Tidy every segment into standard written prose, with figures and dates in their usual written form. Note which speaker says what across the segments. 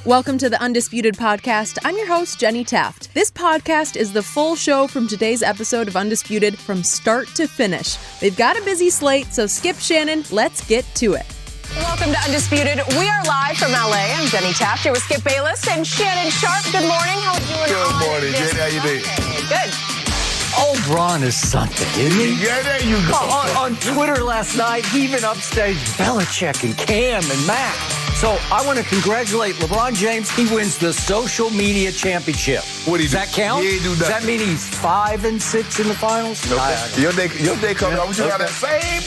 Speaker 1: Welcome to the Undisputed podcast. I'm your host, Jenny Taft. This podcast is the full show from today's episode of Undisputed from start to finish. They've got a busy slate, so Skip, Shannon, let's get to it.
Speaker 2: Welcome to Undisputed. We are live from LA. I'm Jenny Taft here with Skip Bayless and Shannon Sharpe. Good morning. How are you doing?
Speaker 3: Good morning, Jenny. How you doing?
Speaker 2: Good.
Speaker 4: Oh, Braun is something, isn't he?
Speaker 3: Yeah, there you go.
Speaker 4: On Twitter last night, he even upstaged Belichick and Cam and Mac. So I want to congratulate LeBron James. He wins the social media championship. Does that count?
Speaker 3: He ain't do nothing.
Speaker 4: Does that mean he's 5-6 in the finals?
Speaker 3: No, your day coming. I want you to have that same.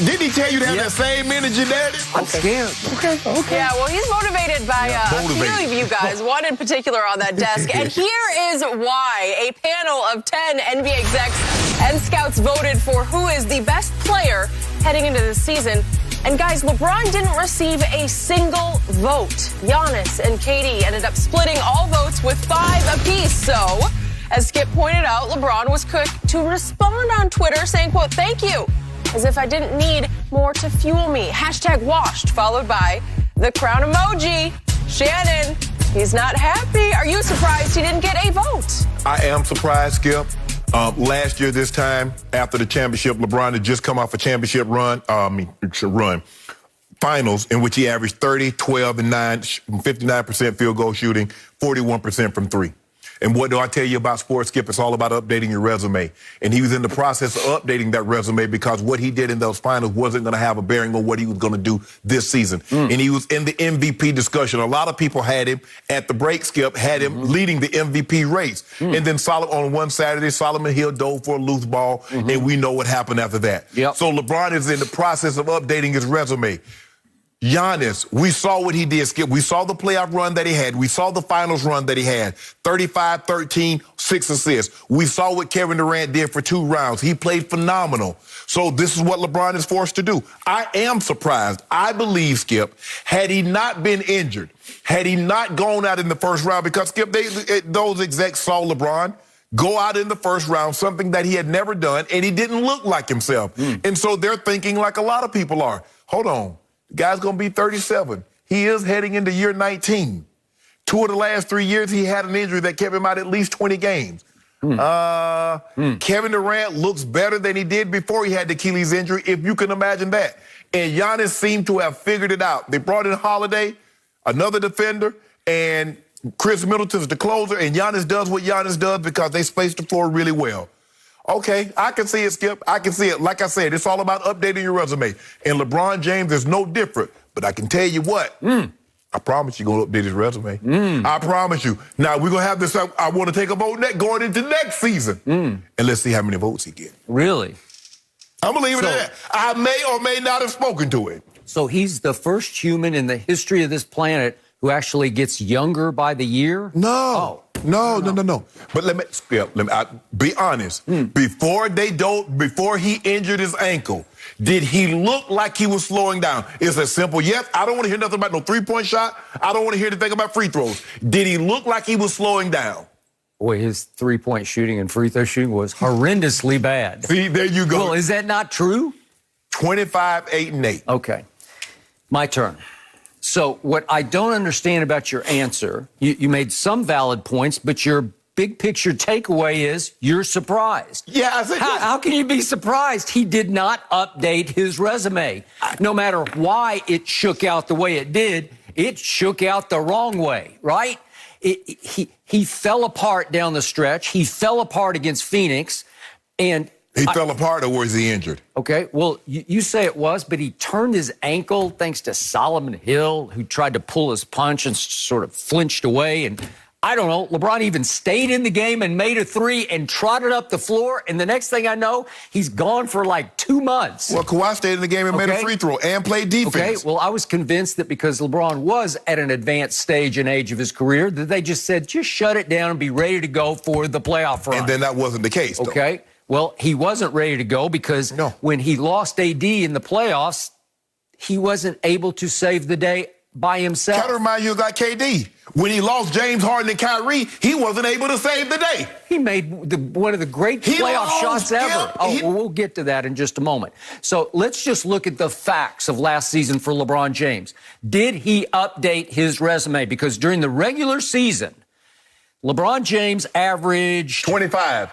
Speaker 3: Didn't he tell you to have that same energy, Daddy?
Speaker 4: I'm scared. Okay.
Speaker 2: Yeah, well, he's motivated by a few of you guys, one in particular on that desk. And here is why a panel of 10 NBA execs and scouts voted for who is the best player heading into the season. And guys, LeBron didn't receive a single vote. Giannis and KD ended up splitting all votes with 5 apiece. So, as Skip pointed out, LeBron was quick to respond on Twitter saying, quote, "Thank you, as if I didn't need more to fuel me." #washed, followed by the crown emoji. Shannon, he's not happy. Are you surprised he didn't get a vote?
Speaker 3: I am surprised, Skip. Last year, this time, after the championship, LeBron had just come off a championship finals in which he averaged 30, 12, and 9, 59% field goal shooting, 41% from three. And what do I tell you about sports, Skip? It's all about updating your resume. And he was in the process of updating that resume because what he did in those finals wasn't going to have a bearing on what he was going to do this season. And he was in the MVP discussion. A lot of people had him at the break, Skip, had him leading the MVP race. And then on one Saturday, Solomon Hill dove for a loose ball, and we know what happened after that. So LeBron is in the process of updating his resume. Giannis, we saw what he did, Skip. We saw the playoff run that he had. We saw the finals run that he had. 35, 13, 6 assists. We saw what Kevin Durant did for 2 rounds. He played phenomenal. So this is what LeBron is forced to do. I am surprised. I believe, Skip, had he not been injured, had he not gone out in the first round, because, Skip, those execs saw LeBron go out in the first round, something that he had never done, and he didn't look like himself. And so they're thinking like a lot of people are. Hold on. Guy's going to be 37. He is heading into year 19. 2 of the last 3 years, he had an injury that kept him out at least 20 games. Kevin Durant looks better than he did before he had the Achilles injury, if you can imagine that. And Giannis seemed to have figured it out. They brought in Holiday, another defender, and Chris Middleton's the closer, and Giannis does what Giannis does because they space the floor really well. Okay, I can see it, Skip. I can see it. Like I said, it's all about updating your resume. And LeBron James is no different. But I can tell you what, I promise you're going to update his resume. I promise you. Now, we're going to have this, I want to take a vote going into next season. And let's see how many votes he gets.
Speaker 4: Really?
Speaker 3: I'm going to leave it at that. I may or may not have spoken to him.
Speaker 4: So he's the first human in the history of this planet who actually gets younger by the year?
Speaker 3: No. No. But let me be honest. Before he injured his ankle, did he look like he was slowing down? It's a simple yes. I don't want to hear nothing about no 3-point shot. I don't want to hear anything about free throws. Did he look like he was slowing down?
Speaker 4: Boy, his 3-point shooting and free throw shooting was horrendously bad.
Speaker 3: See, there you go.
Speaker 4: Well, is that not true?
Speaker 3: 25, 8, and 8.
Speaker 4: Okay. My turn. So what I don't understand about your answer, you made some valid points, but your big picture takeaway is you're surprised.
Speaker 3: Yeah, I said
Speaker 4: How can you be surprised? He did not update his resume. No matter why it shook out the way it did, it shook out the wrong way, right? He fell apart down the stretch. He fell apart against Phoenix, and
Speaker 3: he fell apart, or was he injured?
Speaker 4: Okay, well, you say it was, but he turned his ankle thanks to Solomon Hill, who tried to pull his punch and sort of flinched away. And I don't know, LeBron even stayed in the game and made a 3 and trotted up the floor. And the next thing I know, he's gone for like 2 months.
Speaker 3: Well, Kawhi stayed in the game and made a free throw and played defense.
Speaker 4: Okay, well, I was convinced that because LeBron was at an advanced stage and age of his career, that they just said, just shut it down and be ready to go for the playoff run.
Speaker 3: And then that wasn't the case, though.
Speaker 4: Okay. Well, he wasn't ready to go because when he lost AD in the playoffs, he wasn't able to save the day by himself.
Speaker 3: Try to remind you of that KD. When he lost James Harden and Kyrie, he wasn't able to save the day.
Speaker 4: He made one of the great playoff shots ever. We'll get to that in just a moment. So let's just look at the facts of last season for LeBron James. Did he update his resume? Because during the regular season, LeBron James averaged 25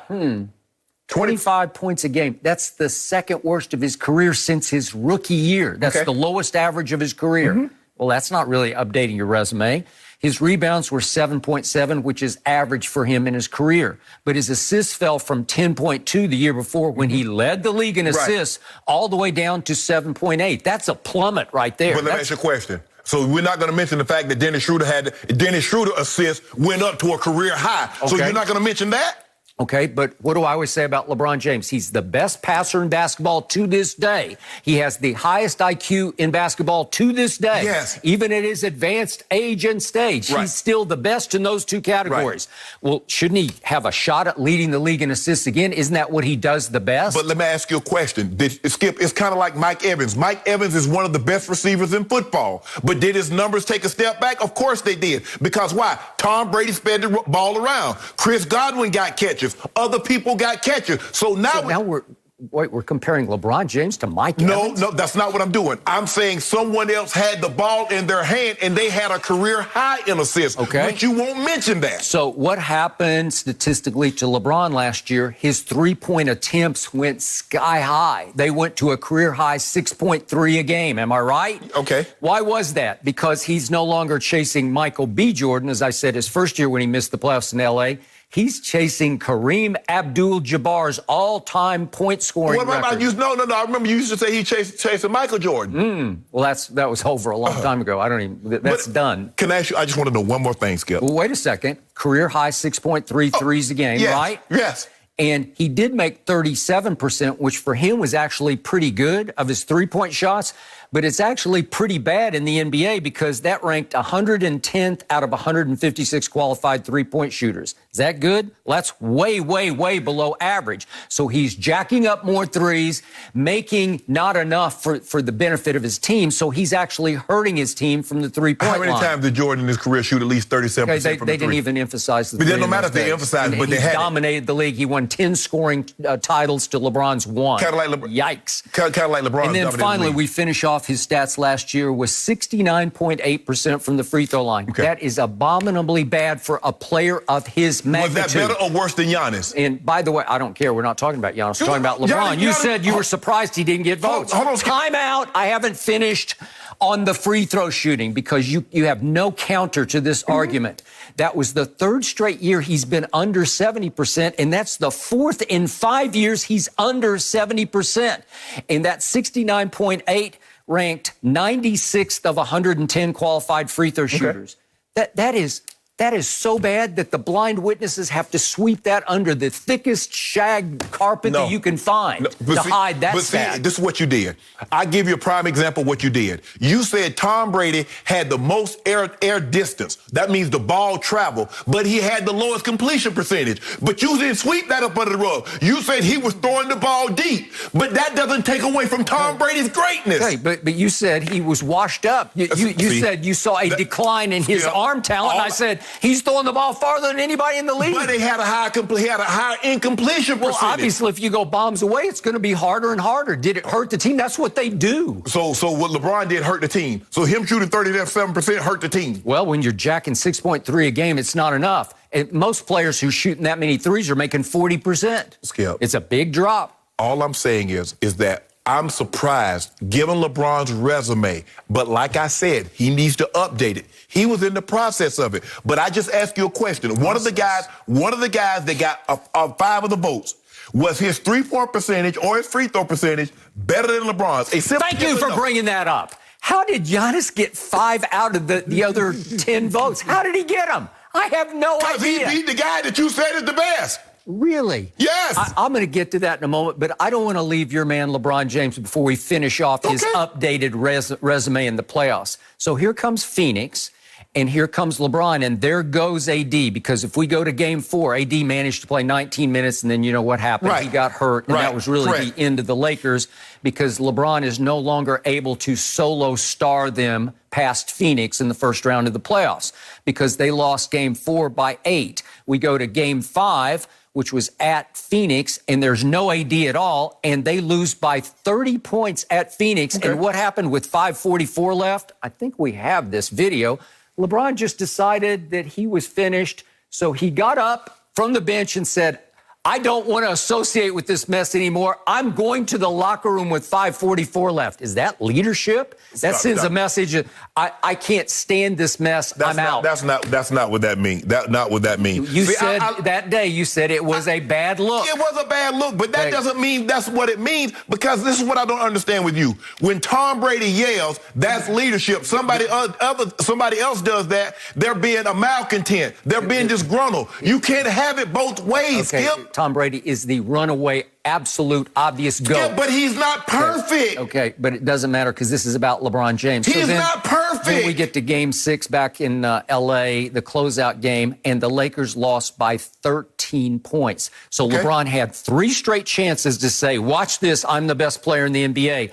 Speaker 4: points a game. That's the second worst of his career since his rookie year. That's the lowest average of his career. Well, that's not really updating your resume. His rebounds were 7.7, which is average for him in his career. But his assists fell from 10.2 the year before when he led the league in assists all the way down to 7.8. That's a plummet right there.
Speaker 3: But let me ask you a question. So we're not going to mention the fact that Dennis Schroeder assists went up to a career high. So you're not going to mention that?
Speaker 4: Okay, but what do I always say about LeBron James? He's the best passer in basketball to this day. He has the highest IQ in basketball to this day.
Speaker 3: Yes.
Speaker 4: Even at his advanced age and stage, he's still the best in those two categories. Well, shouldn't he have a shot at leading the league in assists again? Isn't that what he does the best?
Speaker 3: But let me ask you a question. Skip, it's kind of like Mike Evans. Mike Evans is one of the best receivers in football. But did his numbers take a step back? Of course they did. Because why? Tom Brady sped the ball around. Chris Godwin got catches. Other people got catches. So now
Speaker 4: we're comparing LeBron James to Mike Evans?
Speaker 3: No, that's not what I'm doing. I'm saying someone else had the ball in their hand and they had a career high in assists. But you won't mention that.
Speaker 4: So what happened statistically to LeBron last year? His three-point attempts went sky high. They went to a career high 6.3 a game. Am I right?
Speaker 3: Okay.
Speaker 4: Why was that? Because he's no longer chasing Michael B. Jordan, as I said, his first year when he missed the playoffs in L.A., he's chasing Kareem Abdul-Jabbar's all-time point-scoring record.
Speaker 3: I remember you used to say he chasing Michael Jordan.
Speaker 4: Well, that was over a long time ago. That's done.
Speaker 3: Can I ask you, I just want to know one more thing, Skip.
Speaker 4: Well, wait a second. Career high 6.3 threes a game, right?
Speaker 3: Yes.
Speaker 4: And he did make 37%, which for him was actually pretty good of his three-point shots. But it's actually pretty bad in the NBA because that ranked 110th out of 156 qualified three-point shooters. Is that good? Well, that's way, way, way below average. So he's jacking up more threes, making not enough for the benefit of his team. So he's actually hurting his team from the three-point line.
Speaker 3: How many times did Jordan in his career shoot at least 37% from the three?
Speaker 4: They didn't even emphasize the three.
Speaker 3: But no matter if they emphasized, but they had
Speaker 4: dominated the league. He won 10 scoring titles to LeBron's 1.
Speaker 3: Kind of like
Speaker 4: Yikes.
Speaker 3: Kind of like LeBron.
Speaker 4: And then finally, we finish off his stats last year was 69.8% from the free throw line. That is abominably bad for a player of his magnitude.
Speaker 3: Was that better or worse than Giannis?
Speaker 4: And by the way, I don't care. We're not talking about Giannis. We're talking about LeBron. You said you were surprised he didn't get votes.
Speaker 3: Hold on.
Speaker 4: Time out. I haven't finished on the free throw shooting because you have no counter to this argument. That was the third straight year he's been under 70%, and that's the fourth in 5 years he's under 70%. And that 69.8 ranked 96th of 110 qualified free throw shooters. That is so bad that the blind witnesses have to sweep that under the thickest shag carpet that you can find to hide that stat.
Speaker 3: This is what you did. I give you a prime example of what you did. You said Tom Brady had the most air distance. That means the ball traveled, but he had the lowest completion percentage. But you didn't sweep that up under the rug. You said he was throwing the ball deep, but that doesn't take away from Tom Brady's greatness.
Speaker 4: Okay, but you said he was washed up. You said you saw a decline in his arm talent, and I said, he's throwing the ball farther than anybody in the league.
Speaker 3: But he had a higher incompletion percentage.
Speaker 4: Well, obviously, if you go bombs away, it's going to be harder and harder. Did it hurt the team? That's what they do.
Speaker 3: So what LeBron did hurt the team. So him shooting 37% hurt the team.
Speaker 4: Well, when you're jacking 6.3 a game, it's not enough. And most players who shooting that many threes are making 40%.
Speaker 3: Skip.
Speaker 4: It's a big drop.
Speaker 3: All I'm saying is that I'm surprised, given LeBron's resume. But like I said, he needs to update it. He was in the process of it. But I just asked you a question. One of the guys that got 5 of the votes, was his three-point percentage or his free throw percentage better than LeBron's?
Speaker 4: Thank you for bringing that up. How did Giannis get 5 out of the other 10 votes? How did he get them? I have no idea.
Speaker 3: Because he beat the guy that you said is the best.
Speaker 4: Really?
Speaker 3: Yes.
Speaker 4: I'm going to get to that in a moment, but I don't want to leave your man LeBron James before we finish off his updated resume in the playoffs. So here comes Phoenix, And here comes LeBron, and there goes AD. Because if we go to Game 4, AD managed to play 19 minutes, and then you know what happened.
Speaker 3: Right.
Speaker 4: He got hurt, and that was really the end of the Lakers, because LeBron is no longer able to solo star them past Phoenix in the first round of the playoffs, because they lost Game 4 by 8. We go to Game 5, which was at Phoenix, and there's no AD at all, and they lose by 30 points at Phoenix. Okay. And what happened with 5:44 left? I think we have this video. LeBron just decided that he was finished, so he got up from the bench and said, I don't want to associate with this mess anymore. I'm going to the locker room with 5:44 left. Is that leadership? That sends a message that I can't stand this mess. I'm out.
Speaker 3: That's not what that means. That's not what that means.
Speaker 4: You said that day, you said it was a bad look.
Speaker 3: It was a bad look, but that doesn't mean that's what it means, because this is what I don't understand with you. When Tom Brady yells, that's leadership. Somebody else does that, they're being a malcontent. They're being disgruntled. You can't have it both ways,
Speaker 4: okay.
Speaker 3: Skip.
Speaker 4: Tom Brady is the runaway, absolute, obvious GOAT.
Speaker 3: Yeah, but he's not perfect.
Speaker 4: Okay, but it doesn't matter, because this is about LeBron James.
Speaker 3: He's not perfect.
Speaker 4: Then we get to Game 6 back in L.A., the closeout game, and the Lakers lost by 13 points. So LeBron had 3 straight chances to say, watch this, I'm the best player in the NBA.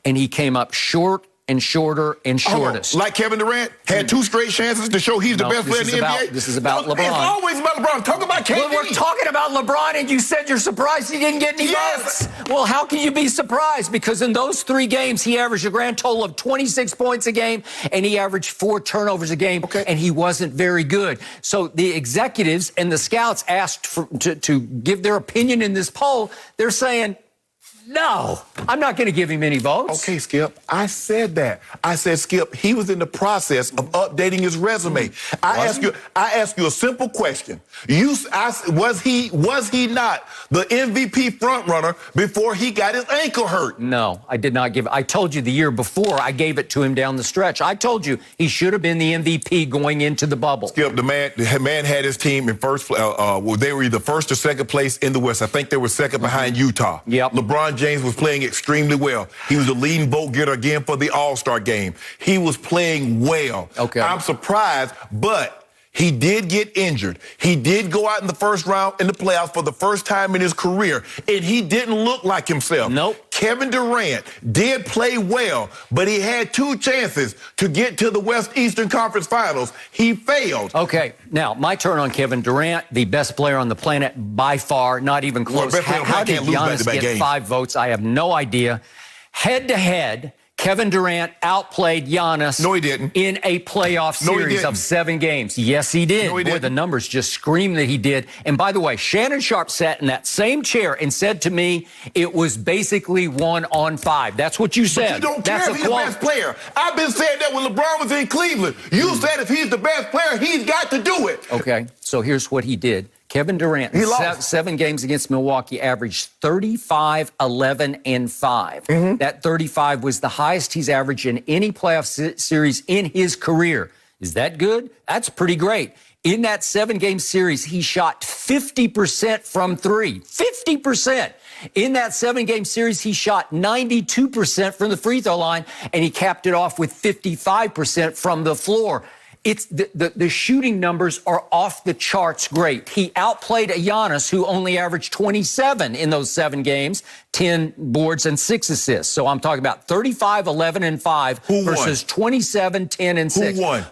Speaker 4: And he came up short and shorter and shortest.
Speaker 3: Like Kevin Durant had 2 straight chances to show he's the best player in the NBA?
Speaker 4: This is about LeBron.
Speaker 3: It's always about LeBron. Talk about KD.
Speaker 4: Well, we're talking about LeBron, and you said you're surprised he didn't get any votes. Well, how can you be surprised? Because in those 3 games, he averaged a grand total of 26 points a game, and he averaged 4 turnovers a game, and he wasn't very good. So the executives and the scouts asked to give their opinion in this poll. They're saying, no, I'm not going to give him any votes.
Speaker 3: Okay, Skip, I said that. I said, Skip, he was in the process of updating his resume. I ask you a simple question. Was he not the MVP frontrunner before he got his ankle hurt?
Speaker 4: No, I did not give it. I told you the year before I gave it to him down the stretch. I told you he should have been the MVP going into the bubble.
Speaker 3: Skip, the man had his team in first place. They were either first or second place in the West. I think they were second behind Utah.
Speaker 4: Yep.
Speaker 3: LeBron James was playing extremely well. He was the leading vote getter again for the All-Star game. He was playing well.
Speaker 4: Okay.
Speaker 3: I'm surprised, but he did get injured. He did go out in the first round in the playoffs for the first time in his career, and he didn't look like himself.
Speaker 4: Nope.
Speaker 3: Kevin Durant did play well, but he had 2 chances to get to the West Eastern Conference Finals. He failed.
Speaker 4: Okay, now my turn on Kevin Durant, the best player on the planet by far, not even close. How did Giannis get 5 votes? I have no idea. Head-to-head, Kevin Durant outplayed Giannis.
Speaker 3: No, he didn't.
Speaker 4: In a playoff series of 7 games. Yes, he did.
Speaker 3: No, he didn't.
Speaker 4: Boy, the numbers just scream that he did. And by the way, Shannon Sharpe sat in that same chair and said to me, it was basically 1-on-5. That's what you said.
Speaker 3: But you don't care if he's the best player. I've been saying that when LeBron was in Cleveland. You said if he's the best player, he's got to do it.
Speaker 4: Okay, so here's what he did. Kevin Durant, in 7 games against Milwaukee, averaged 35, 11, and 5. That 35 was the highest he's averaged in any playoff series in his career. Is that good? That's pretty great. In that 7-game series, he shot 50% from 3. 50%. In that 7-game series, he shot 92% from the free throw line, and he capped it off with 55% from the floor. It's the shooting numbers are off the charts great. He outplayed a Giannis who only averaged 27 in those 7 games, 10 boards and 6 assists. So I'm talking about 35, 11, and 5 versus 27, 10, and 6.
Speaker 3: Who won?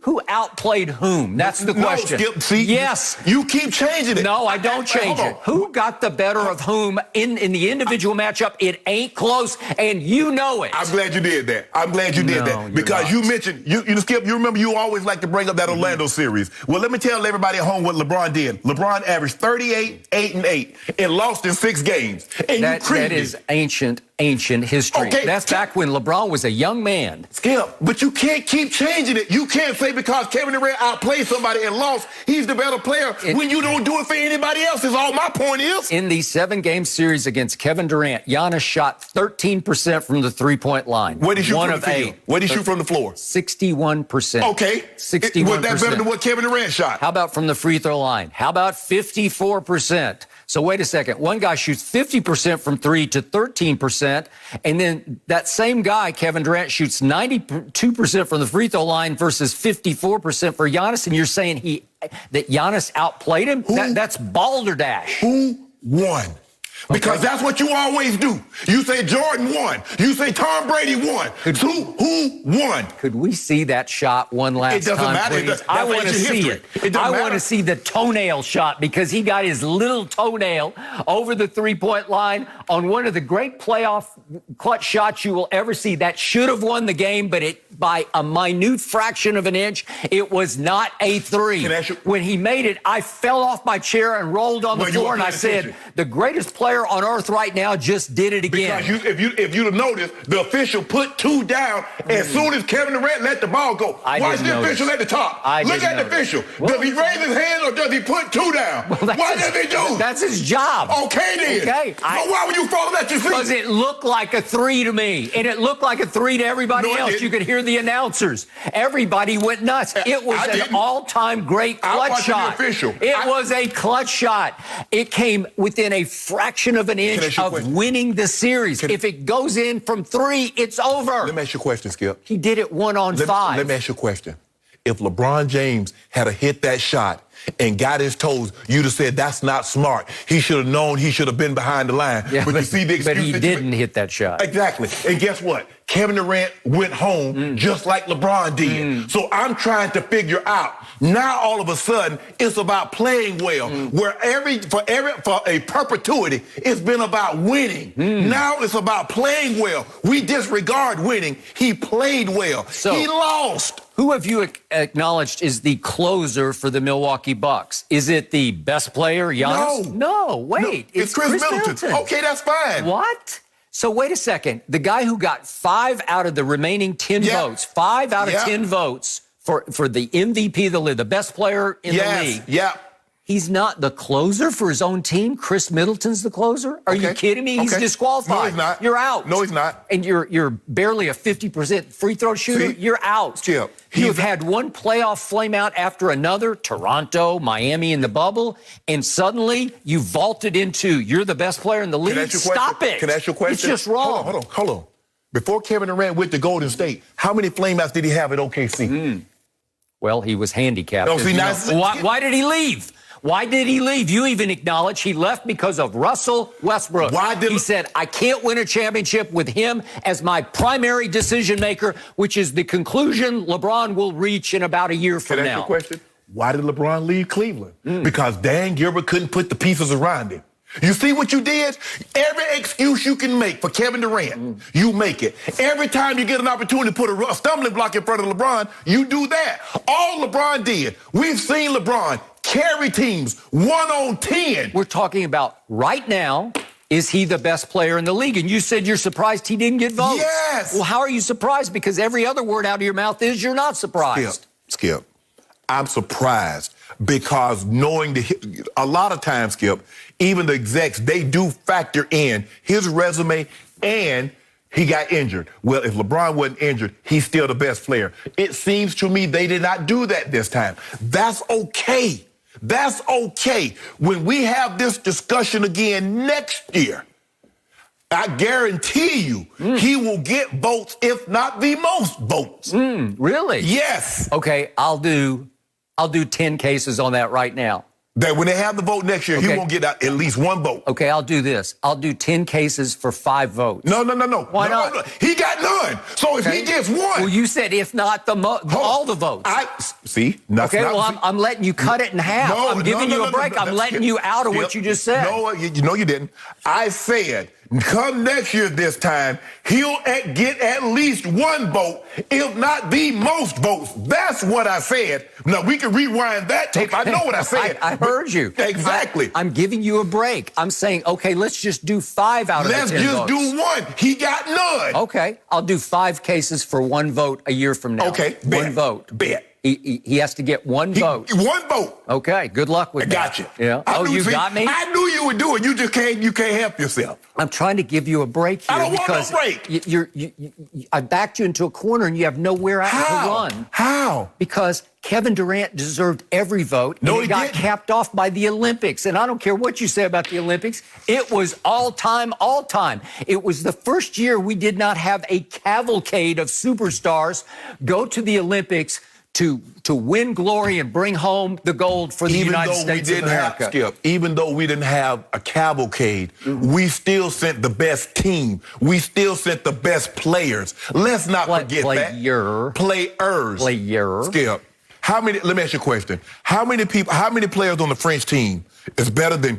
Speaker 4: Who outplayed whom? That's the question.
Speaker 3: Skip, see,
Speaker 4: yes.
Speaker 3: You keep changing it.
Speaker 4: No, I don't change it. Who got the better of whom in the individual matchup? It ain't close, and you know it.
Speaker 3: I'm glad you did that. I'm glad you did that. Because you mentioned, Skip, you remember you always like to bring up that Orlando series. Well, let me tell everybody at home what LeBron did. LeBron averaged 38, 8, and 8, and lost in 6 games. And
Speaker 4: that is ancient history.
Speaker 3: Okay,
Speaker 4: that's back when LeBron was a young man.
Speaker 3: Skip, but you can't keep changing it. You can't say because Kevin Durant outplayed somebody and lost, he's the better player when you don't do it for anybody else, is all my point is.
Speaker 4: In the 7-game series against Kevin Durant, Giannis shot 13% from the 3-point line.
Speaker 3: What did he shoot
Speaker 4: One
Speaker 3: from
Speaker 4: of
Speaker 3: the field?
Speaker 4: 8.
Speaker 3: What did he shoot from the floor?
Speaker 4: 61%.
Speaker 3: Okay.
Speaker 4: 61%.
Speaker 3: Was that better than what Kevin Durant shot?
Speaker 4: How about from the free throw line? How about 54%? So wait a second. One guy shoots 50% from 3 to 13%. And then that same guy, Kevin Durant, shoots 92% from the free throw line versus 54% for Giannis. And you're saying that Giannis outplayed him? That's balderdash.
Speaker 3: Who won? Because that's what you always do. You say Jordan won. You say Tom Brady won. Who won?
Speaker 4: Could we see that shot one last time?
Speaker 3: It doesn't matter.
Speaker 4: Please? I want to see it. I want to see the toenail shot because he got his little toenail over the three-point line on one of the great playoff clutch shots you will ever see. That should have won the game, but by a minute fraction of an inch, it was not a three. When he made it, I fell off my chair and rolled on the floor, and I said, the greatest player on earth right now just did it again.
Speaker 3: Because if you'd have noticed, the official put 2 down as soon as Kevin Durant let the ball go. Watch the official at the top. Look at the official. Does he raise his hand or does he put 2 down? What does he do?
Speaker 4: That's his job.
Speaker 3: Okay, then.
Speaker 4: Okay.
Speaker 3: So why would you fall at your feet?
Speaker 4: Because it looked like a 3 to me, and it looked like a 3 to everybody else. You could hear the announcers. Everybody went nuts. It was an all-time great clutch shot. It was a clutch shot. It came within a fraction of an inch of winning the series. If it goes in from 3, it's over.
Speaker 3: Let me ask you a question, Skip.
Speaker 4: He did it 1 on 5.
Speaker 3: Let me ask you a question. If LeBron James had hit that shot and got his toes, you'd have said that's not smart. He should have known he should have been behind the line.
Speaker 4: Yeah,
Speaker 3: but you see the excuse.
Speaker 4: But he didn't hit that shot.
Speaker 3: Exactly. And guess what? Kevin Durant went home just like LeBron did. So I'm trying to figure out, now all of a sudden, it's about playing well. Where for a perpetuity, it's been about winning. Now it's about playing well. We disregard winning. He played well.
Speaker 4: So,
Speaker 3: he lost.
Speaker 4: Who have you acknowledged is the closer for the Milwaukee Bucks? Is it the best player, Giannis? No, wait.
Speaker 3: No, it's Chris Middleton. Okay, that's fine.
Speaker 4: What? So wait a second. The guy who got 5 out of the remaining 10 votes, 5 out of 10 votes for the MVP, the best player in the league.
Speaker 3: Yeah.
Speaker 4: He's not the closer for his own team. Chris Middleton's the closer. Are you kidding me? He's disqualified.
Speaker 3: No, he's not.
Speaker 4: You're out.
Speaker 3: No, he's not.
Speaker 4: And you're barely a 50% free throw shooter.
Speaker 3: See,
Speaker 4: you're out.
Speaker 3: Skip,
Speaker 4: You've had one playoff flameout after another, Toronto, Miami in the bubble, and suddenly you vaulted into you're the best player in the league. Stop it.
Speaker 3: Can I ask you a question?
Speaker 4: It's just wrong.
Speaker 3: Hold on. Before Kevin Durant went to Golden State, how many flameouts did he have at OKC?
Speaker 4: Well, he was handicapped. Why did he leave? Why did he leave? You even acknowledge he left because of Russell Westbrook. He said, I can't win a championship with him as my primary decision maker, which is the conclusion LeBron will reach in about a year from now.
Speaker 3: Can I ask you a question? Why did LeBron leave Cleveland? Because Dan Gilbert couldn't put the pieces around him. You see what you did? Every excuse you can make for Kevin Durant, you make it. Every time you get an opportunity to put a stumbling block in front of LeBron, you do that. All LeBron did, we've seen LeBron carry teams 1 on 10.
Speaker 4: We're talking about right now, is he the best player in the league? And you said you're surprised he didn't get votes.
Speaker 3: Yes.
Speaker 4: Well, how are you surprised? Because every other word out of your mouth is you're not surprised.
Speaker 3: Skip. I'm surprised because knowing a lot of times, Skip, even the execs, they do factor in his resume and he got injured. Well, if LeBron wasn't injured, he's still the best player. It seems to me they did not do that this time. That's okay. That's okay. When we have this discussion again next year, I guarantee you he will get votes, if not the most votes.
Speaker 4: Really?
Speaker 3: Yes.
Speaker 4: Okay, I'll do 10 cases on that right now.
Speaker 3: That when they have the vote next year, he won't get at least 1 vote.
Speaker 4: Okay, I'll do this. I'll do 10 cases for 5 votes.
Speaker 3: No.
Speaker 4: Why not?
Speaker 3: No. He got none. So if he gets 1.
Speaker 4: Well, you said if not all the votes. I'm letting you cut it in half. I'm giving you a break. I'm letting you out of what you just said.
Speaker 3: No, you didn't. I said, come next year this time, he'll get at least 1 vote, if not the most votes. That's what I said. Now, we can rewind that tape. I know what I said.
Speaker 4: I heard you.
Speaker 3: Exactly.
Speaker 4: I'm giving you a break. I'm saying, okay, let's just do 5 out of the 10 votes.
Speaker 3: Let's just do 1. He got none.
Speaker 4: Okay, I'll do 5 cases for 1 vote a year from now.
Speaker 3: Okay,
Speaker 4: 1 vote.
Speaker 3: Bet.
Speaker 4: He has to get one vote.
Speaker 3: One vote.
Speaker 4: Okay, good luck with
Speaker 3: that. I got you.
Speaker 4: Yeah. You got me?
Speaker 3: I knew you would do it. You just can't help yourself.
Speaker 4: I'm trying to give you a break here.
Speaker 3: I don't want no break.
Speaker 4: I backed you into a corner and you have nowhere out to run.
Speaker 3: How?
Speaker 4: Because Kevin Durant deserved every vote.
Speaker 3: No,
Speaker 4: and
Speaker 3: he
Speaker 4: got
Speaker 3: didn't.
Speaker 4: capped off by the Olympics. And I don't care what you say about the Olympics. It was all time. It was the first year we did not have a cavalcade of superstars go to the Olympics to win glory and bring home the gold for the United States of America.
Speaker 3: Even though we didn't have a cavalcade, we still sent the best team. We still sent the best players. Let's not forget that. Players. Skip. Let me ask you a question. How many players on the French team is better than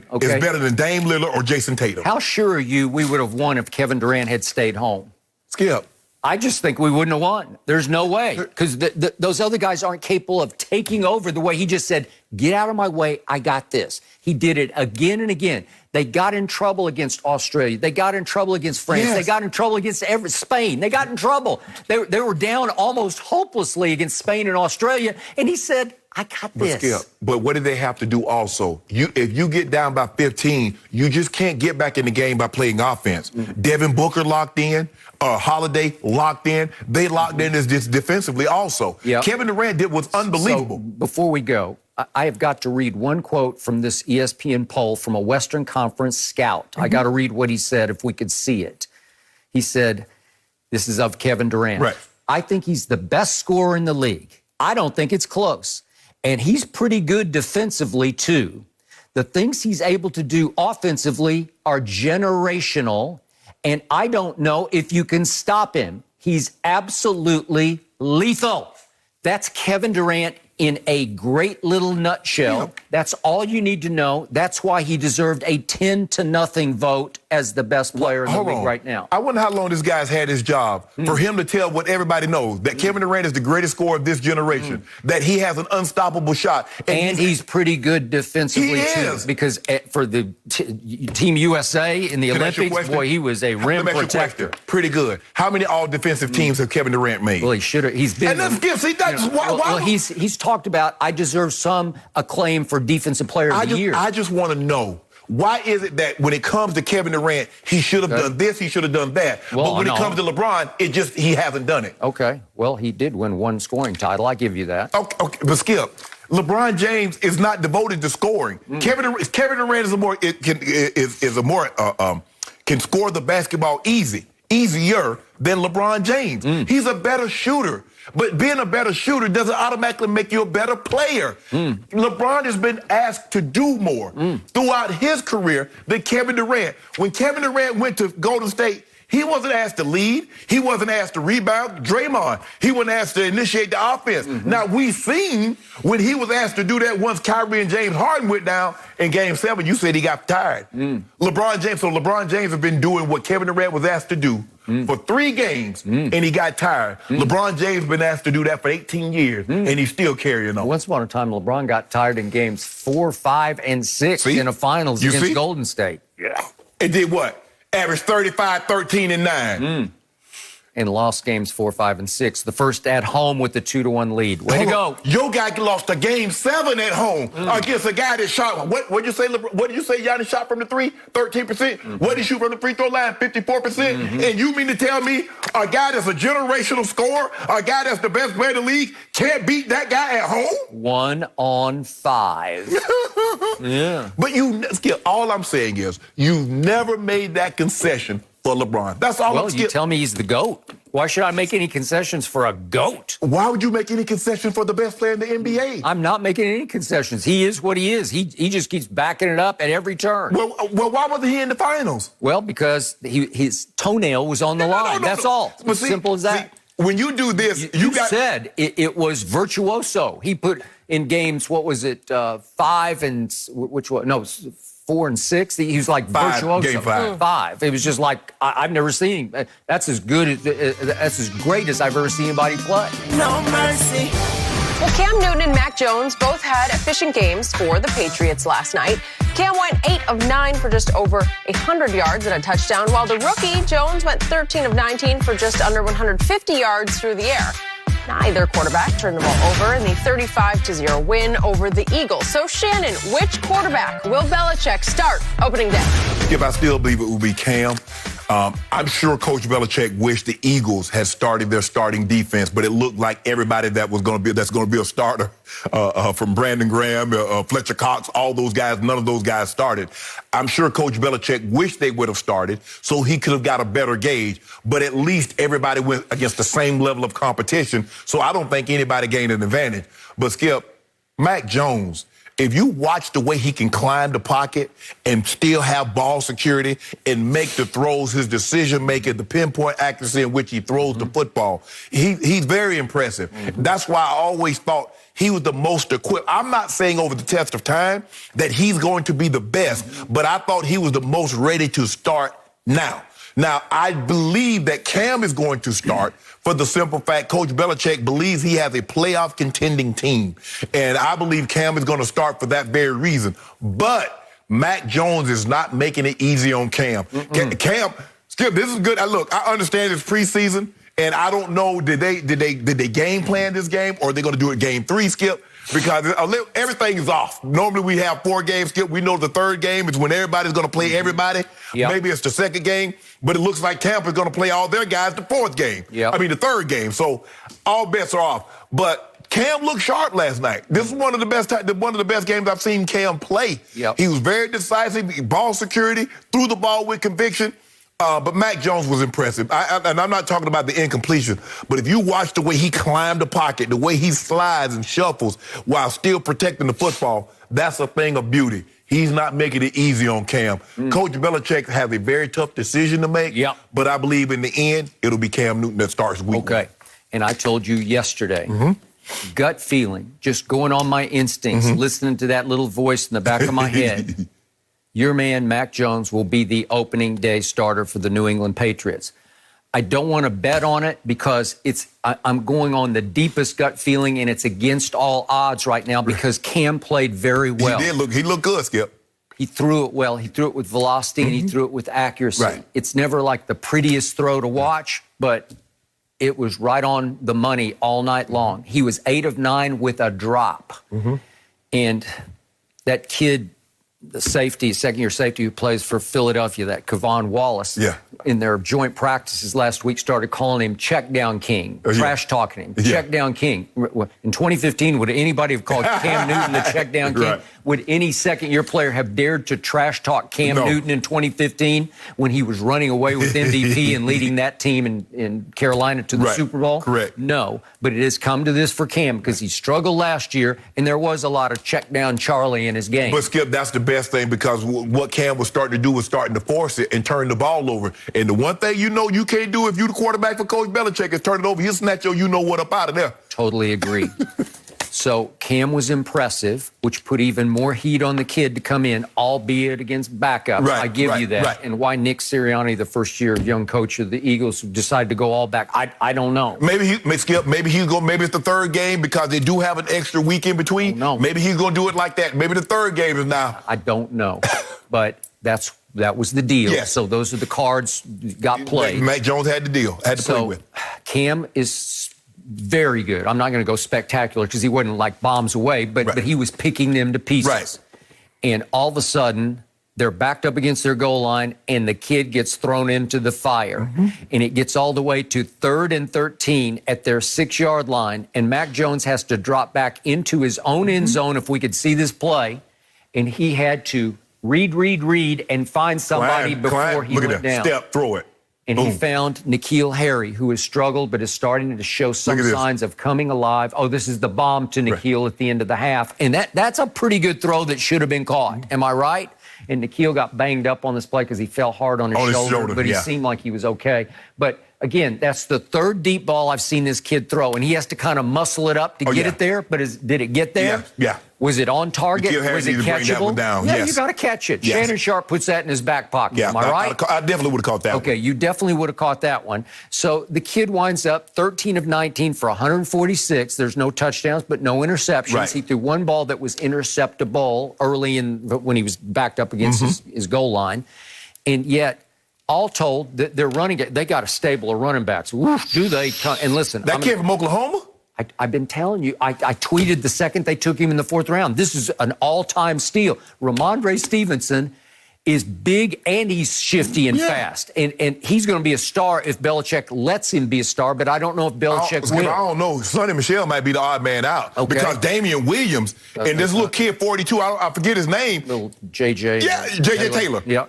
Speaker 3: Dame Lillard or Jason Tatum?
Speaker 4: How sure are you we would have won if Kevin Durant had stayed home?
Speaker 3: Skip.
Speaker 4: I just think we wouldn't have won. There's no way. Because those other guys aren't capable of taking over the way he just said, get out of my way, I got this. He did it again and again. They got in trouble against Australia. They got in trouble against France.
Speaker 3: Yes.
Speaker 4: They got in trouble against Spain. They got in trouble. They were down almost hopelessly against Spain and Australia. And he said, I got this.
Speaker 3: But what did they have to do also? If you get down by 15, you just can't get back in the game by playing offense. Mm-hmm. Devin Booker locked in. Holiday locked in. They locked in as just defensively also. Yep. Kevin Durant did was unbelievable.
Speaker 4: So before we go, I have got to read one quote from this ESPN poll from a Western Conference scout. Mm-hmm. I got to read what he said if we could see it. He said, this is of Kevin Durant.
Speaker 3: Right.
Speaker 4: I think he's the best scorer in the league. I don't think it's close. And he's pretty good defensively, too. The things he's able to do offensively are generational, and I don't know if you can stop him. He's absolutely lethal. That's Kevin Durant in a great little nutshell. Yeah. That's all you need to know. That's why he deserved a 10-0 vote as the best player in the league right now.
Speaker 3: I wonder how long this guy's had his job for him to tell what everybody knows, that Kevin Durant is the greatest scorer of this generation, that he has an unstoppable shot.
Speaker 4: And he's pretty good defensively, too. Because for the Team USA in the Olympics, boy, he was a rim protector.
Speaker 3: Pretty good. How many all-defensive teams have Kevin Durant made?
Speaker 4: Well, he should have. He's been...
Speaker 3: And let's give, see, that's why...
Speaker 4: He's talked about, I deserve some acclaim for Defensive Player of the Year.
Speaker 3: I just want to know, why is it that when it comes to Kevin Durant, he should have done this, he should have done that. Well, but when it comes to LeBron, he hasn't done it.
Speaker 4: Okay. Well, he did win one scoring title. I give you that.
Speaker 3: Okay, but Skip, LeBron James is not devoted to scoring. Kevin Durant can score the basketball easier than LeBron James. He's a better shooter. But being a better shooter doesn't automatically make you a better player. LeBron has been asked to do more throughout his career than Kevin Durant. When Kevin Durant went to Golden State, he wasn't asked to lead. He wasn't asked to rebound. Draymond, he wasn't asked to initiate the offense. Now, we've seen when he was asked to do that once Kyrie and James Harden went down in Game 7, you said he got tired. LeBron James has been doing what Kevin Durant was asked to do for 3 games, and he got tired. LeBron James been asked to do that for 18 years, and he's still carrying on.
Speaker 4: Once upon a time, LeBron got tired in games 4, 5, and 6 in the finals against Golden State.
Speaker 3: Yeah. It did what? Averaged 35, 13, and 9.
Speaker 4: And lost games 4, 5, and 6. The first at home with the 2-1 lead. Way to go.
Speaker 3: Your guy lost a game 7 at home against a guy that shot, what did you say Giannis shot from the 3? 13%? What did he shoot from the free throw line? 54%? And you mean to tell me a guy that's a generational scorer, a guy that's the best player in the league, can't beat that guy at home?
Speaker 4: 1 on 5. Yeah.
Speaker 3: But Skip, all I'm saying is you've never made that concession for LeBron. That's all.
Speaker 4: Well, you tell me he's the GOAT. Why should I make any concessions for a GOAT?
Speaker 3: Why would you make any concession for the best player in the NBA?
Speaker 4: I'm not making any concessions. He is what he is. He just keeps backing it up at every turn.
Speaker 3: Well, why wasn't he in the finals?
Speaker 4: Well, because his toenail was on the line. That's all. It's simple as that.
Speaker 3: When you do this,
Speaker 4: you said it was virtuoso. He put in games, what was it, 5 and which one? No, 4 and 6. He was like virtuoso.
Speaker 3: Game 5.
Speaker 4: 5. It was just like I've never seen him. That's as great as I've ever seen anybody play.
Speaker 2: No mercy. Well, Cam Newton and Mac Jones both had efficient games for the Patriots last night. Cam went 8 of 9 for just over 100 yards and a touchdown, while the rookie Jones went 13 of 19 for just under 150 yards through the air. Neither quarterback turned the ball over in the 35-0 win over the Eagles. So, Shannon, which quarterback will Belichick start opening day?
Speaker 3: Skip, I still believe it will be Cam. I'm sure Coach Belichick wished the Eagles had started their starting defense, but it looked like everybody that's going to be a starter, from Brandon Graham, Fletcher Cox, all those guys, none of those guys started. I'm sure Coach Belichick wished they would have started so he could have got a better gauge, but at least everybody went against the same level of competition, so I don't think anybody gained an advantage. But Skip, Mac Jones, if you watch the way he can climb the pocket and still have ball security and make the throws, his decision-making, the pinpoint accuracy in which he throws the football, he's very impressive. That's why I always thought he was the most equipped. I'm not saying over the test of time that he's going to be the best, but I thought he was the most ready to start now. Now, I believe that Cam is going to start for the simple fact Coach Belichick believes he has a playoff contending team. And I believe Cam is going to start for that very reason. But Mac Jones is not making it easy on Cam. Cam, Skip, this is good. Look, I understand it's preseason, and I don't know, did they game plan this game, or are they going to do it game 3, Skip? Because everything is off. Normally we have 4 games, Skip. We know the third game is when everybody's going to play everybody. Yep. Maybe it's the second game, but it looks like Tampa's going to play all their guys the fourth game. Yep. The third game. So all bets are off. But Cam looked sharp last night. This is one of the best games I've seen Cam play. Yep. He was very decisive, ball security, threw the ball with conviction. But Mac Jones was impressive. And I'm not talking about the incompletion, but if you watch the way he climbed the pocket, the way he slides and shuffles while still protecting the football, that's a thing of beauty. He's not making it easy on Cam. Coach Belichick has a very tough decision to make, but I believe in the end, it'll be Cam Newton that starts week 1.
Speaker 4: Okay. And I told you yesterday, gut feeling, just going on my instincts, listening to that little voice in the back of my head, your man, Mac Jones, will be the opening day starter for the New England Patriots. I don't want to bet on it because I'm going on the deepest gut feeling, and it's against all odds right now because Cam played very well.
Speaker 3: He looked good, Skip.
Speaker 4: He threw it well. He threw it with velocity, and he threw it with accuracy. Right. It's never like the prettiest throw to watch, but it was right on the money all night long. He was 8 of 9 with a drop. And that kid, the safety, second-year safety who plays for Philadelphia, that Kevon Wallace, in their joint practices last week started calling him check down king, trash talking him, check down king. In 2015, would anybody have called Cam Newton the check down king? Right. Would any second-year player have dared to trash talk Cam Newton in 2015 when he was running away with MVP and leading that team in Carolina to the Super Bowl?
Speaker 3: Correct.
Speaker 4: No, but it has come to this for Cam because he struggled last year, and there was a lot of check down Charlie in his game.
Speaker 3: But, Skip, that's the best thing because what Cam was starting to do was starting to force it and turn the ball over. And the one thing you know you can't do if you're the quarterback for Coach Belichick is turn it over. He'll snatch your you-know-what up out of there.
Speaker 4: Totally agree. So Cam was impressive, which put even more heat on the kid to come in, albeit against backup. I give you that. And why Nick Sirianni, the first-year young coach of the Eagles, decided to go all back, I don't know.
Speaker 3: Maybe he's going. Maybe it's the third game because they do have an extra week in between. No. Maybe he's going to do it like that. Maybe the third game is now.
Speaker 4: I don't know, but that was the deal.
Speaker 3: Yes.
Speaker 4: So those are the cards got played.
Speaker 3: Mac Jones had the deal. Had to play with.
Speaker 4: Cam is very good. I'm not going to go spectacular because he wasn't like bombs away, but he was picking them to pieces.
Speaker 3: Right.
Speaker 4: And all of a sudden, they're backed up against their goal line, and the kid gets thrown into the fire. And it gets all the way to 3rd and 13 at their 6-yard line, and Mac Jones has to drop back into his own end zone if we could see this play, and he had to read, and find somebody before he went down.
Speaker 3: Step, throw it.
Speaker 4: And he found N'Keal Harry, who has struggled but is starting to show some signs of coming alive. Oh, this is the bomb to N'Keal at the end of the half. And that's a pretty good throw that should have been caught. Am I right? And N'Keal got banged up on this play because he fell hard on his shoulder, but he seemed like he was okay. But again, that's the 3rd deep ball I've seen this kid throw, and he has to kind of muscle it up to get it there. But did it get there?
Speaker 3: Yeah.
Speaker 4: Was it on target? Was it catchable?
Speaker 3: Yeah,
Speaker 4: you got to catch it. Shannon Sharpe puts that in his back pocket.
Speaker 3: Yeah,
Speaker 4: Am I right?
Speaker 3: I definitely would have caught that one.
Speaker 4: Okay, you definitely would have caught that one. So the kid winds up 13 of 19 for 146. There's no touchdowns, but no interceptions. He threw one ball that was interceptable early when he was backed up against his goal line. And yet, all told, they're running it. They got a stable of running backs. Oof, do they? And listen,
Speaker 3: that kid from Oklahoma?
Speaker 4: I've been telling you, I tweeted the second they took him in the 4th round. This is an all-time steal. Ramondre Stevenson is big and he's shifty and fast. And he's going to be a star if Belichick lets him be a star, but I don't know if Belichick will.
Speaker 3: I don't know. Sonny Michel might be the odd man out.
Speaker 4: Okay.
Speaker 3: Because Damian Williams and this little kid, 42, I forget his name.
Speaker 4: Little J.J.
Speaker 3: Yeah, J.J. Taylor.
Speaker 4: Yeah.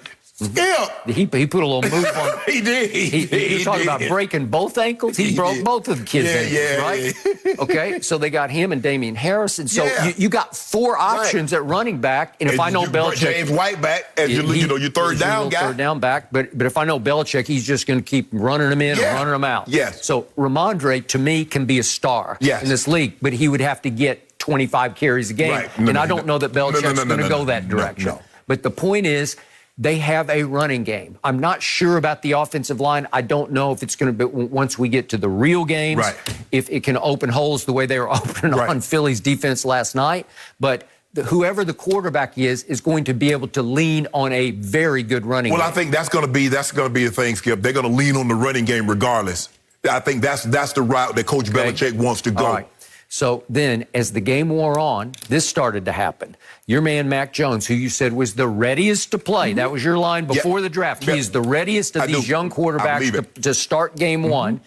Speaker 3: Yeah.
Speaker 4: He put a little move on.
Speaker 3: He did.
Speaker 4: You're talking about breaking both ankles? He broke both of the kids' ankles, right?
Speaker 3: Yeah.
Speaker 4: Okay, so they got him and Damian Harris. And so you got 4 options at running back. And if I know Belichick...
Speaker 3: James White back as your third down guy.
Speaker 4: Third down back. But if I know Belichick, he's just going to keep running them in and running them out.
Speaker 3: Yes.
Speaker 4: So Ramondre, to me, can be a star in this league. But he would have to get 25 carries a game.
Speaker 3: Right.
Speaker 4: I don't know that Belichick's going to go that direction.
Speaker 3: No.
Speaker 4: But the point is, they have a running game. I'm not sure about the offensive line. I don't know if it's going to be, once we get to the real games, if it can open holes the way they were opening on Philly's defense last night. But whoever the quarterback is going to be able to lean on a very good running game.
Speaker 3: I think that's going to be the thing, Skip. They're going to lean on the running game regardless. I think that's the route that Coach Belichick wants to go.
Speaker 4: All right. So then, as the game wore on, this started to happen. Your man, Mac Jones, who you said was the readiest to play, that was your line before the draft. He is the readiest of these young quarterbacks to start game one.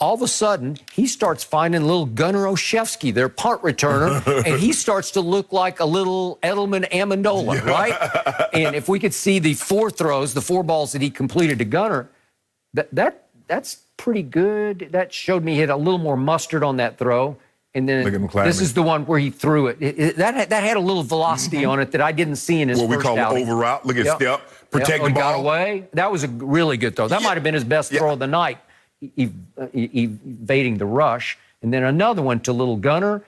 Speaker 4: All of a sudden, he starts finding little Gunnar Olszewski, their punt returner, and he starts to look like a little Edelman Amendola, right? And if we could see the 4 throws, the 4 balls that he completed to Gunnar, that's pretty good. That showed me he had a little more mustard on that throw. And then this is the one where he threw it. That had a little velocity on it that I didn't see in his first outing.
Speaker 3: What we call over route. Look at step, protect the ball.
Speaker 4: Got away. That was a really good throw. That might have been his best throw of the night, evading the rush. And then another one to little Gunnar,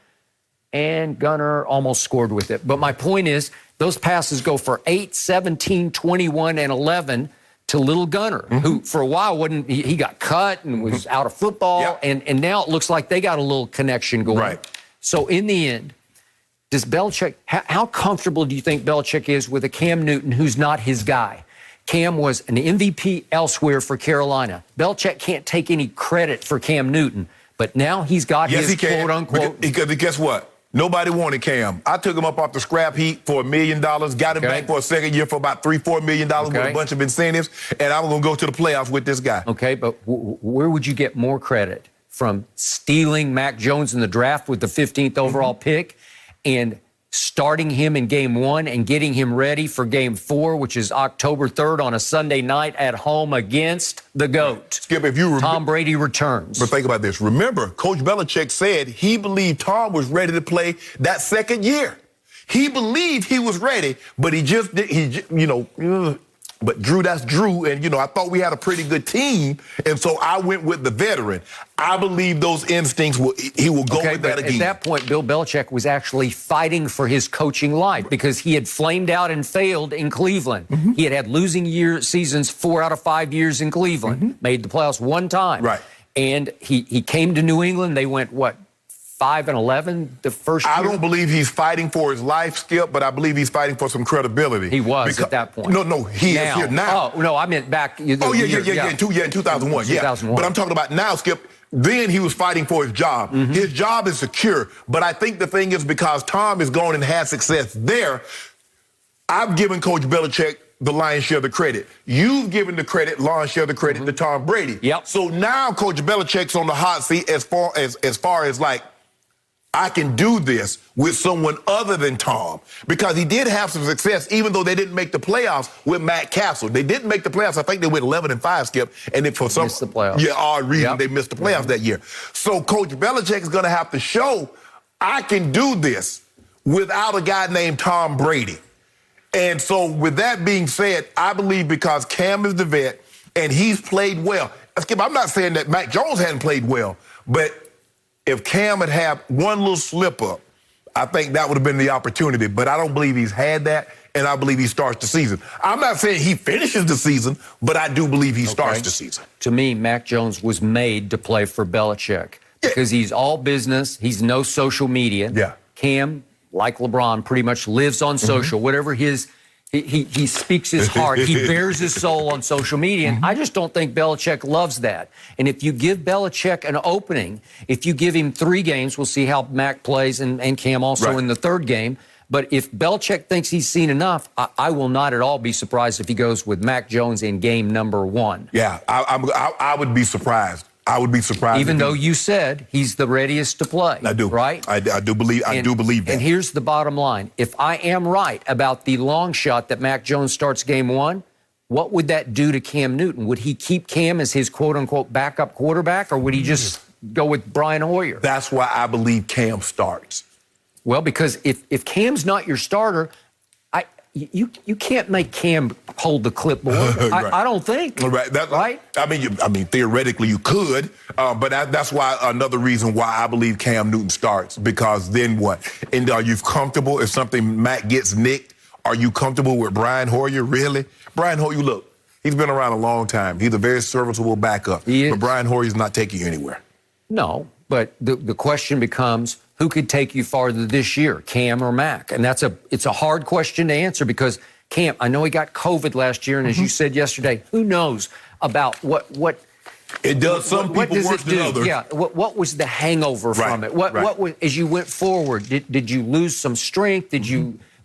Speaker 4: and Gunnar almost scored with it. But my point is, those passes go for 8, 17, 21, and 11 to little Gunnar, who for a while he got cut and was out of football, and now it looks like they got a little connection going.
Speaker 3: Right.
Speaker 4: So in the end, does Belichick, how comfortable do you think Belichick is with a Cam Newton who's not his guy? Cam was an MVP elsewhere for Carolina. Belichick can't take any credit for Cam Newton, but now he's got his quote-unquote...
Speaker 3: Because guess what? Nobody wanted Cam. I took him up off the scrap heap for $1 million, got him back for a second year for about $3-4 million with a bunch of incentives, and I'm going to go to the playoffs with this guy.
Speaker 4: Okay, but where would you get more credit? From stealing Mac Jones in the draft with the 15th overall pick and starting him in game 1 and getting him ready for game 4, which is October 3rd on a Sunday night at home against the GOAT.
Speaker 3: Skip, if you remember,
Speaker 4: Tom Brady returns.
Speaker 3: But think about this. Remember, Coach Belichick said he believed Tom was ready to play that second year. He believed he was ready, but but Drew, that's Drew, and, I thought we had a pretty good team, and so I went with the veteran. I believe those instincts, he will go with that again.
Speaker 4: At that point, Bill Belichick was actually fighting for his coaching life because he had flamed out and failed in Cleveland. He had losing seasons 4 out of 5 years in Cleveland, made the playoffs 1 time.
Speaker 3: Right.
Speaker 4: And he came to New England. They went, 5-11 the first year?
Speaker 3: I don't believe he's fighting for his life, Skip, but I believe he's fighting for some credibility.
Speaker 4: He was at that point.
Speaker 3: No, he is here now.
Speaker 4: Oh, no, I meant back.
Speaker 3: In 2001. Yeah. But I'm talking about now, Skip. Then he was fighting for his job. His job is secure. But I think the thing is, because Tom has gone and had success there, I've given Coach Belichick the lion's share of the credit. You've given the lion's share of the credit to Tom Brady.
Speaker 4: Yep.
Speaker 3: So now Coach Belichick's on the hot seat as far as like, I can do this with someone other than Tom, because he did have some success, even though they didn't make the playoffs with Matt Castle. They didn't make the playoffs. I think they went 11-5, Skip, and then for some
Speaker 4: missed the playoffs.
Speaker 3: Odd reason they missed the playoffs that year. So Coach Belichick is going to have to show I can do this without a guy named Tom Brady. And so with that being said, I believe because Cam is the vet and he's played well. Skip, I'm not saying that Mac Jones hadn't played well, but if Cam had one little slip up, I think that would have been the opportunity. But I don't believe he's had that, and I believe he starts the season. I'm not saying he finishes the season, but I do believe he starts the season.
Speaker 4: To me, Mac Jones was made to play for Belichick because he's all business. He's no social media.
Speaker 3: Yeah.
Speaker 4: Cam, like LeBron, pretty much lives on social. Whatever his He speaks his heart. He bears his soul on social media. And I just don't think Belichick loves that. And if you give Belichick an opening, if you give him 3 games, we'll see how Mac plays and Cam also in the 3rd game. But if Belichick thinks he's seen enough, I will not at all be surprised if he goes with Mac Jones in game number 1.
Speaker 3: Yeah, I would be surprised. I would be surprised.
Speaker 4: Even though you said he's the readiest to play.
Speaker 3: I do.
Speaker 4: Right?
Speaker 3: I do believe that.
Speaker 4: And here's the bottom line. If I am right about the long shot that Mac Jones starts game 1, what would that do to Cam Newton? Would he keep Cam as his quote-unquote backup quarterback, or would he just go with Brian Hoyer?
Speaker 3: That's why I believe Cam starts.
Speaker 4: Well, because if Cam's not your starter, you can't make Cam hold the clipboard.
Speaker 3: Right.
Speaker 4: I don't think.
Speaker 3: Right.
Speaker 4: Right.
Speaker 3: I mean, theoretically you could, but that's why another reason why I believe Cam Newton starts, because then what? And are you comfortable if something Mac gets nicked? Are you comfortable with Brian Hoyer? Really? Brian Hoyer, look, he's been around a long time. He's a very serviceable backup. But Brian Hoyer's not taking you anywhere.
Speaker 4: No, but the question becomes, who could take you farther this year, Cam or Mac? And it's a hard question to answer, because Cam, I know he got COVID last year, and as you said yesterday, who knows about what
Speaker 3: it does. Some people worse than others.
Speaker 4: Yeah. What was the hangover from it? What was, as you went forward? Did you lose some strength?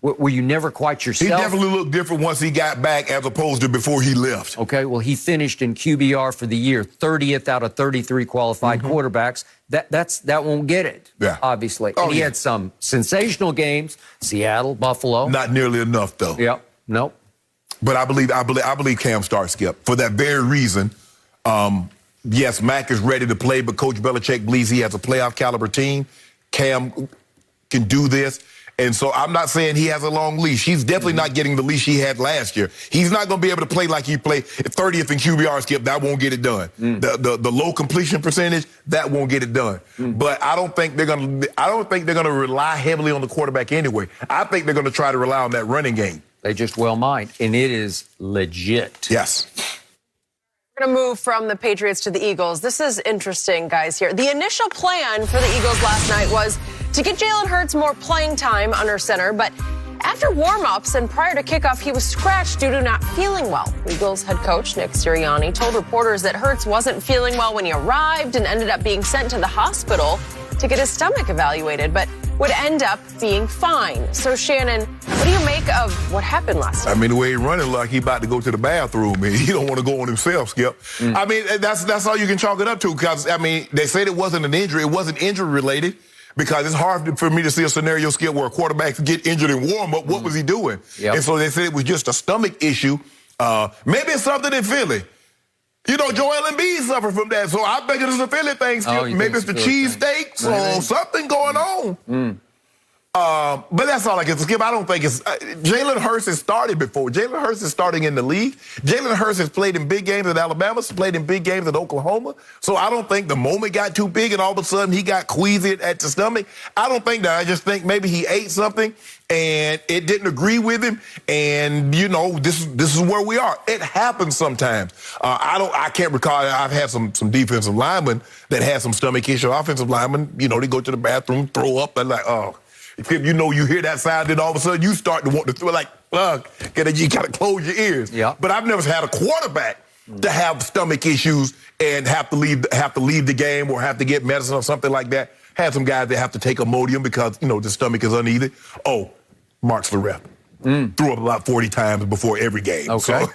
Speaker 4: Were you never quite yourself?
Speaker 3: He definitely looked different once he got back as opposed to before he left.
Speaker 4: Okay, well, he finished in QBR for the year, 30th out of 33 qualified quarterbacks. That won't get it, obviously. And he had some sensational games, Seattle, Buffalo.
Speaker 3: Not nearly enough, though.
Speaker 4: Yep, nope.
Speaker 3: But I believe Cam starts, Skip, for that very reason. Yes, Mac is ready to play, but Coach Belichick believes he has a playoff caliber team. Cam can do this. And so I'm not saying he has a long leash. He's definitely not getting the leash he had last year. He's not going to be able to play like he played 30th in QBR, Skip. That won't get it done. The low completion percentage, that won't get it done. But I don't think they're going to rely heavily on the quarterback anyway. I think they're going to try to rely on that running game.
Speaker 4: They just well might, and it is legit.
Speaker 3: Yes.
Speaker 2: We're going to move from the Patriots to the Eagles. This is interesting, guys, here. The initial plan for the Eagles last night was to get Jalen Hurts more playing time under center, but after warmups and prior to kickoff, he was scratched due to not feeling well. Eagles head coach Nick Sirianni told reporters that Hurts wasn't feeling well when he arrived and ended up being sent to the hospital to get his stomach evaluated, but would end up being fine. So, Shannon, what do you make of what happened last night?
Speaker 3: I mean, the way he's running like he about to go to the bathroom, and he don't want to go on himself, Skip. I mean, that's all you can chalk it up to, because, I mean, they said it wasn't an injury. It wasn't injury-related, because it's hard for me to see a scenario, Skip, where a quarterback get injured in warm-up. What was he doing? And so they said it was just a stomach issue. Maybe it's something in Philly. You know, Joel Embiid suffered from that, so I think it's a Philly thing, Skip. Maybe it's the cheesesteaks or something going on. But that's all I can skip. I don't think it's Jalen Hurts has started before. Jalen Hurts is starting in the league. Jalen Hurts has played in big games at Alabama, has played in big games at Oklahoma. So I don't think the moment got too big and all of a sudden he got queasy at the stomach. I don't think that. I just think maybe he ate something and it didn't agree with him. And, you know, this is where we are. It happens sometimes. I can't recall. I've had some defensive linemen that had some stomach issue. Offensive linemen, you know, they go to the bathroom, throw up, and like, oh. You know, you hear that sound, then all of a sudden you start to want to throw, like, you got to close your ears.
Speaker 4: Yeah.
Speaker 3: But I've never had a quarterback to have stomach issues and have to leave the game or have to get medicine or something like that. Had some guys that have to take Imodium because, you know, the stomach is uneven. Oh, Mark's the rep. Threw up about 40 times before every game.
Speaker 4: Okay.
Speaker 3: So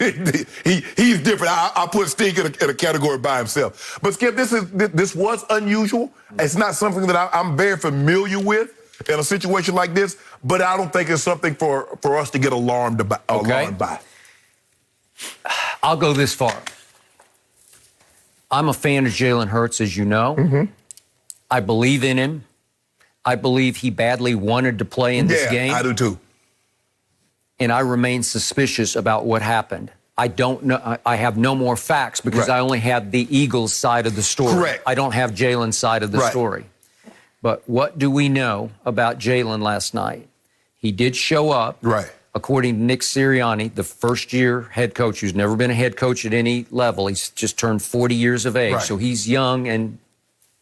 Speaker 3: he's different. I'll put Stink in a category by himself. But, Skip, this was unusual. It's not something that I'm very familiar with in a situation like this, but I don't think it's something for us to get alarmed by.
Speaker 4: I'll go this far. I'm a fan of Jalen Hurts, as you know. I believe in him. I believe he badly wanted to play in this game.
Speaker 3: I do too.
Speaker 4: And I remain suspicious about what happened. I don't know. I have no more facts because I only have the Eagles side of the story.
Speaker 3: Correct.
Speaker 4: I don't have Jalen's side of the story. But what do we know about Jalen last night? He did show up.
Speaker 3: Right.
Speaker 4: According to Nick Sirianni, the first-year head coach who's never been a head coach at any level. He's just turned 40 years of age.
Speaker 3: Right.
Speaker 4: So he's young, and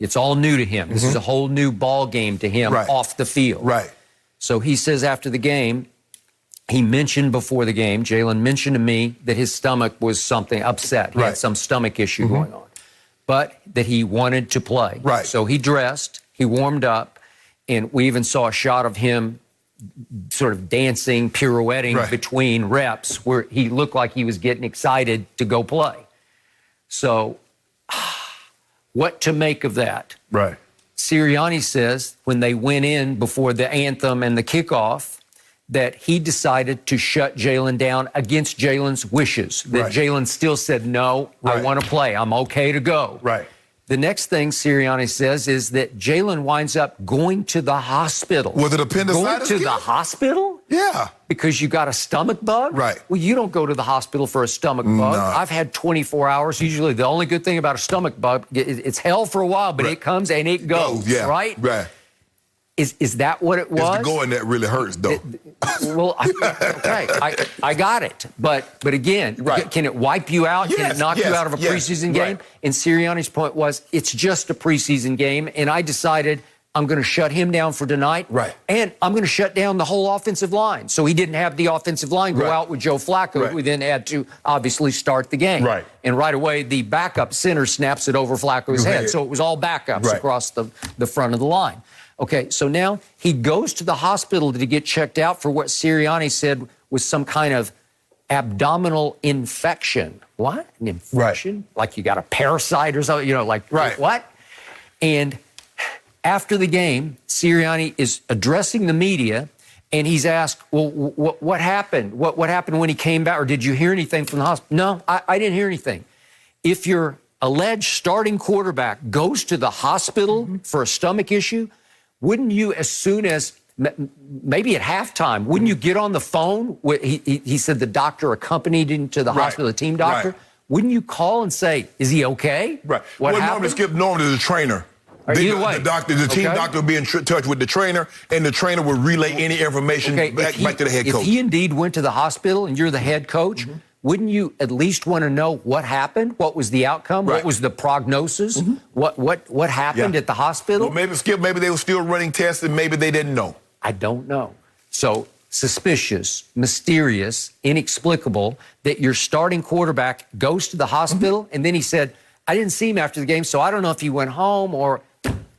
Speaker 4: it's all new to him. This is a whole new ball game to him off the field.
Speaker 3: Right.
Speaker 4: So he says after the game, he mentioned before the game, Jalen mentioned to me that his stomach was something upset. He had some stomach issue going on, but that he wanted to play.
Speaker 3: Right.
Speaker 4: So he dressed, he warmed up, and we even saw a shot of him sort of dancing, pirouetting between reps where he looked like he was getting excited to go play. So what to make of that?
Speaker 3: Right.
Speaker 4: Sirianni says when they went in before the anthem and the kickoff that he decided to shut Jalen down against Jalen's wishes. That Jalen still said, no, I want to play. I'm okay to go.
Speaker 3: Right.
Speaker 4: The next thing Sirianni says is that Jalen winds up going to the hospital.
Speaker 3: Was it appendicitis?
Speaker 4: Going to the hospital?
Speaker 3: Yeah.
Speaker 4: Because you got a stomach bug?
Speaker 3: Right.
Speaker 4: Well, you don't go to the hospital for a stomach bug.
Speaker 3: No.
Speaker 4: I've had 24 hours. Usually the only good thing about a stomach bug, it's hell for a while, but it comes and it goes, right?
Speaker 3: Right.
Speaker 4: Is that what it was?
Speaker 3: It's the going that really hurts, though.
Speaker 4: I got it. But again, can it wipe you out?
Speaker 3: Yes,
Speaker 4: Can it knock you out of a preseason game? And Sirianni's point was, it's just a preseason game, and I decided I'm going to shut him down for tonight.
Speaker 3: Right.
Speaker 4: And I'm going to shut down the whole offensive line. So he didn't have the offensive line go out with Joe Flacco, who then had to obviously start the game.
Speaker 3: Right.
Speaker 4: And right away, the backup center snaps it over Flacco's head. So it was all backups across the front of the line. Okay, so now he goes to the hospital to get checked out for what Sirianni said was some kind of abdominal infection. What? An infection? Like you got a parasite or something? You know, like what? And after the game, Sirianni is addressing the media, and he's asked, well, what happened? What happened when he came back? Or did you hear anything from the hospital? No, I didn't hear anything. If your alleged starting quarterback goes to the hospital for a stomach issue, wouldn't you, as soon as maybe at halftime, wouldn't you get on the phone? He said the doctor accompanied him to the hospital, the team doctor. Wouldn't you call and say, is he okay?
Speaker 3: Right.
Speaker 4: What happened?
Speaker 3: Normally the trainer.
Speaker 4: Either way.
Speaker 3: The team doctor would be in touch with the trainer, and the trainer would relay any information back to the head coach.
Speaker 4: If he indeed went to the hospital and you're the head coach, wouldn't you at least want to know what happened? What was the outcome? What was the prognosis? What happened at the hospital?
Speaker 3: Well, maybe they were still running tests and maybe they didn't know.
Speaker 4: I don't know. So suspicious, mysterious, inexplicable that your starting quarterback goes to the hospital, and then he said, I didn't see him after the game, so I don't know if he went home or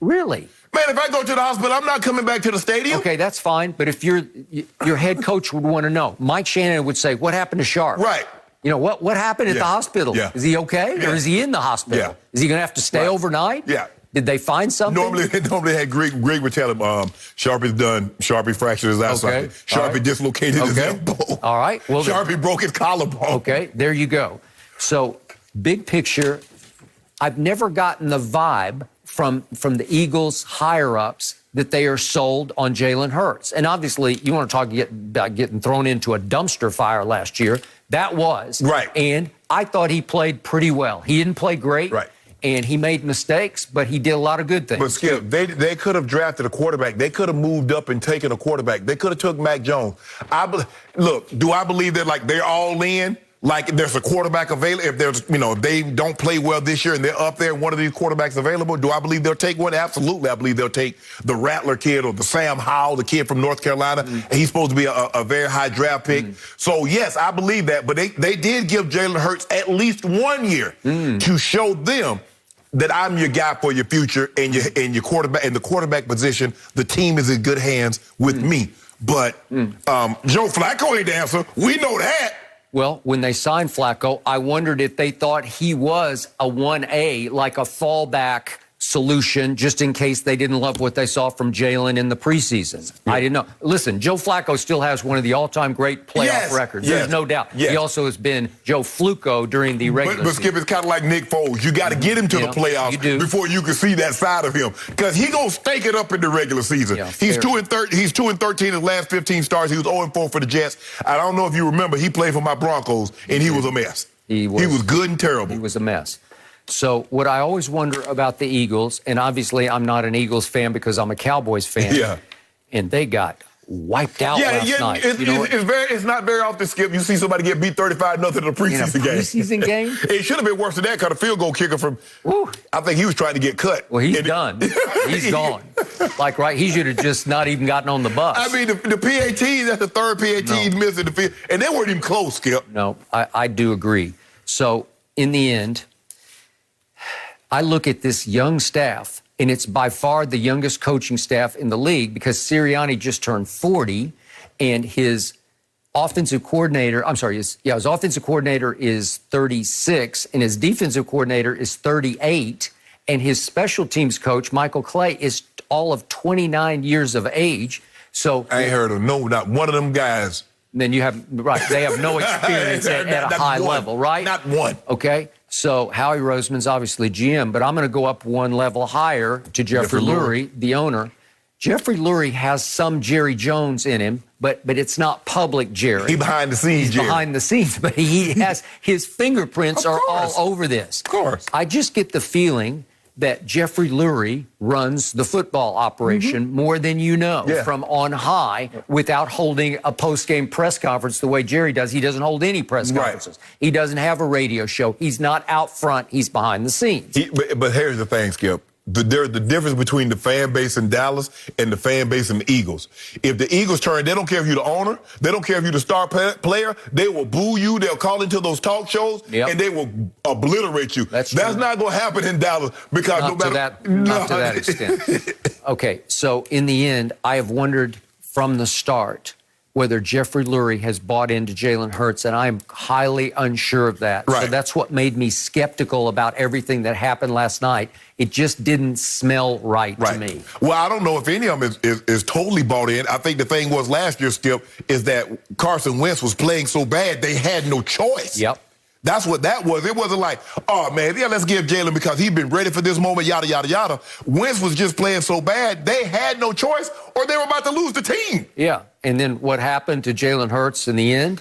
Speaker 4: really.
Speaker 3: Man, if I go to the hospital, I'm not coming back to the stadium.
Speaker 4: Okay, that's fine. But if your head coach would want to know, Mike Shannon would say, what happened to Sharpe?
Speaker 3: Right.
Speaker 4: You know, what happened at the hospital?
Speaker 3: Yeah.
Speaker 4: Is he okay? Or is he in the hospital?
Speaker 3: Yeah.
Speaker 4: Is he going to have to stay overnight?
Speaker 3: Yeah.
Speaker 4: Did they find something?
Speaker 3: Normally had Greg would tell him, Sharpe's done. Sharpe fractured his eye socket. Sharpe dislocated his elbow.
Speaker 4: All right. Well,
Speaker 3: Sharpe broke his collarbone.
Speaker 4: Okay, there you go. So, big picture, I've never gotten the vibe from the Eagles higher-ups that they are sold on Jalen Hurts. And obviously, you want to talk about getting thrown into a dumpster fire last year. That was.
Speaker 3: Right.
Speaker 4: And I thought he played pretty well. He didn't play great.
Speaker 3: Right.
Speaker 4: And he made mistakes, but he did a lot of good things.
Speaker 3: But Skip, they could have drafted a quarterback. They could have moved up and taken a quarterback. They could have took Mac Jones. Look, do I believe that like they're all in? Like there's a quarterback available. If there's, if they don't play well this year and they're up there, one of these quarterbacks available, do I believe they'll take one? Absolutely. I believe they'll take the Rattler kid or the Sam Howell, the kid from North Carolina. And he's supposed to be a very high draft pick. So, yes, I believe that. But they did give Jalen Hurts at least 1 year to show them that I'm your guy for your future and your quarterback in the quarterback position. The team is in good hands with me. But Joe Flacco ain't the answer. We know that.
Speaker 4: Well, when they signed Flacco, I wondered if they thought he was a 1A, like a fallback solution, just in case they didn't love what they saw from Jalen in the preseason. Yeah. I didn't know. Listen, Joe Flacco still has one of the all-time great playoff records. There's no doubt. He also has been Joe Fluco during the regular season.
Speaker 3: But Skip, it's kind of like Nick Foles. You got to get him to the playoffs before you can see that side of him, because he gonna stake it up in the regular season. Yeah, he's 2-13. He's 2-13 in his last 15 starts. He was 0-4 for the Jets. I don't know if you remember. He played for my Broncos, and he was a mess. He was good and terrible.
Speaker 4: He was a mess. So what I always wonder about the Eagles, and obviously I'm not an Eagles fan because I'm a Cowboys fan.
Speaker 3: Yeah.
Speaker 4: And they got wiped out last night.
Speaker 3: It's not very often, Skip, you see somebody get beat 35-0 in a preseason game.
Speaker 4: Preseason game?
Speaker 3: It should have been worse than that because the field goal kicker from, I think he was trying to get cut.
Speaker 4: Well, he's done. He's gone. He should have just not even gotten on the bus.
Speaker 3: I mean, the PAT, that's the third PAT he's missed in the field. And they weren't even close, Skip.
Speaker 4: No, I do agree. So, in the end, I look at this young staff, and it's by far the youngest coaching staff in the league because Sirianni just turned 40, and his offensive coordinator, his offensive coordinator is 36, and his defensive coordinator is 38, and his special teams coach, Michael Clay, is all of 29 years of age. So
Speaker 3: I ain't heard of not one of them guys.
Speaker 4: Then you have, they have no experience at a high level, right?
Speaker 3: Not one.
Speaker 4: Okay. So Howie Roseman's obviously GM, but I'm going to go up one level higher to Jeffrey Lurie, the owner. Jeffrey Lurie has some Jerry Jones in him, but it's not public Jerry.
Speaker 3: He's behind the scenes, Jerry.
Speaker 4: Behind the scenes, but he has his fingerprints are all over this.
Speaker 3: Of course.
Speaker 4: I just get the feeling that Jeffrey Lurie runs the football operation more than from on high without holding a post-game press conference the way Jerry does. He doesn't hold any press conferences. He doesn't have a radio show. He's not out front. He's behind the scenes.
Speaker 3: But here's the thing, Skip. There's the difference between the fan base in Dallas and the fan base in the Eagles. If the Eagles turn, they don't care if you're the owner. They don't care if you're the star player. They will boo you. They'll call into those talk shows, and they will obliterate you. That's not going to happen in Dallas because
Speaker 4: not to that extent. Okay, so in the end, I have wondered from the start whether Jeffrey Lurie has bought into Jalen Hurts, and I'm highly unsure of that.
Speaker 3: Right.
Speaker 4: So that's what made me skeptical about everything that happened last night. It just didn't smell right to me.
Speaker 3: Well, I don't know if any of them is totally bought in. I think the thing was last year, Skip, is that Carson Wentz was playing so bad they had no choice.
Speaker 4: Yep.
Speaker 3: That's what that was. It wasn't like, oh, man, let's give Jalen because he's been ready for this moment, yada, yada, yada. Wentz was just playing so bad, they had no choice or they were about to lose the team.
Speaker 4: Yeah, and then what happened to Jalen Hurts in the end?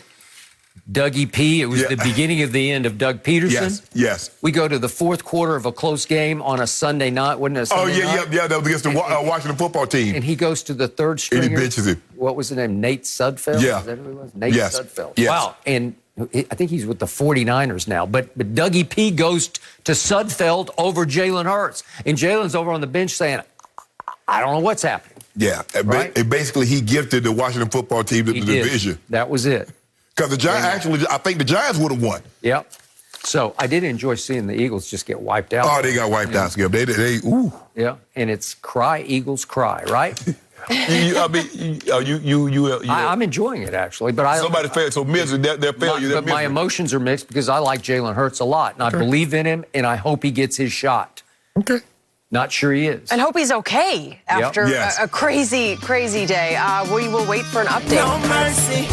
Speaker 4: Dougie P. It was the beginning of the end of Doug Peterson.
Speaker 3: Yes.
Speaker 4: We go to the fourth quarter of a close game on a Sunday night, wasn't it? A Sunday night?
Speaker 3: Yeah. That was against the Washington football team.
Speaker 4: And he goes to the third stringer.
Speaker 3: And he benches him.
Speaker 4: What was the name? Nate Sudfeld?
Speaker 3: Yeah.
Speaker 4: Is that who he was? Nate Sudfeld.
Speaker 3: Yes.
Speaker 4: Wow. And I think he's with the 49ers now. But Dougie P. goes to Sudfeld over Jalen Hurts. And Jalen's over on the bench saying, I don't know what's happening.
Speaker 3: Yeah.
Speaker 4: Right?
Speaker 3: Basically, he gifted the Washington football team the division.
Speaker 4: That was it.
Speaker 3: Because the Giants, I think the Giants would have won.
Speaker 4: Yep. So I did enjoy seeing the Eagles just get wiped out.
Speaker 3: Oh, they got wiped out, Skip. Ooh.
Speaker 4: Yeah, and it's cry, Eagles cry, right? I'm enjoying it, actually. But
Speaker 3: somebody failed, so misery, their failure.
Speaker 4: But my emotions are mixed because I like Jalen Hurts a lot, and I believe in him, and I hope he gets his shot.
Speaker 3: Okay.
Speaker 4: Not sure he is.
Speaker 2: And hope he's okay after a crazy, crazy day. We will wait for an update.
Speaker 5: No mercy.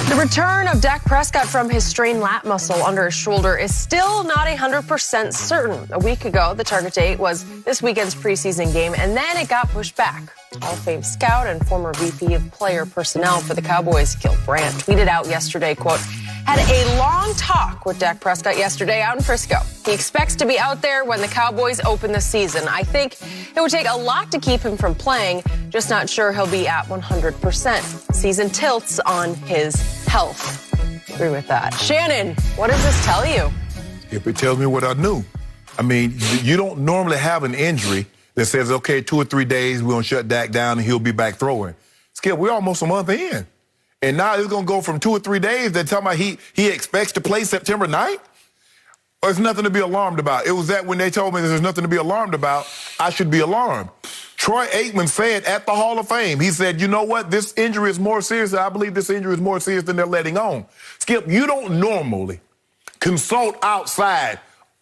Speaker 2: The return of Dak Prescott from his strained lat muscle under his shoulder is still not 100% certain. A week ago, the target date was this weekend's preseason game, and then it got pushed back. Hall of Fame scout and former VP of player personnel for the Cowboys, Gil Brandt, tweeted out yesterday, quote, had a long talk with Dak Prescott yesterday out in Frisco. He expects to be out there when the Cowboys open the season. I think it would take a lot to keep him from playing, just not sure he'll be at 100%. Season tilts on his health. Agree with that. Shannon, what does this tell you?
Speaker 3: If it tells me what I knew. I mean, you don't normally have an injury that says, okay, 2 or 3 days, we're going to shut Dak down and he'll be back throwing. Skip, we're almost a month in. And now it's going to go from 2 or 3 days. They're talking about he expects to play September 9th? Or it's nothing to be alarmed about. It was that when they told me there's nothing to be alarmed about, I should be alarmed. Troy Aikman said at the Hall of Fame, he said, you know what, this injury is more serious. I believe this injury is more serious than they're letting on. Skip, you don't normally consult outside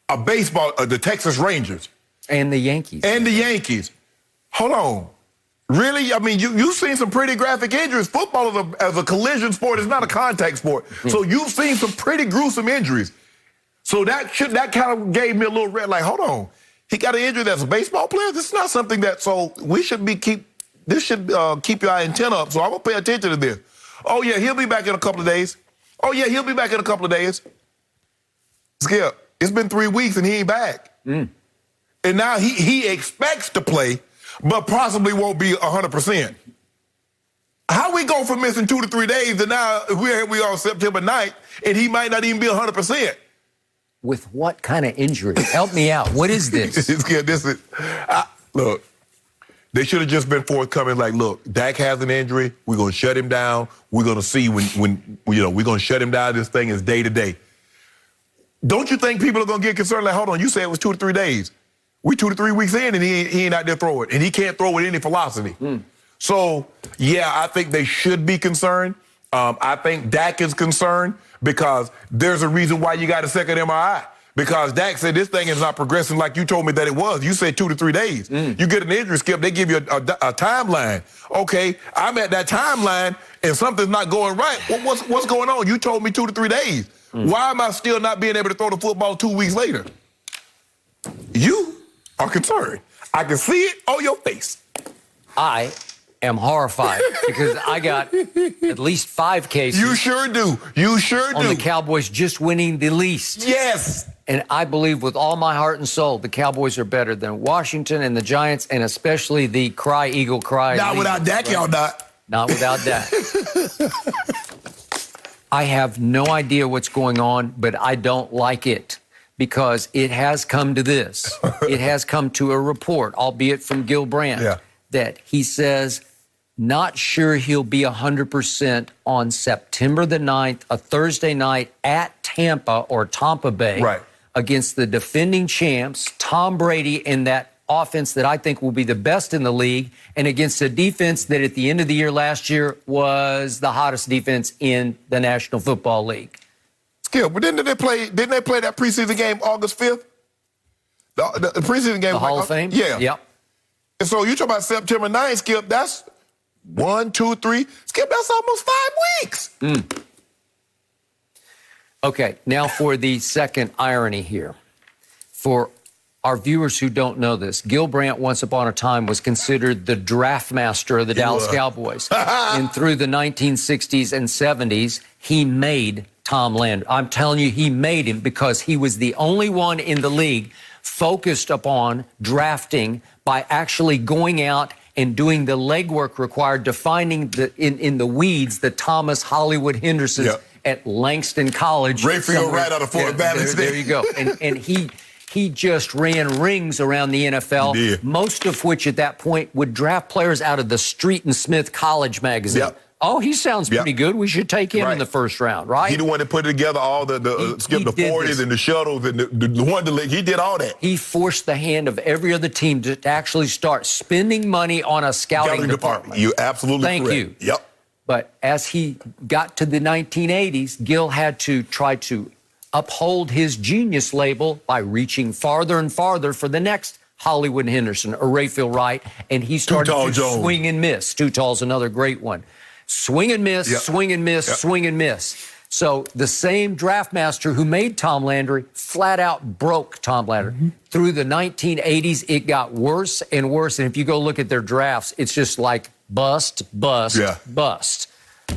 Speaker 3: a baseball, the Texas Rangers.
Speaker 4: And the Yankees.
Speaker 3: Hold on. Really? I mean, you've seen some pretty graphic injuries. Football as a collision sport is not a contact sport. So you've seen some pretty gruesome injuries. So that kind of gave me a little red, like, hold on. He got an injury that's a baseball player? This is not something that, so we should keep your antenna up. So I'm going to pay attention to this. Oh, yeah, he'll be back in a couple of days. Skip, it's been 3 weeks and he ain't back. And now he expects to play, but possibly won't be 100%. How we go from missing 2 to 3 days to now we are September 9th, and he might not even be 100%?
Speaker 4: With what kind of injury? Help me out. What is this?
Speaker 3: Look, they should have just been forthcoming. Like, look, Dak has an injury. We're gonna shut him down. We're gonna see when we're gonna shut him down. This thing is day to day. Don't you think people are gonna get concerned? Like, hold on, you said it was 2 to 3 days. We 2 to 3 weeks in, and he ain't out there throwing, and he can't throw with any velocity. So, yeah, I think they should be concerned. I think Dak is concerned because there's a reason why you got a second MRI. Because Dak said this thing is not progressing like you told me that it was. You said 2 to 3 days. You get an injury, Skip, they give you a timeline. Okay, I'm at that timeline and something's not going right. What's going on? You told me 2 to 3 days. Why am I still not being able to throw the football 2 weeks later? You are concerned. I can see it on your face.
Speaker 4: I am horrified because I got at least 5 cases.
Speaker 3: You sure do. You sure do.
Speaker 4: On the Cowboys just winning the least.
Speaker 3: Yes.
Speaker 4: And I believe with all my heart and soul, the Cowboys are better than Washington and the Giants, and especially the Cry Eagle Cry.
Speaker 3: Not without Dak, y'all not.
Speaker 4: Not without Dak. I have no idea what's going on, but I don't like it because it has come to this. It has come to a report, albeit from Gil Brandt, that he says not sure he'll be 100% on September the 9th, a Thursday night at Tampa or Tampa Bay against the defending champs, Tom Brady, in that offense that I think will be the best in the league, and against a defense that at the end of the year last year was the hottest defense in the National Football League.
Speaker 3: Skip, but didn't they play that preseason game August 5th? The preseason game.
Speaker 4: The Hall of Fame?
Speaker 3: Yeah.
Speaker 4: Yep.
Speaker 3: And so you talk about September 9th, Skip, that's 1, 2, 3. Skip, that's almost 5 weeks.
Speaker 4: Okay, now for the second irony here. For our viewers who don't know this, Gil Brandt once upon a time was considered the draft master of the Dallas Cowboys. And through the 1960s and 70s, he made Tom Landry. I'm telling you, he made him because he was the only one in the league focused upon drafting by actually going out and doing the legwork required to finding in the weeds the Thomas Hollywood Hendersons at Langston College.
Speaker 3: Rayfield right out of Fort Valley.
Speaker 4: There you go. And he just ran rings around the NFL, most of which at that point would draft players out of the Street and Smith College magazine. Oh, he sounds pretty good. We should take him in the first round, right?
Speaker 3: He the one that put together all the 40s and the shuttles and the one that he did all that.
Speaker 4: He forced the hand of every other team to actually start spending money on a scouting department.
Speaker 3: You're absolutely correct.
Speaker 4: Thank you.
Speaker 3: Yep.
Speaker 4: But as he got to the 1980s, Gil had to try to uphold his genius label by reaching farther and farther for the next Hollywood Henderson or Rayfield Wright, and he started to swing and miss. Too Tall's another great one. Swing and miss, swing and miss, swing and miss. So the same draft master who made Tom Landry flat out broke Tom Landry. Through the 1980s, it got worse and worse. And if you go look at their drafts, it's just like bust, bust, bust.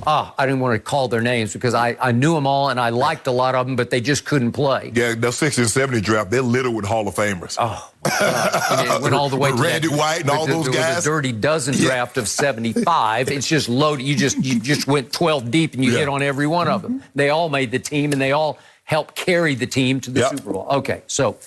Speaker 4: I didn't want to call their names because I knew them all and I liked a lot of them, but they just couldn't play.
Speaker 3: Yeah, the 60 and 70 draft, they're littered with Hall of Famers.
Speaker 4: Oh, my God. And it went all the way to
Speaker 3: Randy White and all those guys.
Speaker 4: The Dirty Dozen draft of 75. It's just loaded. You just went 12 deep and you hit on every one of them. They all made the team and they all helped carry the team to the Super Bowl. Okay, so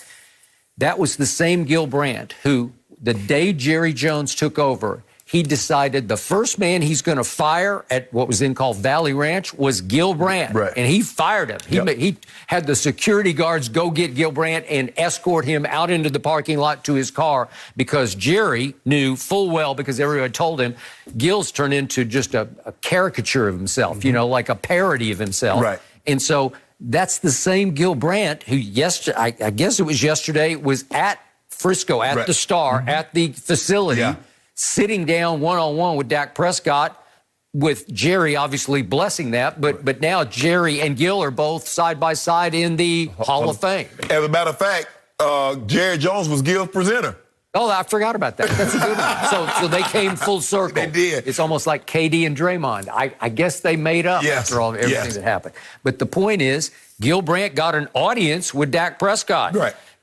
Speaker 4: that was the same Gil Brandt who, the day Jerry Jones took over, he decided the first man he's going to fire at what was then called Valley Ranch was Gil Brandt. And he fired him. He had the security guards go get Gil Brandt and escort him out into the parking lot to his car because Jerry knew full well, because everyone told him, Gil's turned into just a caricature of himself, you know, like a parody of himself. And so that's the same Gil Brandt who I guess it was yesterday, was at Frisco, at the Star, at the facility, sitting down one-on-one with Dak Prescott, with Jerry obviously blessing that, but now Jerry and Gil are both side by side in the Hall of Fame.
Speaker 3: As a matter of fact, Jerry Jones was Gil's presenter.
Speaker 4: Oh, I forgot about that. That's a good one. So they came full circle.
Speaker 3: They did.
Speaker 4: It's almost like KD and Draymond. I guess they made up after everything that happened. But the point is, Gil Brandt got an audience with Dak Prescott.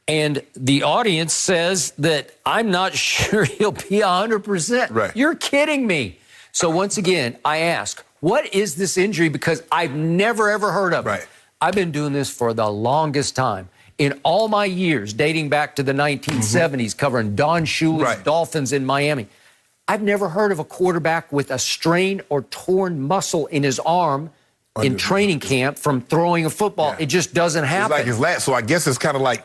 Speaker 4: And the audience says that I'm not sure he'll be 100%. You're kidding me. So once again, I ask, what is this injury? Because I've never, ever heard of it. I've been doing this for the longest time. In all my years, dating back to the 1970s, covering Don Shula's Dolphins in Miami, I've never heard of a quarterback with a strained or torn muscle in his arm in training camp from throwing a football. It just doesn't happen.
Speaker 3: It's like his last, so I guess it's kind of like,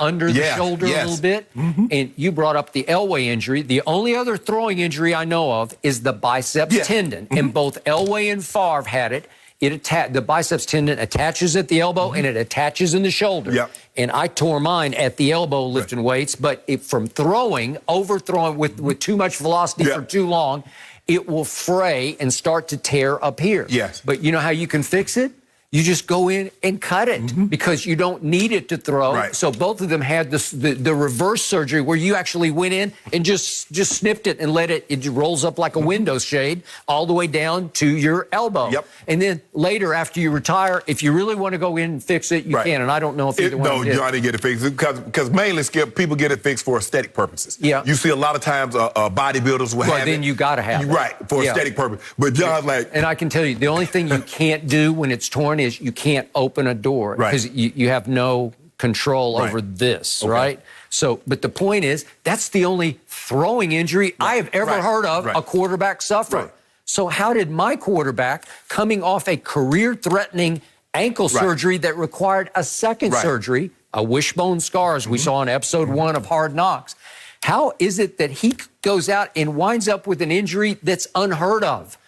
Speaker 4: under the shoulder a little bit. And you brought up the Elway injury. The only other throwing injury I know of is the biceps tendon. And both Elway and Favre had it. The biceps tendon attaches at the elbow and it attaches in the shoulder. And I tore mine at the elbow lifting weights, but from throwing, overthrowing with too much velocity for too long, it will fray and start to tear up here. But you know how you can fix it? You just go in and cut it because you don't need it to throw. So both of them had the reverse surgery where you actually went in and just snipped it and let it rolls up like a window shade all the way down to your elbow. And then later after you retire, if you really want to go in and fix it, you can. And I don't know if either one did.
Speaker 3: No, Johnny get it fixed because mainly, Skip, people get it fixed for aesthetic purposes. You see a lot of times bodybuilders will have
Speaker 4: then you got to have it.
Speaker 3: For aesthetic purpose. But John's like...
Speaker 4: And I can tell you, the only thing you can't do when it's torn is you can't open a door because you have no control over this, right? So, but the point is, that's the only throwing injury I have ever heard of a quarterback suffer. So how did my quarterback, coming off a career-threatening ankle surgery that required a second surgery, a wishbone scar, as we saw in episode 1 of Hard Knocks, how is it that he goes out and winds up with an injury that's unheard of?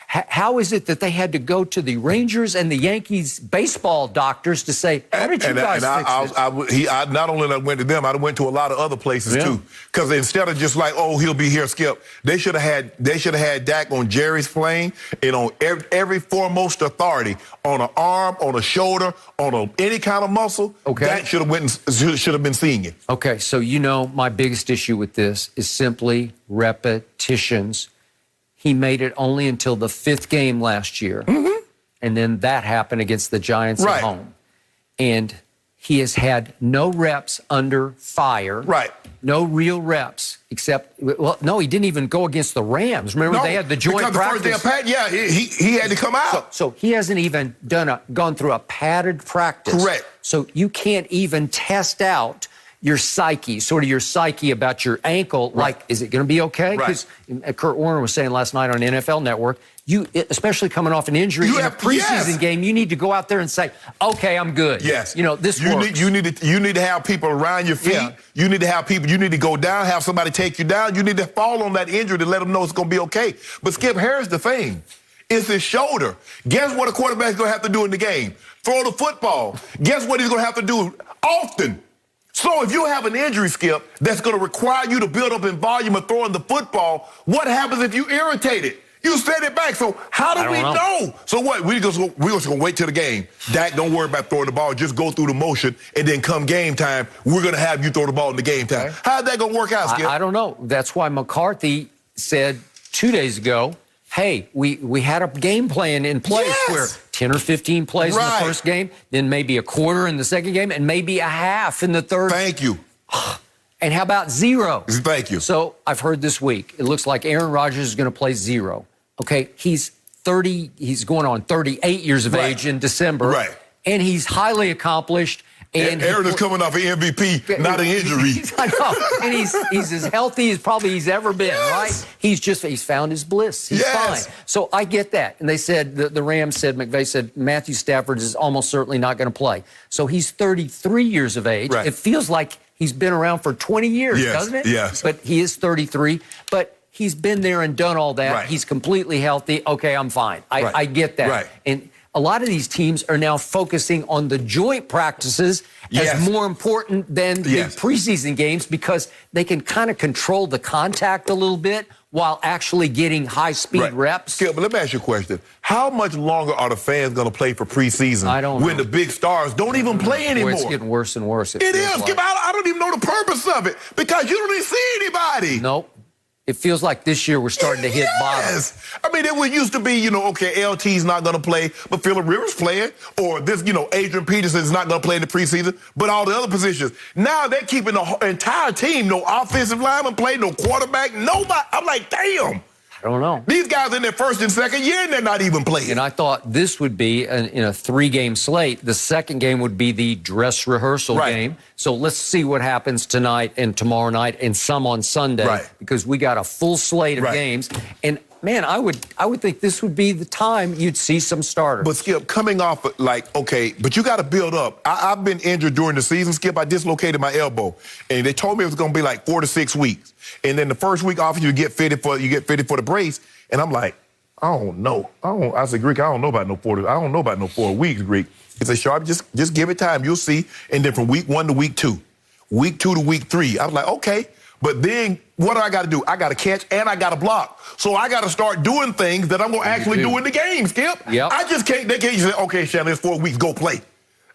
Speaker 4: How is it that they had to go to the Rangers and the Yankees baseball doctors to say, how did you guys fix this?
Speaker 3: I not only went to them, I went to a lot of other places too. Because instead of just like, oh, he'll be here, Skip, they should have had Dak on Jerry's plane and on every foremost authority, on an arm, on a shoulder, on any kind of muscle. Dak should have been seeing it.
Speaker 4: Okay, so you know my biggest issue with this is simply repetitions. He made it only until the 5th game last year. And then that happened against the Giants at home. And he has had no reps under fire. No real reps, except, well, no, he didn't even go against the Rams. Remember, they had the joint practice.
Speaker 3: The first day of he had to come out.
Speaker 4: So he hasn't even gone through a padded practice. So you can't even test out your psyche about your ankle, like, is it going to be okay? Because Kurt Warner was saying last night on NFL Network, especially coming off an injury in a preseason game, you need to go out there and say, okay, I'm good. You know, this works.
Speaker 3: You need to have people around your feet. You need to have people, you need to go down, have somebody take you down. You need to fall on that injury to let them know it's going to be okay. But Skip, here's the thing. It's his shoulder. Guess what a quarterback's going to have to do in the game? Throw the football. Guess what he's going to have to do often? So if you have an injury, Skip, that's going to require you to build up in volume of throwing the football, what happens if you irritate it? You set it back. So how do we know? So what? We're just going to wait till the game. Dak, don't worry about throwing the ball. Just go through the motion, and then come game time, we're going to have you throw the ball in the game time. How's that going to work out, Skip?
Speaker 4: I don't know. That's why McCarthy said 2 days ago, hey, we had a game plan in place where 10 or 15 plays in the first game, then maybe a quarter in the second game, and maybe a half in the third.
Speaker 3: Thank you.
Speaker 4: And how about 0?
Speaker 3: Thank you.
Speaker 4: So I've heard this week, it looks like Aaron Rodgers is going to play 0. Okay, he's going on 38 years of age in December. And he's highly accomplished. And
Speaker 3: Aaron is coming off an MVP, not an injury.
Speaker 4: I know. And he's as healthy as probably he's ever been, right? He's found his bliss. He's fine. So I get that. And they said, the Rams said, McVay said, Matthew Stafford is almost certainly not going to play. So he's 33 years of age. It feels like he's been around for 20 years, doesn't it? But he is 33. But he's been there and done all that. He's completely healthy. Okay, I'm fine. I get that. And a lot of these teams are now focusing on the joint practices as more important than the preseason games because they can kind of control the contact a little bit while actually getting high-speed reps.
Speaker 3: Yeah, but let me ask you a question. How much longer are the fans going to play for preseason when the big stars don't even play anymore?
Speaker 4: It's getting worse and worse.
Speaker 3: It is. Like. I don't even know the purpose of it because you don't even see anybody.
Speaker 4: Nope. It feels like this year we're starting to hit bottom.
Speaker 3: I mean, it used to be, okay, LT's not going to play, but Phillip Rivers playing, or this, Adrian Peterson's not going to play in the preseason, but all the other positions. Now they're keeping the entire team, no offensive lineman play, no quarterback, nobody. I'm like, damn.
Speaker 4: don't know.
Speaker 3: These guys in their first and second year, and they're not even playing.
Speaker 4: And I thought this would be in a 3-game slate. The second game would be the dress rehearsal game. So let's see what happens tonight and tomorrow night and some on Sunday because we got a full slate of games. And man, I would think this would be the time you'd see some starters.
Speaker 3: But Skip, coming off but you got to build up. I've been injured during the season, Skip. I dislocated my elbow, and they told me it was going to be like 4 to 6 weeks. And then the first week off, you get fitted for the brace, and I'm like, I don't know. I said, Greek, I don't know about no 4 weeks, Greek. He said, Sharpe, just give it time. You'll see. And then from week 1 to week 2, week 2 to week 3, I was like, okay. But then what do I got to do? I got to catch and I got to block. So I got to start doing things that I'm going to actually do in the game, Skip.
Speaker 4: Yep.
Speaker 3: I just can't. They can't say, okay, Shannon, it's 4 weeks, go play.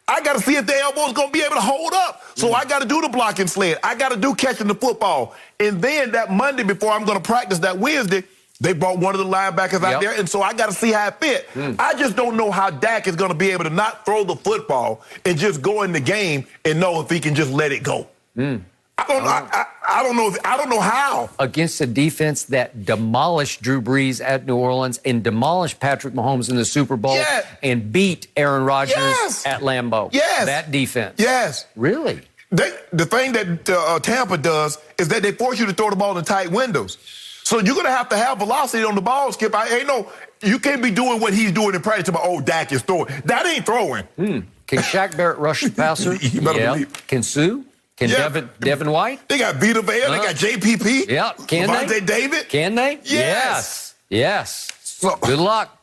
Speaker 3: I got to see if the elbow's going to be able to hold up. So I got to do the blocking sled. I got to do catching the football. And then that Monday before I'm going to practice that Wednesday, they brought one of the linebackers out there, and so I got to see how it fit. I just don't know how Dak is going to be able to not throw the football and just go in the game and know if he can just let it go. I don't know how.
Speaker 4: Against a defense that demolished Drew Brees at New Orleans and demolished Patrick Mahomes in the Super Bowl and beat Aaron Rodgers at Lambeau. That defense. Really?
Speaker 3: The thing that Tampa does is that they force you to throw the ball in tight windows. So you're going to have velocity on the ball, Skip. You can't be doing what he's doing in practice about, Dak is throwing. That ain't throwing.
Speaker 4: Can Shaq Barrett rush the passer?
Speaker 3: You better believe.
Speaker 4: Can Sue? Can Devin White?
Speaker 3: They got Vita Vea. They got JPP.
Speaker 4: Yeah. Can
Speaker 3: Devontae David.
Speaker 4: Can they? Yes. So, good luck.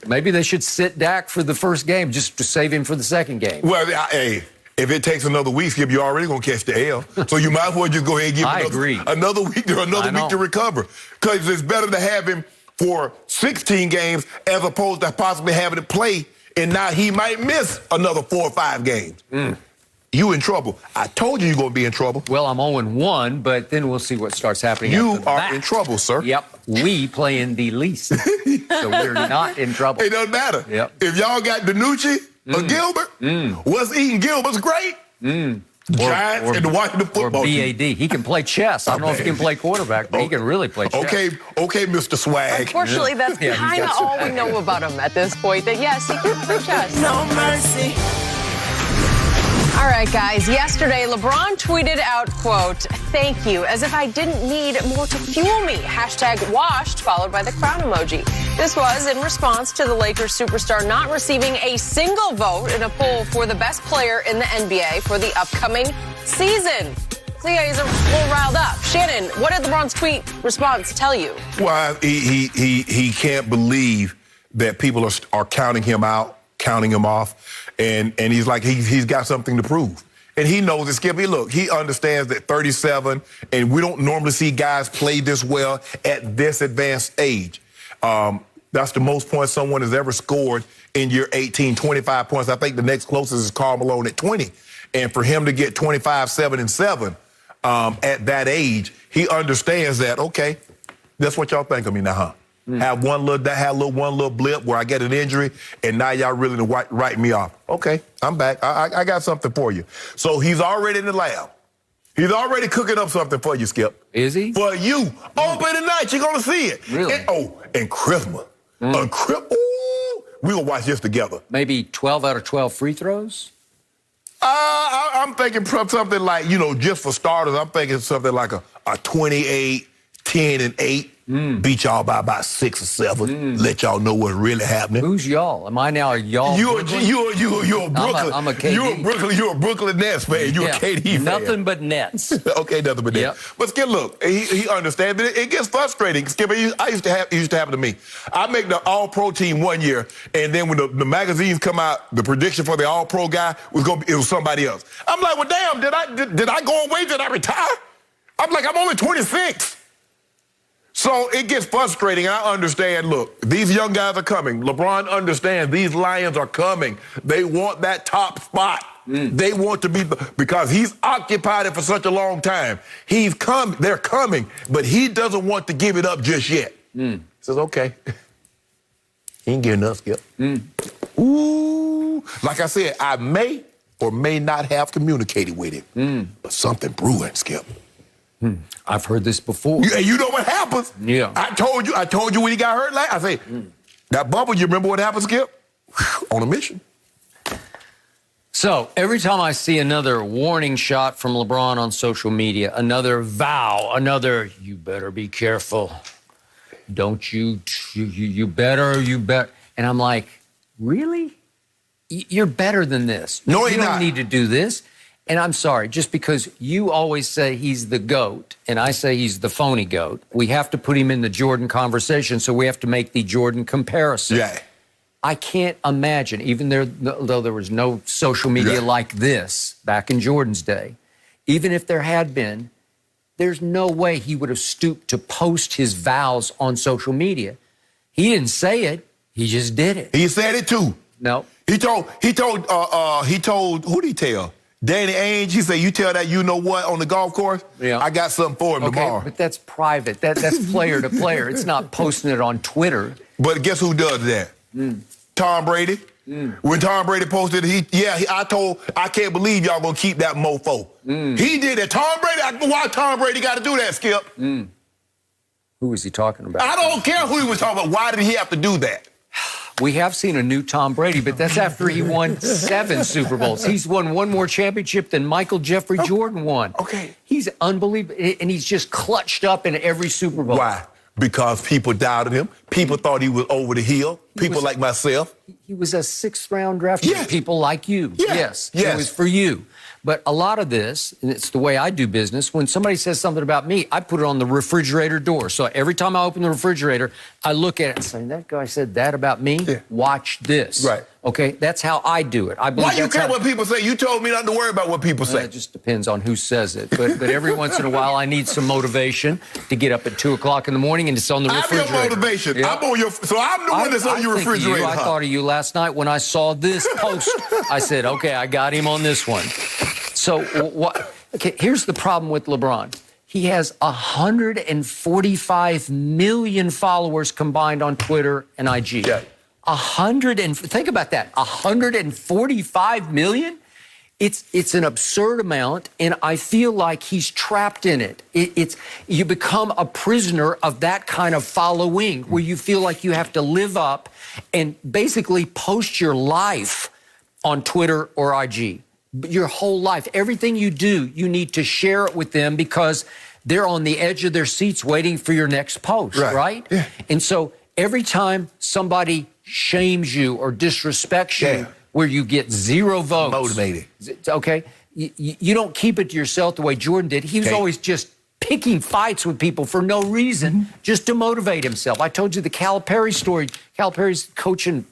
Speaker 4: Maybe they should sit Dak for the first game just to save him for the second game.
Speaker 3: Well, hey, if it takes another week, Skip, you're already going to catch the L. So you might as well just go ahead and give another week to recover. Because it's better to have him for 16 games as opposed to possibly having to play, and now he might miss another 4 or 5 games. You in trouble. I told you you're going to be in trouble.
Speaker 4: Well, I'm 0-1, but then we'll see what starts happening.
Speaker 3: You are in trouble, sir.
Speaker 4: Yep. We play in the least. So we're not in trouble.
Speaker 3: It doesn't matter.
Speaker 4: Yep.
Speaker 3: If y'all got Danucci or Gilbert, what's eating Gilbert's great? Giants and the Washington football
Speaker 4: or BAD.
Speaker 3: team.
Speaker 4: He can play chess. I don't know if he can play quarterback, but he can really play chess.
Speaker 3: Okay, Mr. Swag.
Speaker 2: Unfortunately, that's kind of all we know about him at this point. That, yes, he can play chess.
Speaker 5: No mercy.
Speaker 2: All right, guys. Yesterday, LeBron tweeted out, quote, "Thank you, as if I didn't need more to fuel me." #washed, followed by the crown emoji. This was in response to the Lakers superstar not receiving a single vote in a poll for the best player in the NBA for the upcoming season. So yeah, he's a little riled up. Shannon, what did LeBron's tweet response tell you?
Speaker 3: Well, he can't believe that people are counting him out, counting him off. And he's like, he's got something to prove. And he knows it, Skippy. Look, he understands that 37, and we don't normally see guys play this well at this advanced age. That's the most points someone has ever scored in year 18, 25 points. I think the next closest is Karl Malone at 20. And for him to get 25, 7, and 7 at that age, he understands that, okay, that's what y'all think of me now, huh? Have one little blip where I get an injury, and now y'all really write me off. Okay, I'm back. I got something for you. So he's already in the lab. He's already cooking up something for you, Skip.
Speaker 4: Is he?
Speaker 3: For you. Open tonight. You're going to see it.
Speaker 4: Really?
Speaker 3: And Christmas. We're going to watch this together.
Speaker 4: Maybe 12 out of 12 free throws?
Speaker 3: I'm thinking something like, just for starters, I'm thinking something like a 28, 10, and 8. Beat y'all by about 6 or 7. Let y'all know what's really happening.
Speaker 4: Who's y'all? Am I now a y'all?
Speaker 3: You're a Brooklyn.
Speaker 4: I'm a KD.
Speaker 3: You're a Brooklyn Nets fan. You're a KD fan.
Speaker 4: Nothing but Nets.
Speaker 3: Okay, nothing but Nets. But Skip, look, he understands it. It gets frustrating. Skip, it used to happen to me. I make the All-Pro team one year, and then when the magazines come out, the prediction for the All-Pro guy it was somebody else. I'm like, well, damn, did I go away? Did I retire? I'm like, I'm only 26. So it gets frustrating. I understand, look, these young guys are coming. LeBron understands these Lions are coming. They want that top spot. They want to be, because he's occupied it for such a long time. They're coming, but he doesn't want to give it up just yet. He says, okay. He ain't getting us, Skip. Ooh. Like I said, I may or may not have communicated with him. But something brewing, Skip.
Speaker 4: I've heard this before.
Speaker 3: You know what happens?
Speaker 4: Yeah.
Speaker 3: I told you when he got hurt last. I say, that bubble, you remember what happened, Skip? On a mission.
Speaker 4: So every time I see another warning shot from LeBron on social media, another vow, another, you better be careful. Don't you better. And I'm like, really? You're better than this.
Speaker 3: No,
Speaker 4: you don't need to do this. And I'm sorry, just because you always say he's the GOAT and I say he's the phony GOAT, we have to put him in the Jordan conversation, so we have to make the Jordan comparison.
Speaker 3: Yeah.
Speaker 4: I can't imagine, even though there was no social media like this back in Jordan's day, even if there had been, there's no way he would have stooped to post his vows on social media. He didn't say it. He just did it.
Speaker 3: He said it too.
Speaker 4: No.
Speaker 3: He told, who did he tell? Danny Ainge. He said, you tell that you know what on the golf course? Yeah. I got something for him tomorrow.
Speaker 4: But that's private. That's player to player. It's not posting it on Twitter.
Speaker 3: But guess who does that? Tom Brady. When Tom Brady posted it, I can't believe y'all gonna keep that mofo. He did it. Tom Brady, why Tom Brady got to do that, Skip?
Speaker 4: Who was he talking about?
Speaker 3: I don't care who he was talking about. Why did he have to do that?
Speaker 4: We have seen a new Tom Brady, but that's after he won 7 Super Bowls. He's won one more championship than Michael Jeffrey Jordan won.
Speaker 3: Okay.
Speaker 4: He's unbelievable, and he's just clutched up in every Super Bowl.
Speaker 3: Why? Because people doubted him. People thought he was over the hill. People like myself.
Speaker 4: He was a 6th-round draft pick. People like you. Yes. It was for you. But a lot of this, and it's the way I do business, when somebody says something about me, I put it on the refrigerator door. So every time I open the refrigerator, I look at it and say, that guy said that about me? Yeah. Watch this.
Speaker 3: Right.
Speaker 4: Okay? That's how I do it. I believe.
Speaker 3: Why you care what people say? You told me not to worry about what people say.
Speaker 4: It just depends on who says it. But every once in a while, I need some motivation to get up at 2 o'clock in the morning, and it's on the refrigerator.
Speaker 3: I'm your motivation. Yep. So I'm the one that's on your refrigerator.
Speaker 4: I thought of you last night when I saw this post. I said, okay, I got him on this one. So okay, here's the problem with LeBron. He has 145 million followers combined on Twitter and IG.
Speaker 3: Yeah.
Speaker 4: Think about that. 145 million? It's an absurd amount, and I feel like he's trapped in it. You become a prisoner of that kind of following, where you feel like you have to live up and basically post your life on Twitter or IG. Your whole life, everything you do, you need to share it with them because they're on the edge of their seats waiting for your next post, right? Yeah. And so every time somebody shames you or disrespects you, where you get 0 votes.
Speaker 3: Motivated.
Speaker 4: Okay? You don't keep it to yourself the way Jordan did. He was always just picking fights with people for no reason, just to motivate himself. I told you the Calipari story. Calipari's coaching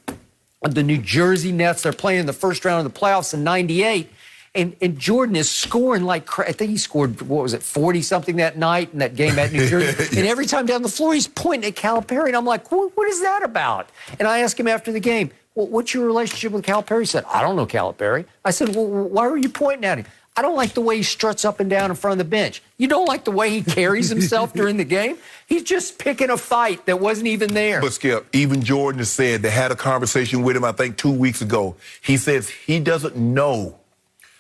Speaker 4: the New Jersey Nets. They're playing in the first round of the playoffs in '98. And Jordan is scoring like I think he scored, 40-something that night in that game at New Jersey. And every time down the floor, he's pointing at Calipari. And I'm like, what is that about? And I asked him after the game, well, what's your relationship with Calipari? He said, I don't know Calipari. I said, well, why were you pointing at him? I don't like the way he struts up and down in front of the bench. You don't like the way he carries himself during the game? He's just picking a fight that wasn't even there.
Speaker 3: But, Skip, even Jordan has said, they had a conversation with him, I think, 2 weeks ago. He says he doesn't know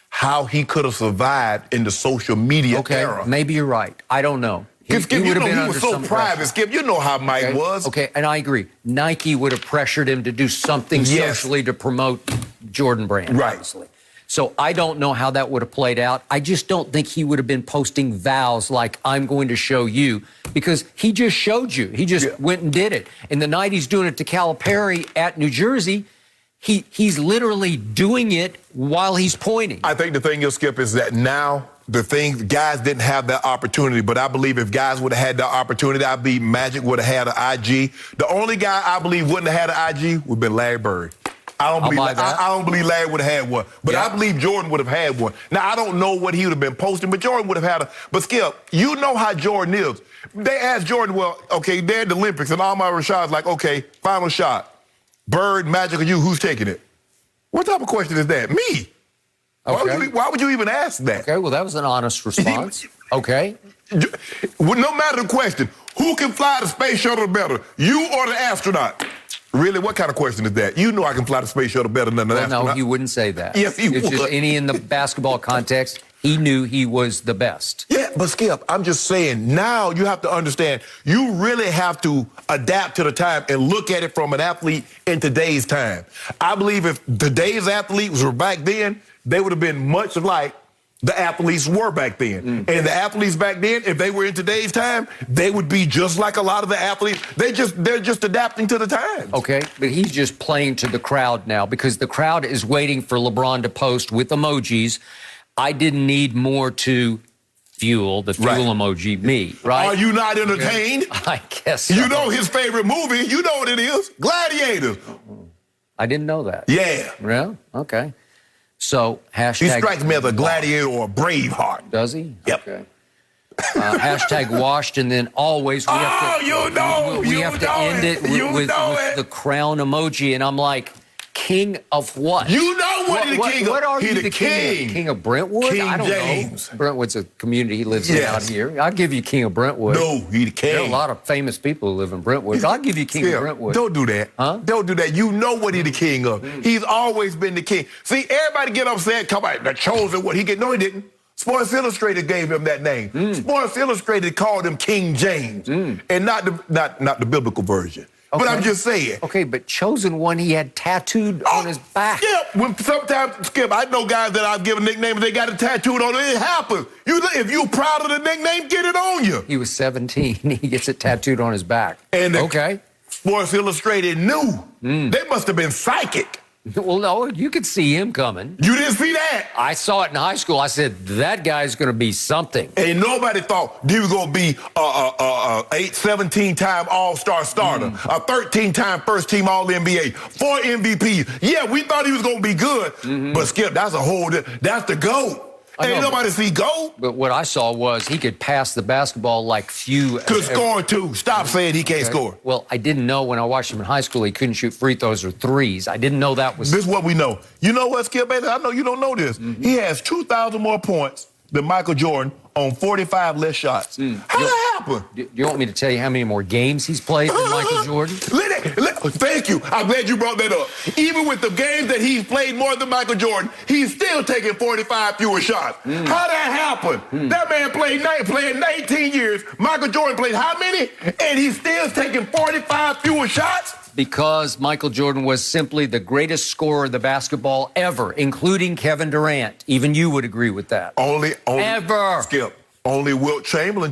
Speaker 3: how he could have survived in the social media era.
Speaker 4: Maybe you're right. I don't know.
Speaker 3: Skip, you know he was so private. Skip, you know how Mike was.
Speaker 4: Okay, and I agree. Nike would have pressured him to do something socially to promote Jordan Brand, obviously. So I don't know how that would have played out. I just don't think he would have been posting vows like, I'm going to show you, because he just showed you. He just went and did it. And the night he's doing it to Calipari at New Jersey, he's literally doing it while he's pointing.
Speaker 3: I think the thing you'll Skip is that now guys didn't have that opportunity, but I believe if guys would have had that opportunity, I believe Magic would have had an IG. The only guy I believe wouldn't have had an IG would have been Larry Bird. I don't believe Larry would have had one, but I believe Jordan would have had one. Now, I don't know what he would have been posting, but Jordan would have had But, Skip, you know how Jordan is. They asked Jordan, well, okay, they're at the Olympics, and Ahmad Rashad's like, okay, final shot. Bird, Magic, or you, who's taking it? What type of question is that? Me. Okay. Why would you even ask that?
Speaker 4: Okay, well, that was an honest response. Okay.
Speaker 3: Well, no matter the question, who can fly the space shuttle better, you or the astronaut? Really, what kind of question is that? You know I can fly the space shuttle better than an astronaut.
Speaker 4: No, he wouldn't say that.
Speaker 3: Yes, he would.
Speaker 4: It's just any in the basketball context, he knew he was the best.
Speaker 3: Yeah, but Skip, I'm just saying, now you have to understand, you really have to adapt to the time and look at it from an athlete in today's time. I believe if today's athletes were back then, they would have been much like the athletes were back then. And the athletes back then, if they were in today's time, they would be just like a lot of the athletes. They're just adapting to the times.
Speaker 4: Okay, but he's just playing to the crowd now because the crowd is waiting for LeBron to post with emojis. I didn't need more to fuel the fuel emoji me, right?
Speaker 3: Are you not entertained?
Speaker 4: I guess so.
Speaker 3: You know his favorite movie. You know what it is. Gladiator.
Speaker 4: I didn't know that.
Speaker 3: Yeah.
Speaker 4: Yeah, okay. So, hashtag...
Speaker 3: He strikes me as a gladiator or a Braveheart.
Speaker 4: Does he?
Speaker 3: Yep.
Speaker 4: Okay. Hashtag washed, and then always we have to... We have to end it with the crown emoji, and I'm like, king of what?
Speaker 3: You know what he's the king of.
Speaker 4: What are you
Speaker 3: the king?
Speaker 4: King of Brentwood?
Speaker 3: King
Speaker 4: I don't
Speaker 3: James.
Speaker 4: know. Brentwood's a community he lives in out here. I'll give you king of Brentwood.
Speaker 3: No, he the king.
Speaker 4: There are a lot of famous people who live in Brentwood. I'll give you king of Brentwood.
Speaker 3: Don't do that.
Speaker 4: Huh?
Speaker 3: Don't do that. You know what he's the king of. He's always been the king. See, everybody get upset, come on, the chosen what he get. No, he didn't. Sports Illustrated gave him that name. Sports Illustrated called him King James, and not the biblical version.
Speaker 4: Okay.
Speaker 3: But I'm just saying.
Speaker 4: Okay, but chosen one he had tattooed on his back.
Speaker 3: Yeah, when sometimes, Skip, I know guys that I've given nicknames, they got it tattooed on it. It happens. If you're proud of the nickname, get it on you.
Speaker 4: He was 17. He gets it tattooed on his back.
Speaker 3: And
Speaker 4: okay.
Speaker 3: Sports Illustrated knew. They must have been psychic.
Speaker 4: Well, no, you could see him coming.
Speaker 3: You didn't see that?
Speaker 4: I saw it in high school. I said, that guy's going to be something.
Speaker 3: And nobody thought he was going to be a 17-time All-Star starter, a 13-time first-team All-NBA, 4 MVPs. Yeah, we thought he was going to be good. But, Skip, that's that's the GOAT. Ain't nobody see GOAT.
Speaker 4: But what I saw was he could pass the basketball like few.
Speaker 3: Could score, too. Stop saying he can't score.
Speaker 4: Well, I didn't know when I watched him in high school he couldn't shoot free throws or threes. I didn't know that was...
Speaker 3: This is what we know. You know what, Skip Bayless? I know you don't know this. He has 2,000 more points than Michael Jordan on 45 less shots. How did that happen?
Speaker 4: Do you want me to tell you how many more games he's played than Michael Jordan?
Speaker 3: Thank you. I'm glad you brought that up. Even with the games that he's played more than Michael Jordan, he's still taking 45 fewer shots. How did that happen? That man played 19 years. Michael Jordan played how many? And he's still taking 45 fewer shots?
Speaker 4: Because Michael Jordan was simply the greatest scorer of the basketball ever, including Kevin Durant. Even you would agree with that.
Speaker 3: Only
Speaker 4: ever.
Speaker 3: Skip. Only Wilt Chamberlain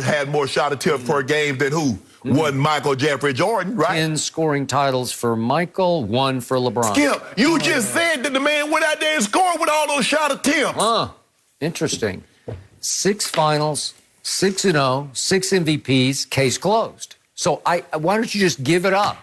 Speaker 3: had more shot attempts per game than who? Wasn't Michael Jeffrey Jordan, right?
Speaker 4: 10 scoring titles for Michael, 1 for LeBron.
Speaker 3: Skip, you just said that the man went out there and scored with all those shot attempts.
Speaker 4: Interesting. 6 finals, 6-0, 6 MVPs, case closed. So why don't you just give it up?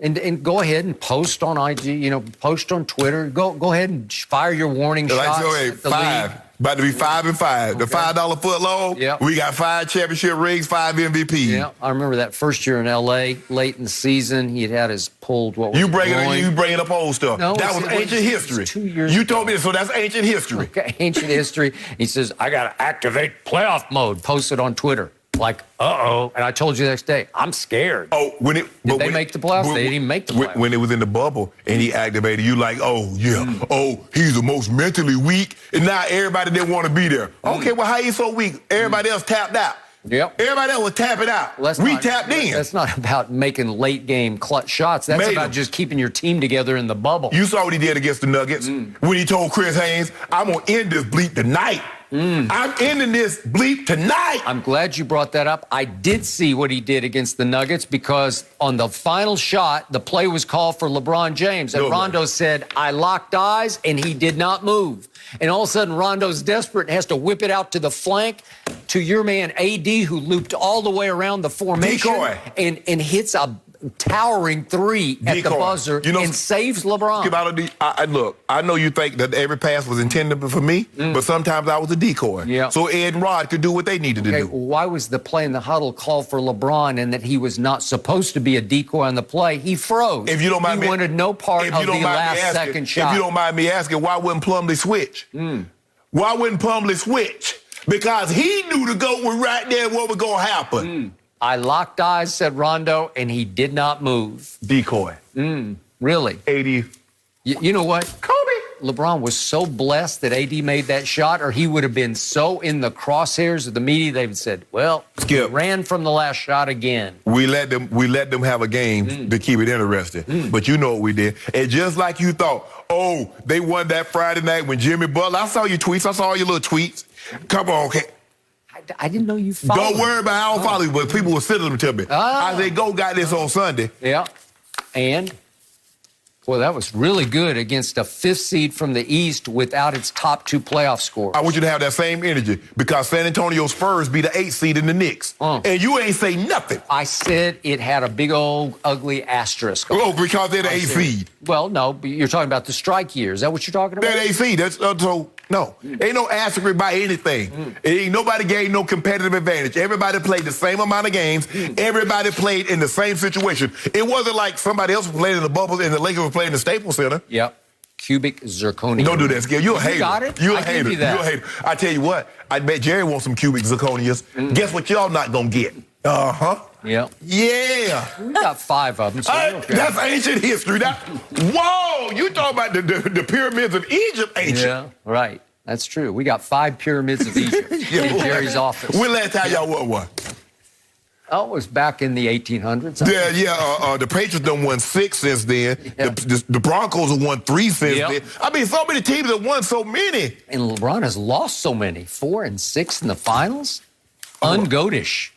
Speaker 4: And go ahead and post on IG, post on Twitter. Go ahead and fire your warning shots. At the
Speaker 3: 5.
Speaker 4: league.
Speaker 3: About to be 5-5. The $5 foot long.
Speaker 4: Yep.
Speaker 3: We got 5 championship rings, 5 MVPs.
Speaker 4: Yeah, I remember that first year in LA, late in the season, he had his pulled. What was
Speaker 3: you bringing up old stuff?
Speaker 4: No,
Speaker 3: that was ancient history.
Speaker 4: 2 years.
Speaker 3: You told me so. That's ancient history.
Speaker 4: Okay, ancient history. He says I got to activate playoff mode. Posted on Twitter. Like, and I told you the next day, I'm scared.
Speaker 3: Oh,
Speaker 4: did they make the playoffs? They didn't even make the playoffs.
Speaker 3: When it was in the bubble and he activated, you like, he's the most mentally weak, and now everybody didn't want to be there. Okay, well, how you so weak? Everybody else tapped out.
Speaker 4: Yep.
Speaker 3: Everybody else was tapping out. We tapped in.
Speaker 4: That's not about making late game clutch shots. That's about just keeping your team together in the bubble.
Speaker 3: You saw what he did against the Nuggets when he told Chris Haynes, I'm going to end this bleep tonight. I'm ending this bleep tonight.
Speaker 4: I'm glad you brought that up. I did see what he did against the Nuggets because on the final shot, the play was called for LeBron James. And Rondo said, I locked eyes, and he did not move. And all of a sudden, Rondo's desperate and has to whip it out to the flank to your man, AD, who looped all the way around the formation.
Speaker 3: Decoy.
Speaker 4: And hits a towering 3 at the buzzer and saves LeBron.
Speaker 3: Look, I know you think that every pass was intended for me, but sometimes I was a decoy.
Speaker 4: Yeah.
Speaker 3: So Ed and Rod could do what they needed to do.
Speaker 4: Why was the play in the huddle called for LeBron and that he was not supposed to be a decoy on the play? He froze.
Speaker 3: If you don't mind
Speaker 4: he wanted no part of the last second shot.
Speaker 3: If you don't mind me asking, why wouldn't Plumlee switch? Why wouldn't Plumlee switch? Because he knew the GOAT was right there what was going to happen.
Speaker 4: I locked eyes, said Rondo, and he did not move.
Speaker 3: Decoy.
Speaker 4: Really?
Speaker 3: 80.
Speaker 4: You know what?
Speaker 3: Kobe.
Speaker 4: LeBron was so blessed that AD made that shot, or he would have been so in the crosshairs of the media, they would have said, well, Skip, he ran from the last shot again.
Speaker 3: We let them have a game to keep it interesting. But you know what we did. And just like you thought, oh, they won that Friday night when Jimmy Butler. I saw your tweets. I saw all your little tweets. Come on, okay.
Speaker 4: I didn't know you followed.
Speaker 3: Don't worry about how I don't follow you, but people were sending them to me. I said, go got this on Sunday.
Speaker 4: Yeah. And, boy, that was really good against a fifth seed from the East without its top two playoff scorers.
Speaker 3: I want you to have that same energy because San Antonio Spurs be the 8th seed in the Knicks. And you ain't say nothing.
Speaker 4: I said it had a big old ugly asterisk.
Speaker 3: Oh, because they're the 8th seed.
Speaker 4: Well, no, but you're talking about the strike year. Is that what you're talking about?
Speaker 3: They're the 8th seed. That's so. No, ain't no asterisk by anything. Ain't nobody gained no competitive advantage. Everybody played the same amount of games. Everybody played in the same situation. It wasn't like somebody else was playing in the bubbles and the Lakers were playing in the Staples Center.
Speaker 4: Yep. Cubic zirconia.
Speaker 3: Don't do that, Skip. You're a hater.
Speaker 4: You got it.
Speaker 3: You're
Speaker 4: a
Speaker 3: hater.
Speaker 4: you that.
Speaker 3: You're a hater. I tell you what, I bet Jerry wants some cubic zirconias. Guess what y'all not gonna get?
Speaker 4: Yeah.
Speaker 3: Yeah.
Speaker 4: We got 5 of them. So okay.
Speaker 3: That's ancient history. Whoa, you talking about the pyramids of Egypt, ancient.
Speaker 4: Yeah, right. That's true. We got 5 pyramids of Egypt in Jerry's office.
Speaker 3: When last time y'all won one?
Speaker 4: Oh, it was back in the 1800s.
Speaker 3: Yeah. The Patriots done won 6 since then. Yeah. The Broncos have won 3 since then. I mean, so many teams have won so many.
Speaker 4: And LeBron has lost so many. 4 and 6 in the finals. Ungoatish.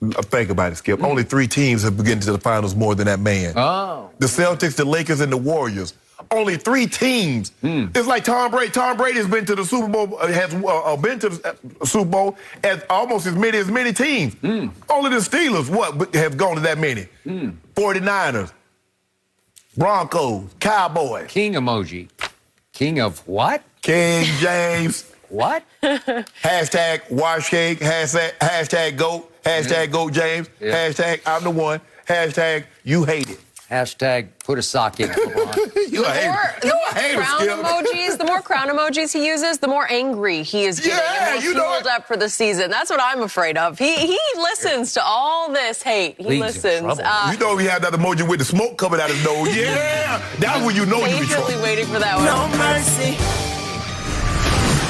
Speaker 3: Think about it, Skip. Only 3 teams have gotten to the finals more than that man.
Speaker 4: Oh.
Speaker 3: The Celtics, the Lakers, and the Warriors. Only 3 teams. It's like Tom Brady. Tom Brady has been to the Super Bowl, been to the Super Bowl as almost as many teams. Only the Steelers, have gone to that many? 49ers, Broncos, Cowboys.
Speaker 4: King emoji. King of what?
Speaker 3: King James.
Speaker 4: What?
Speaker 3: Hashtag wash cake. Hashtag GOAT. Hashtag GOAT James.
Speaker 4: Yeah.
Speaker 3: Hashtag I'm the one. Hashtag you hate it.
Speaker 4: Hashtag put a sock in.
Speaker 3: You a hater, Skip.
Speaker 2: The more crown emojis he uses, the more angry he is getting and more fueled up for the season. That's what I'm afraid of. He listens to all this hate. He listens.
Speaker 3: You know he had that emoji with the smoke coming out his nose. Yeah, that's when you know you be trouble.
Speaker 2: Patiently waiting for that one.
Speaker 5: No mercy.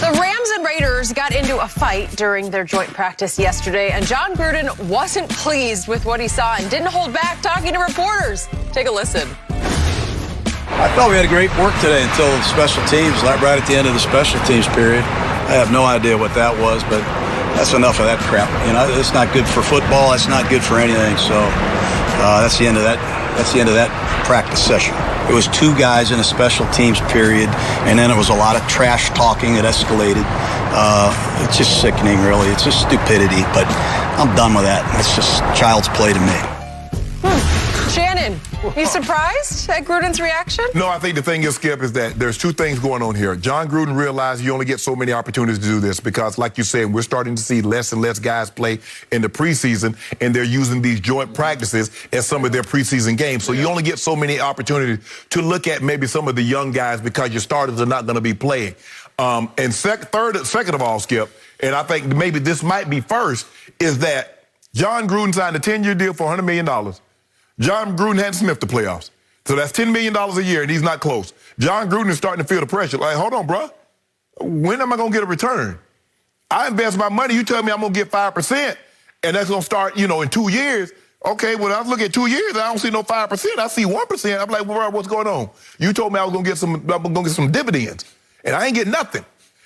Speaker 2: The Rams and Raiders got into a fight during their joint practice yesterday, and Jon Gruden wasn't pleased with what he saw and didn't hold back talking to reporters. Take a listen.
Speaker 6: I thought we had a great work today until the special teams, right at the end of the special teams period. I have no idea what that was, but that's enough of that crap. You know, it's not good for football. It's not good for anything. So that's the end of that. That's the end of that practice session. It was 2 guys in a special teams period, and then it was a lot of trash talking that escalated. It's just sickening, really. It's just stupidity, but I'm done with that. It's just child's play to me.
Speaker 2: Shannon, you surprised at Gruden's reaction?
Speaker 3: No, I think the thing is, Skip, is that there's 2 things going on here. Jon Gruden realized you only get so many opportunities to do this because, like you said, we're starting to see less and less guys play in the preseason, and they're using these joint practices as some of their preseason games. So you only get so many opportunities to look at maybe some of the young guys because your starters are not going to be playing. And second of all, Skip, and I think maybe this might be first, is that Jon Gruden signed a 10-year deal for $100 million. Jon Gruden hadn't sniffed the playoffs. So that's $10 million a year, and he's not close. Jon Gruden is starting to feel the pressure. Like, hold on, bro. When am I going to get a return? I invest my money. You tell me I'm going to get 5%, and that's going to start, in 2 years. Okay, well, I look at 2 years, I don't see no 5%. I see 1%. I'm like, well, what's going on? You told me I was going to get some dividends, and I ain't getting nothing.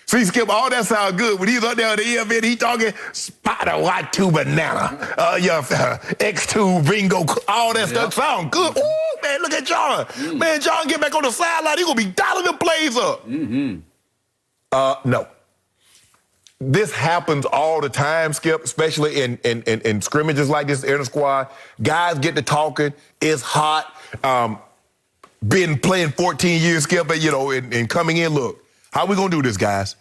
Speaker 3: See, Skip, all that sounds good. When he's up there at the EFN, he talking Spider Y2 banana, X2 bingo, all that stuff sound good. Ooh, man, look at Jon. Man, Jon get back on the sideline, he gonna be dialing them plays up. No. This happens all the time, Skip, especially in scrimmages like this, inter squad. Guys get to talking, it's hot. Been playing 14 years, Skip, and coming in, look. How we gonna do this, guys?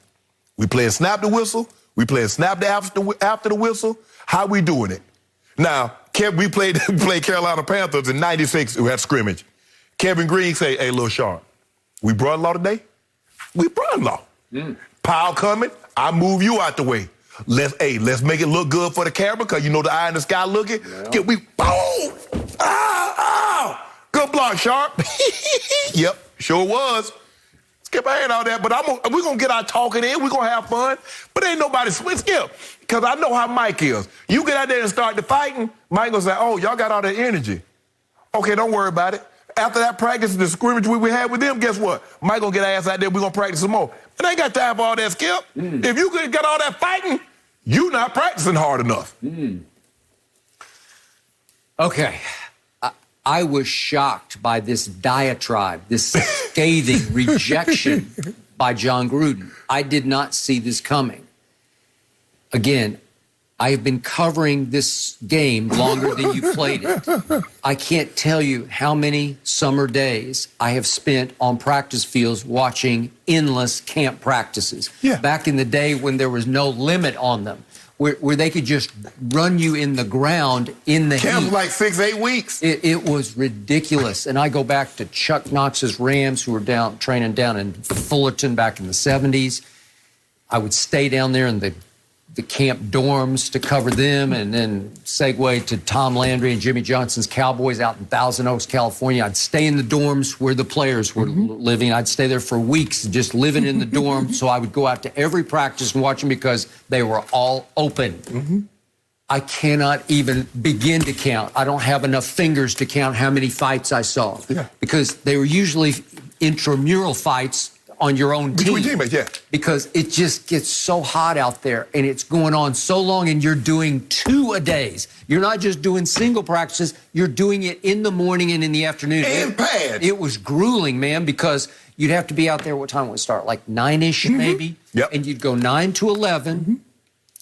Speaker 3: We playing snap the whistle. We playing snap the after the whistle. How we doing it? Now, we played Carolina Panthers in '96. We had scrimmage. Kevin Green say, "Hey, Lil Sharpe, we brother-in-law today. We brother-in-law. Powell coming. I move you out the way. Let's make it look good for the camera because you know the eye in the sky looking. Yeah. Boom! Good block, Sharpe. Yep, sure was." Skip, I ain't all that, but we're going to get our talking in. We're going to have fun. But ain't nobody Skip, because I know how Mike is. You get out there and start the fighting, Mike going to say, oh, y'all got all that energy. Okay, don't worry about it. After that practice, the scrimmage we had with them, guess what? Mike going to get ass out there. We're going to practice some more. But I ain't got time for all that, Skip. If you got all that fighting, you not practicing hard enough.
Speaker 4: Okay. I was shocked by this diatribe, this scathing rejection by Jon Gruden. I did not see this coming. Again, I have been covering this game longer than you played it. I can't tell you how many summer days I have spent on practice fields watching endless camp practices. Back in the day when there was no limit on them. Where they could just run you in the ground in the
Speaker 3: Camp
Speaker 4: heat.
Speaker 3: like 6-8 weeks.
Speaker 4: It was ridiculous. And I go back to Chuck Knox's Rams, who were training down in Fullerton back in the 70s. I would stay down there in the camp dorms to cover them, and then segue to Tom Landry and Jimmy Johnson's Cowboys out in Thousand Oaks, California. I'd stay in the dorms where the players were living. I'd stay there for weeks just living in the dorm. So I would go out to every practice and watch them because they were all open. I cannot even begin to count. I don't have enough fingers to count how many fights I saw because they were usually intramural fights on your own team. Because it just gets so hot out there and it's going on so long, and you're doing 2-a-days. You're not just doing single practices, you're doing it in the morning and in the afternoon.
Speaker 3: And pads.
Speaker 4: It was grueling, man, because you'd have to be out there. What time would it start? Like 9-ish maybe? And you'd go 9 to 11,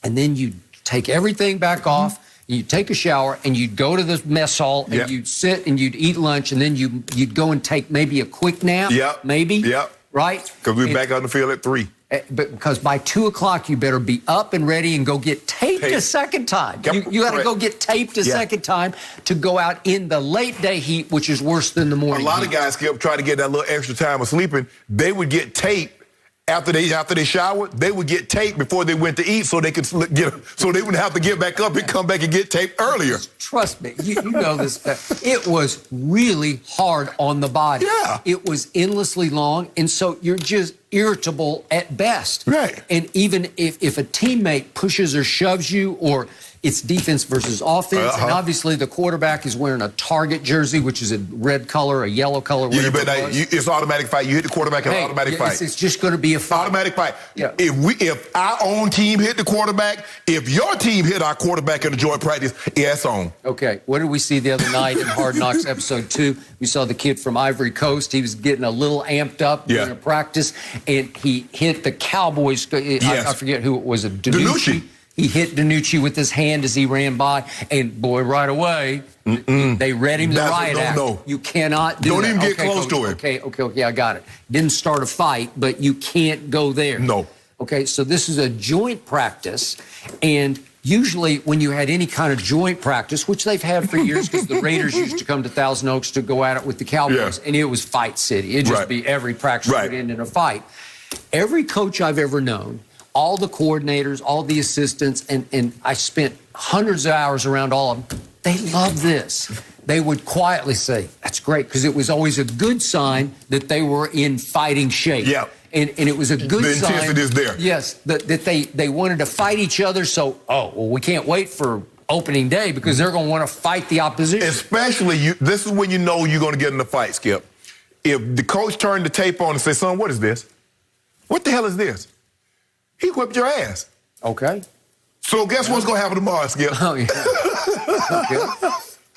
Speaker 4: and then you'd take everything back off, and you'd take a shower, and you'd go to the mess hall, and you'd sit and you'd eat lunch, and then you'd go and take maybe a quick nap, maybe. Right?
Speaker 3: Because we're back on the field at 3.
Speaker 4: But because by 2 o'clock, you better be up and ready and go get taped a second time. You got to go get taped a second time to go out in the late day heat, which is worse than the morning
Speaker 3: heat. A lot
Speaker 4: of
Speaker 3: guys kept trying to get that little extra time of sleeping. They would get taped after they showered. They would get taped before they went to eat, so they could so they wouldn't have to get back up and come back and get taped earlier.
Speaker 4: Trust me, you know this. It was really hard on the body. It was endlessly long, and so you're just irritable at best. And even if a teammate pushes or shoves you, or it's defense versus offense, and obviously the quarterback is wearing a Target jersey, which is a red color, a yellow color, whatever
Speaker 3: it's automatic fight. You hit the quarterback in an automatic fight.
Speaker 4: It's just going to be a fight.
Speaker 3: Automatic fight. If our own team hit the quarterback, if your team hit our quarterback in a joint practice, it's on.
Speaker 4: Okay, what did we see the other night in Hard Knocks episode 2? We saw the kid from Ivory Coast. He was getting a little amped up during a practice, and he hit the Cowboys. I forget who it was. DiNucci. He hit DiNucci with his hand as he ran by, and boy, right away, they read him the riot act. You cannot do
Speaker 3: Don't
Speaker 4: that.
Speaker 3: even get close to him.
Speaker 4: Okay, I got it. Didn't start a fight, but you can't go there. Okay, so this is a joint practice, and usually when you had any kind of joint practice, which they've had for years because the Raiders used to come to Thousand Oaks to go at it with the Cowboys, and it was fight city. It'd just be every practice would end in a fight. Every coach I've ever known, all the coordinators, all the assistants, and I spent hundreds of hours around all of them, they love this. They would quietly say, that's great, because it was always a good sign that they were in fighting shape. And it was a good sign.
Speaker 3: The intensity is there.
Speaker 4: Yes, that they wanted to fight each other, so, we can't wait for opening day because they're going to want to fight the opposition.
Speaker 3: Especially, this is when you know you're going to get in a fight, Skip. If the coach turned the tape on and said, son, what is this? What the hell is this? He whipped your ass.
Speaker 4: Okay.
Speaker 3: So guess what's going to happen tomorrow, Skip?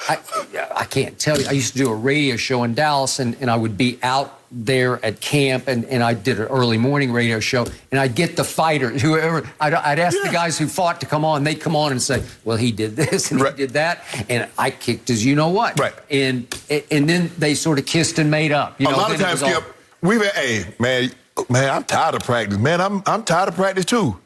Speaker 4: I can't tell you. I used to do a radio show in Dallas, and I would be out there at camp, and I did an early morning radio show, and I'd get the fighters, whoever, I'd ask the guys who fought to come on. They'd come on and say, well, he did this, and he did that, and I kicked his you-know-what. And then they sort of kissed and made up. You know,
Speaker 3: a lot of times, Skip, we've had, hey, man, I'm tired of practice. Man, I'm tired of practice, too.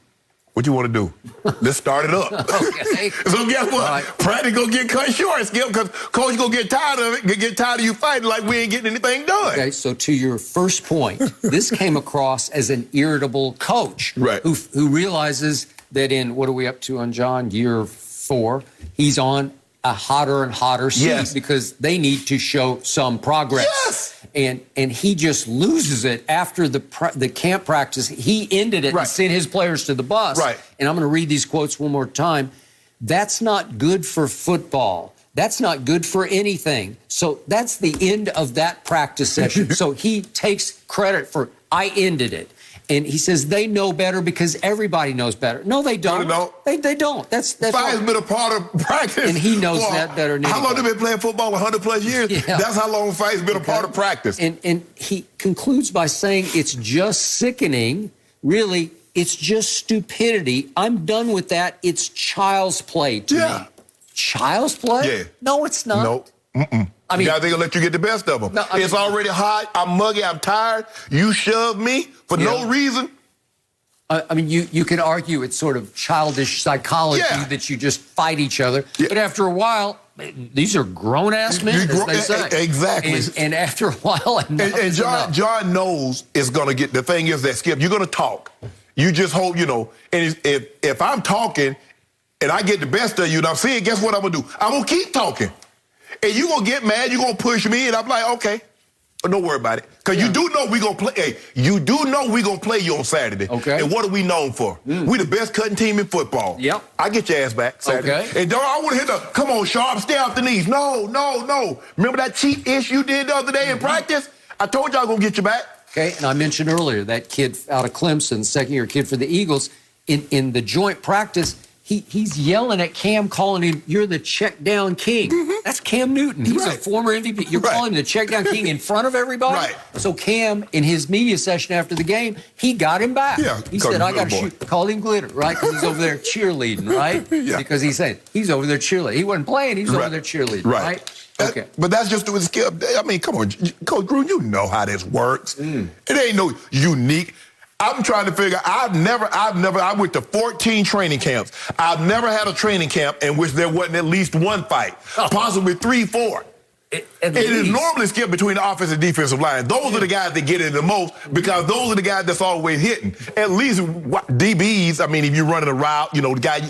Speaker 3: What you want to do? Let's start it up.
Speaker 4: Okay.
Speaker 3: So guess what? Practice gonna get cut short, Skip, because coach gonna get tired of it, get tired of you fighting like we ain't getting anything done.
Speaker 4: Okay, so to your first point, this came across as an irritable coach who realizes that in, what are we up to on John? Year 4, he's on a hotter and hotter seat because they need to show some progress. And he just loses it after the camp practice. He ended it and sent his players to the bus.
Speaker 3: Right.
Speaker 4: And I'm going to read these quotes one more time. That's not good for football. That's not good for anything. So that's the end of that practice session. So he takes credit for, I ended it. And he says they know better because everybody knows better. No, they don't. They don't. That's
Speaker 3: Fighting's been a part of practice.
Speaker 4: And he knows that better than anybody.
Speaker 3: How long have they been playing football? 100 plus years?
Speaker 4: Yeah.
Speaker 3: That's how long fighting's been a part of practice.
Speaker 4: And he concludes by saying it's just sickening. Really, it's just stupidity. I'm done with that. It's child's play to me. Child's play?
Speaker 3: Yeah.
Speaker 4: No, it's not.
Speaker 3: Nope. Mm-mm. I mean, they're going to let you get the best of them. No, it's already hot. I'm muggy. I'm tired. You shove me for no reason.
Speaker 4: I mean, you can argue it's sort of childish psychology that you just fight each other. Yeah. But after a while, these are grown-ass men, as they say.
Speaker 3: Exactly.
Speaker 4: And after a while,
Speaker 3: and John knows it's going to get, the thing is that, Skip, you're going to talk. You just hope, and if I'm talking and I get the best of you and I'm seeing, guess what I'm going to do? I'm going to keep talking. And you're going to get mad, you're going to push me, and I'm like, okay, don't worry about it. Because you do know we're going to play. Hey, you do know we're going to play you on Saturday.
Speaker 4: Okay.
Speaker 3: And what are we known for? We the best cutting team in football.
Speaker 4: Yep.
Speaker 3: I get your ass back Saturday.
Speaker 4: Okay.
Speaker 3: And I want to hit come on, Sharpe, stay off the knees. No. Remember that cheat-ish you did the other day in practice? I told you I was going to get you back.
Speaker 4: Okay, and I mentioned earlier that kid out of Clemson, second-year kid for the Eagles, in the joint practice, he's yelling at Cam, calling him, you're the check-down king. That's Cam Newton. He's a former MVP. You're calling him the check-down king in front of everybody?
Speaker 3: Right.
Speaker 4: So Cam, in his media session after the game, he got him back.
Speaker 3: Yeah,
Speaker 4: he said, I got to shoot. Called him glitter, right? Because he's over there cheerleading, right?
Speaker 3: Yeah.
Speaker 4: Because he said, he's over there cheerleading. He wasn't playing, he's over there cheerleading, right?
Speaker 3: Okay. But that's just the skill. I mean, come on, Coach Gruden, you know how this works. It ain't no unique. I'm trying to figure, I went to 14 training camps. I've never had a training camp in which there wasn't at least one fight, possibly 3, 4. It is normally skipped between the offensive and defensive line. Those are the guys that get it the most because those are the guys that's always hitting. At least DBs, I mean, if you're running a route, the guy,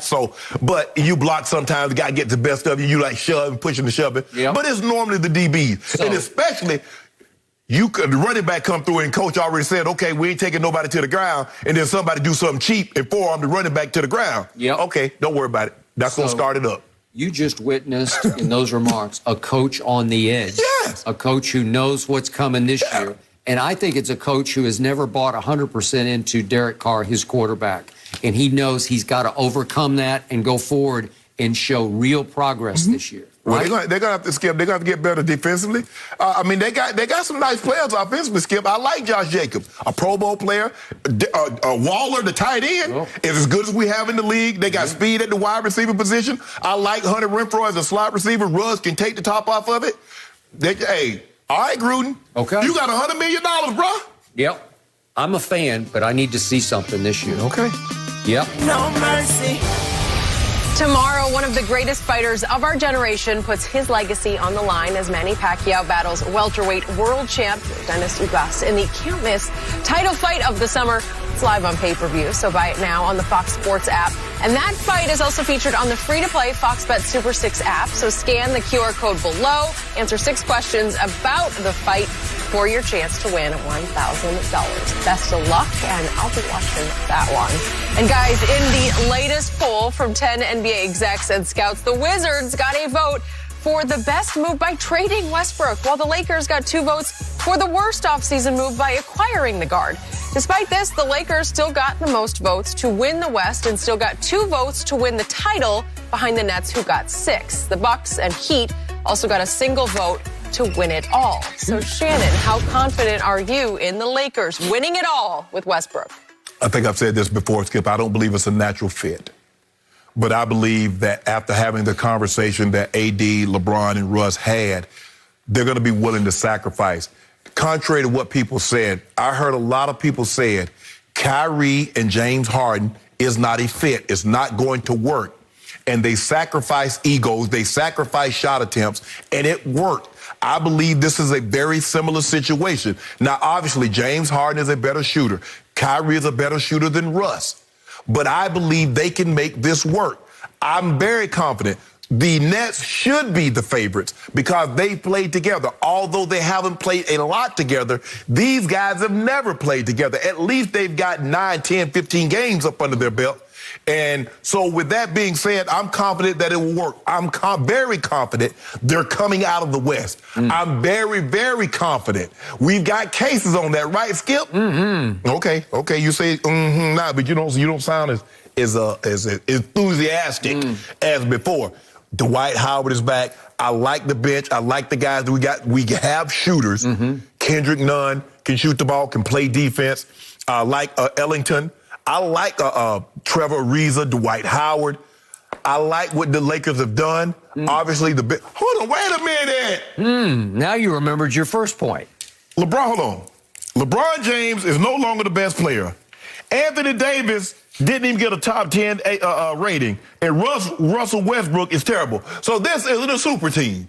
Speaker 3: but you block sometimes, the guy gets the best of you, you like shoving, pushing and shoving. Yep. But it's normally the DBs. And especially, the running back come through and coach already said, okay, we ain't taking nobody to the ground, and then somebody do something cheap and forearm the running back to the ground. Yep. Okay, don't worry about it. That's going to start it up.
Speaker 4: You just witnessed in those remarks a coach on the edge.
Speaker 3: Yes.
Speaker 4: A coach who knows what's coming this year. And I think it's a coach who has never bought 100% into Derek Carr, his quarterback. And he knows he's got to overcome that and go forward and show real progress this year.
Speaker 3: Well, they're gonna have to skip. They're gonna have to get better defensively. I mean, they got some nice players offensively. Skip. I like Josh Jacobs, a Pro Bowl player. Waller, the tight end, is as good as we have in the league. They got speed at the wide receiver position. I like Hunter Renfrow as a slot receiver. Russ can take the top off of it. All right, Gruden. Okay. You got $100 million, bro.
Speaker 4: Yep. I'm a fan, but I need to see something this year.
Speaker 3: Okay.
Speaker 4: Yep.
Speaker 2: No mercy. Tomorrow, one of the greatest fighters of our generation puts his legacy on the line as Manny Pacquiao battles welterweight world champ Dennis Ugas in the can't-miss title fight of the summer. It's live on pay-per-view, so buy it now on the Fox Sports app. And that fight is also featured on the free-to-play Fox Bet Super 6 app. So scan the QR code below, answer 6 questions about the fight for your chance to win $1,000. Best of luck, and I'll be watching that one. And guys, in the latest poll from 10 NBA execs and scouts, the Wizards got a vote for the best move by trading Westbrook, while the Lakers got 2 votes for the worst offseason move by acquiring the guard. Despite this, the Lakers still got the most votes to win the West and still got 2 votes to win the title behind the Nets, who got 6. The Bucks and Heat also got a single vote to win it all. So, Shannon, how confident are you in the Lakers winning it all with Westbrook?
Speaker 3: I think I've said this before, Skip. I don't believe it's a natural fit. But I believe that after having the conversation that AD, LeBron, and Russ had, they're going to be willing to sacrifice. Contrary to what people said, I heard a lot of people said Kyrie and James Harden is not a fit. It's not going to work. And they sacrifice egos. They sacrifice shot attempts, and it worked. I believe this is a very similar situation. Now, obviously, James Harden is a better shooter. Kyrie is a better shooter than Russ. But I believe they can make this work. I'm very confident. the Nets should be the favorites because they played together. Although they haven't played a lot together, these guys have never played together. At least they've got 9, 10, 15 games up under their belt. And so with that being said, I'm confident that it will work. I'm very confident they're coming out of the West. I'm very, very confident. We've got cases on that, right, Skip? Okay. You say now, but you don't sound as enthusiastic as before. Dwight Howard is back. I like the bench. I like the guys that we got. We have shooters. Kendrick Nunn can shoot the ball, can play defense. I like Ellington. I like Trevor Ariza, Dwight Howard. I like what the Lakers have done. Obviously, hold on, wait a minute.
Speaker 4: Now you remembered your first point.
Speaker 3: Hold on. LeBron James is no longer the best player. Anthony Davis didn't even get a top 10 rating. And Russell Westbrook is terrible. So this isn't a super team.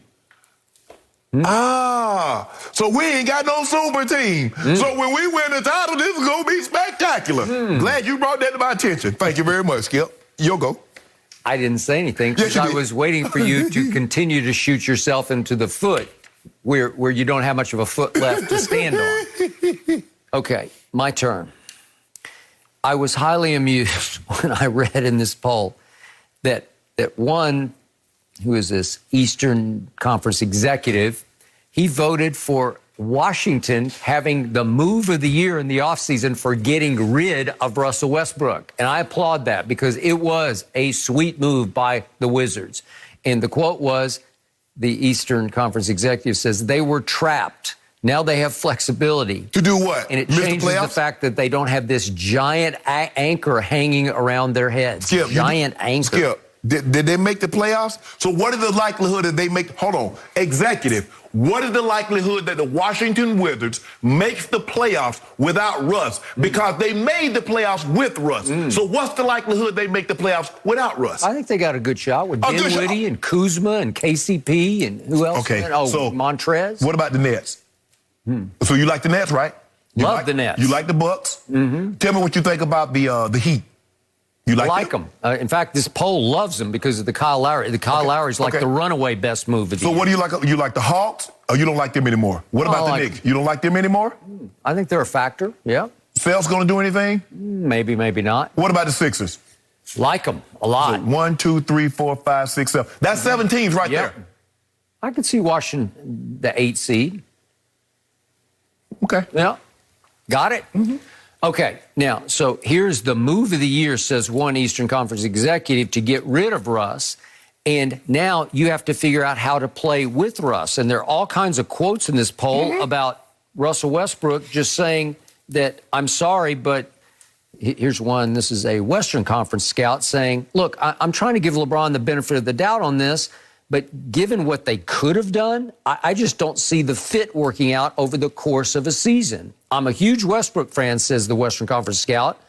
Speaker 3: So we ain't got no super team. So when we win the title, this is going to be spectacular. Glad you brought that to my attention. Thank you very much, Skip. You'll go.
Speaker 4: I didn't say anything because I was waiting for you to continue to shoot yourself into the foot where you don't have much of a foot left to stand on. Okay, my turn. I was highly amused when I read in this poll that one who is this Eastern Conference executive, he voted for Washington having the move of the year in the offseason for getting rid of Russell Westbrook. And I applaud that because it was a sweet move by the Wizards. And the quote was, the Eastern Conference executive says, they were trapped. Now they have flexibility.
Speaker 3: To do what?
Speaker 4: And it changes the fact that they don't have this giant anchor hanging around their heads.
Speaker 3: Skip,
Speaker 4: giant anchor.
Speaker 3: Skip. Did they make the playoffs? So what is the likelihood that they make, hold on, executive, what is the likelihood that the Washington Wizards makes the playoffs without Russ? Because they made the playoffs with Russ. So what's the likelihood they make the playoffs without Russ?
Speaker 4: I think they got a good shot with Dinwiddie and Kuzma and KCP and who else?
Speaker 3: Okay.
Speaker 4: So Montrez.
Speaker 3: What about the Nets? So you like the Nets, right?
Speaker 4: Love the Nets.
Speaker 3: You like the Bucks? Tell me what you think about the Heat. You like
Speaker 4: them? In fact, this poll loves them because of the Kyle Lowry. The Kyle Lowry's like the runaway best move of the year.
Speaker 3: So what do you like? You like the Hawks or you don't like them anymore? What about the Knicks? You don't like them anymore?
Speaker 4: I think they're a factor, yeah.
Speaker 3: Felt's going to do anything?
Speaker 4: Maybe, maybe not.
Speaker 3: What about the Sixers?
Speaker 4: Like them a lot.
Speaker 3: So 1, 2, 3, 4, 5, 6, 7. That's 7 teams right there.
Speaker 4: I could see Washington, the 8 seed.
Speaker 3: Okay.
Speaker 4: Yeah. Got it? Okay, now, so here's the move of the year, says one Eastern Conference executive, to get rid of Russ. And now you have to figure out how to play with Russ. And there are all kinds of quotes in this poll about Russell Westbrook just saying that, I'm sorry, but here's one. This is a Western Conference scout saying, look, I'm trying to give LeBron the benefit of the doubt on this, but given what they could have done, I just don't see the fit working out over the course of a season. I'm a huge Westbrook fan, says the Western Conference scout.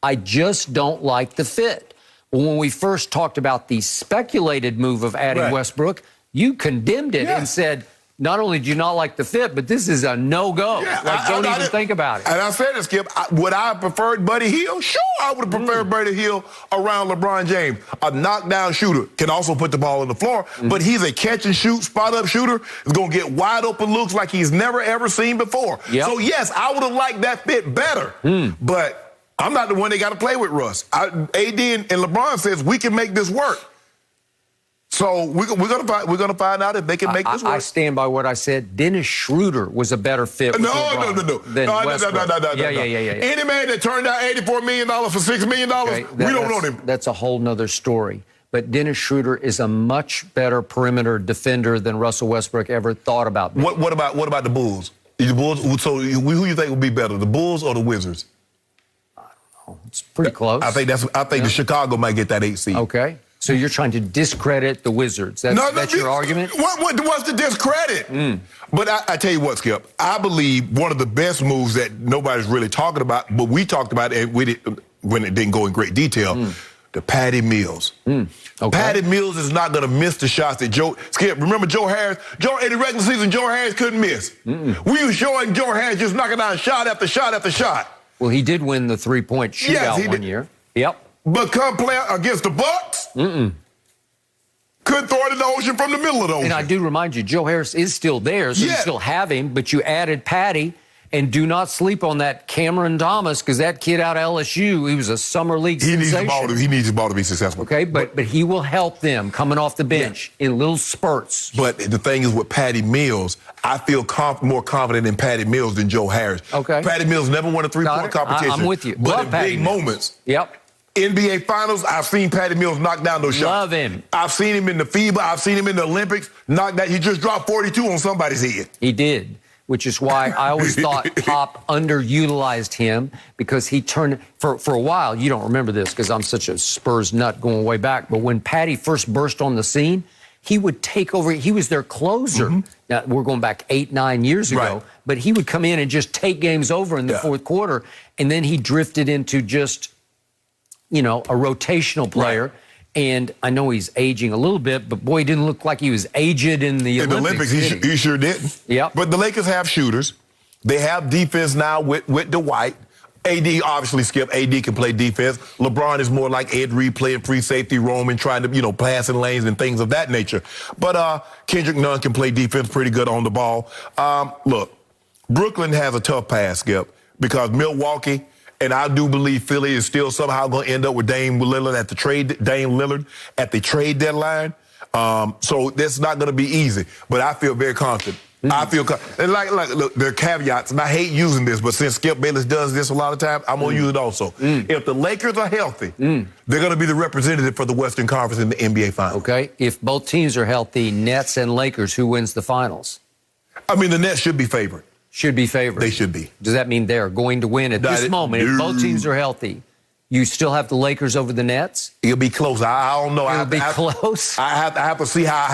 Speaker 4: I just don't like the fit. Well, when we first talked about the speculated move of adding Westbrook, you condemned it and said, not only do you not like the fit, but this is a no-go. Don't even think about it.
Speaker 3: And I said it, Skip. Would I have preferred Buddy Hield? Sure, I would have preferred Buddy Hield around LeBron James. A knockdown shooter can also put the ball on the floor, but he's a catch-and-shoot, spot-up shooter. Is going to get wide-open looks like he's never, ever seen before. So, yes, I would have liked that fit better. But I'm not the one that got to play with Russ. AD and LeBron says we can make this work. So we're gonna find out if they can make this work.
Speaker 4: I stand by what I said. Dennis Schroeder was a better fit.
Speaker 3: No.
Speaker 4: Yeah.
Speaker 3: Any man that turned out $84 million for $6 million, we don't want him.
Speaker 4: That's a whole nother story. But Dennis Schroeder is a much better perimeter defender than Russell Westbrook ever thought about.
Speaker 3: What about the Bulls? The Bulls. So who you think would be better, the Bulls or the Wizards?
Speaker 4: I don't know. It's pretty close.
Speaker 3: I think the Chicago might get that 8 seed.
Speaker 4: Okay. So you're trying to discredit the Wizards. That's your argument?
Speaker 3: What's the discredit? But I tell you what, Skip, I believe one of the best moves that nobody's really talking about, but we talked about it when it didn't go in great detail, the Patty Mills. Patty Mills is not going to miss the shots that Skip, remember Joe Harris? In the regular season, Joe Harris couldn't miss. We were showing Joe Harris just knocking down shot after shot after shot.
Speaker 4: Well, he did win the three-point shootout one year. Yep.
Speaker 3: But come play against the Bucks, couldn't and throw it in the ocean from the middle of the ocean.
Speaker 4: And I do remind you, Joe Harris is still there, so you still have him, but you added Patty. And do not sleep on that Cameron Thomas, because that kid out of LSU, he was a summer league sensation.
Speaker 3: He needs the ball to be successful.
Speaker 4: Okay, but he will help them coming off the bench in little spurts.
Speaker 3: But the thing is with Patty Mills, I feel more confident in Patty Mills than Joe Harris.
Speaker 4: Okay.
Speaker 3: Patty Mills never won a three-point competition.
Speaker 4: I'm with you.
Speaker 3: But
Speaker 4: Love
Speaker 3: in
Speaker 4: Patty
Speaker 3: big
Speaker 4: Mills.
Speaker 3: moments,
Speaker 4: NBA
Speaker 3: Finals, I've seen Patty Mills knock down those shots.
Speaker 4: Love him.
Speaker 3: I've seen him in the FIBA. I've seen him in the Olympics. Knock that. He just dropped 42 on somebody's head.
Speaker 4: He did. Which is why I always thought Pop underutilized him, because he turned, for a while, you don't remember this because I'm such a Spurs nut going way back, but when Patty first burst on the scene, he would take over. He was their closer. Now, we're going back 8-9 years ago, but he would come in and just take games over in the fourth quarter, and then he drifted into just, a rotational player. And I know he's aging a little bit, but boy, he didn't look like he was aged in the Olympics.
Speaker 3: He sure didn't.
Speaker 4: Yep.
Speaker 3: But the Lakers have shooters. They have defense now with Dwight. AD obviously, Skip. AD can play defense. LeBron is more like Ed Reed playing free safety, roaming, trying to, passing lanes and things of that nature. But Kendrick Nunn can play defense pretty good on the ball. Look, Brooklyn has a tough pass, Skip, because Milwaukee, and I do believe Philly is still somehow going to end up with Dame Lillard at the trade deadline. So that's not going to be easy. But I feel very confident. I feel and look, there are caveats, and I hate using this, but since Skip Bayless does this a lot of times, I'm going to use it also. If the Lakers are healthy, they're going to be the representative for the Western Conference in the NBA Finals.
Speaker 4: Okay. If both teams are healthy, Nets and Lakers, who wins the finals?
Speaker 3: I mean, the Nets should be favored.
Speaker 4: Should be favored.
Speaker 3: They should be.
Speaker 4: Does that mean they're going to win at this moment? If both teams are healthy, you still have the Lakers over the Nets?
Speaker 3: It'll be close. I don't know.
Speaker 4: It'll be close.
Speaker 3: I have to see how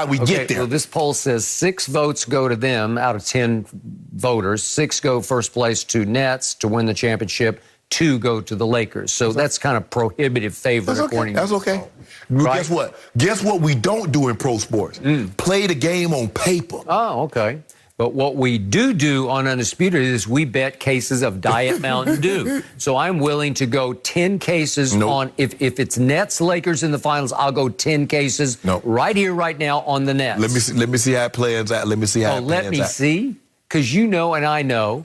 Speaker 3: we get there.
Speaker 4: Well, this poll says 6 votes go to them out of 10 voters. 6 go first place to Nets to win the championship. 2 go to the Lakers. So that's kind of prohibitive favorite according to
Speaker 3: That's okay.
Speaker 4: Right?
Speaker 3: Guess what? Guess what we don't do in pro sports? Play the game on paper.
Speaker 4: Oh, okay. But what we do on Undisputed is we bet cases of Diet Mountain Dew. So I'm willing to go 10 cases on, if it's Nets, Lakers in the finals, I'll go 10 cases right here, right now on the Nets.
Speaker 3: Let me see how it plans out. Let me see how it plans out.
Speaker 4: Let me see, because you know and I know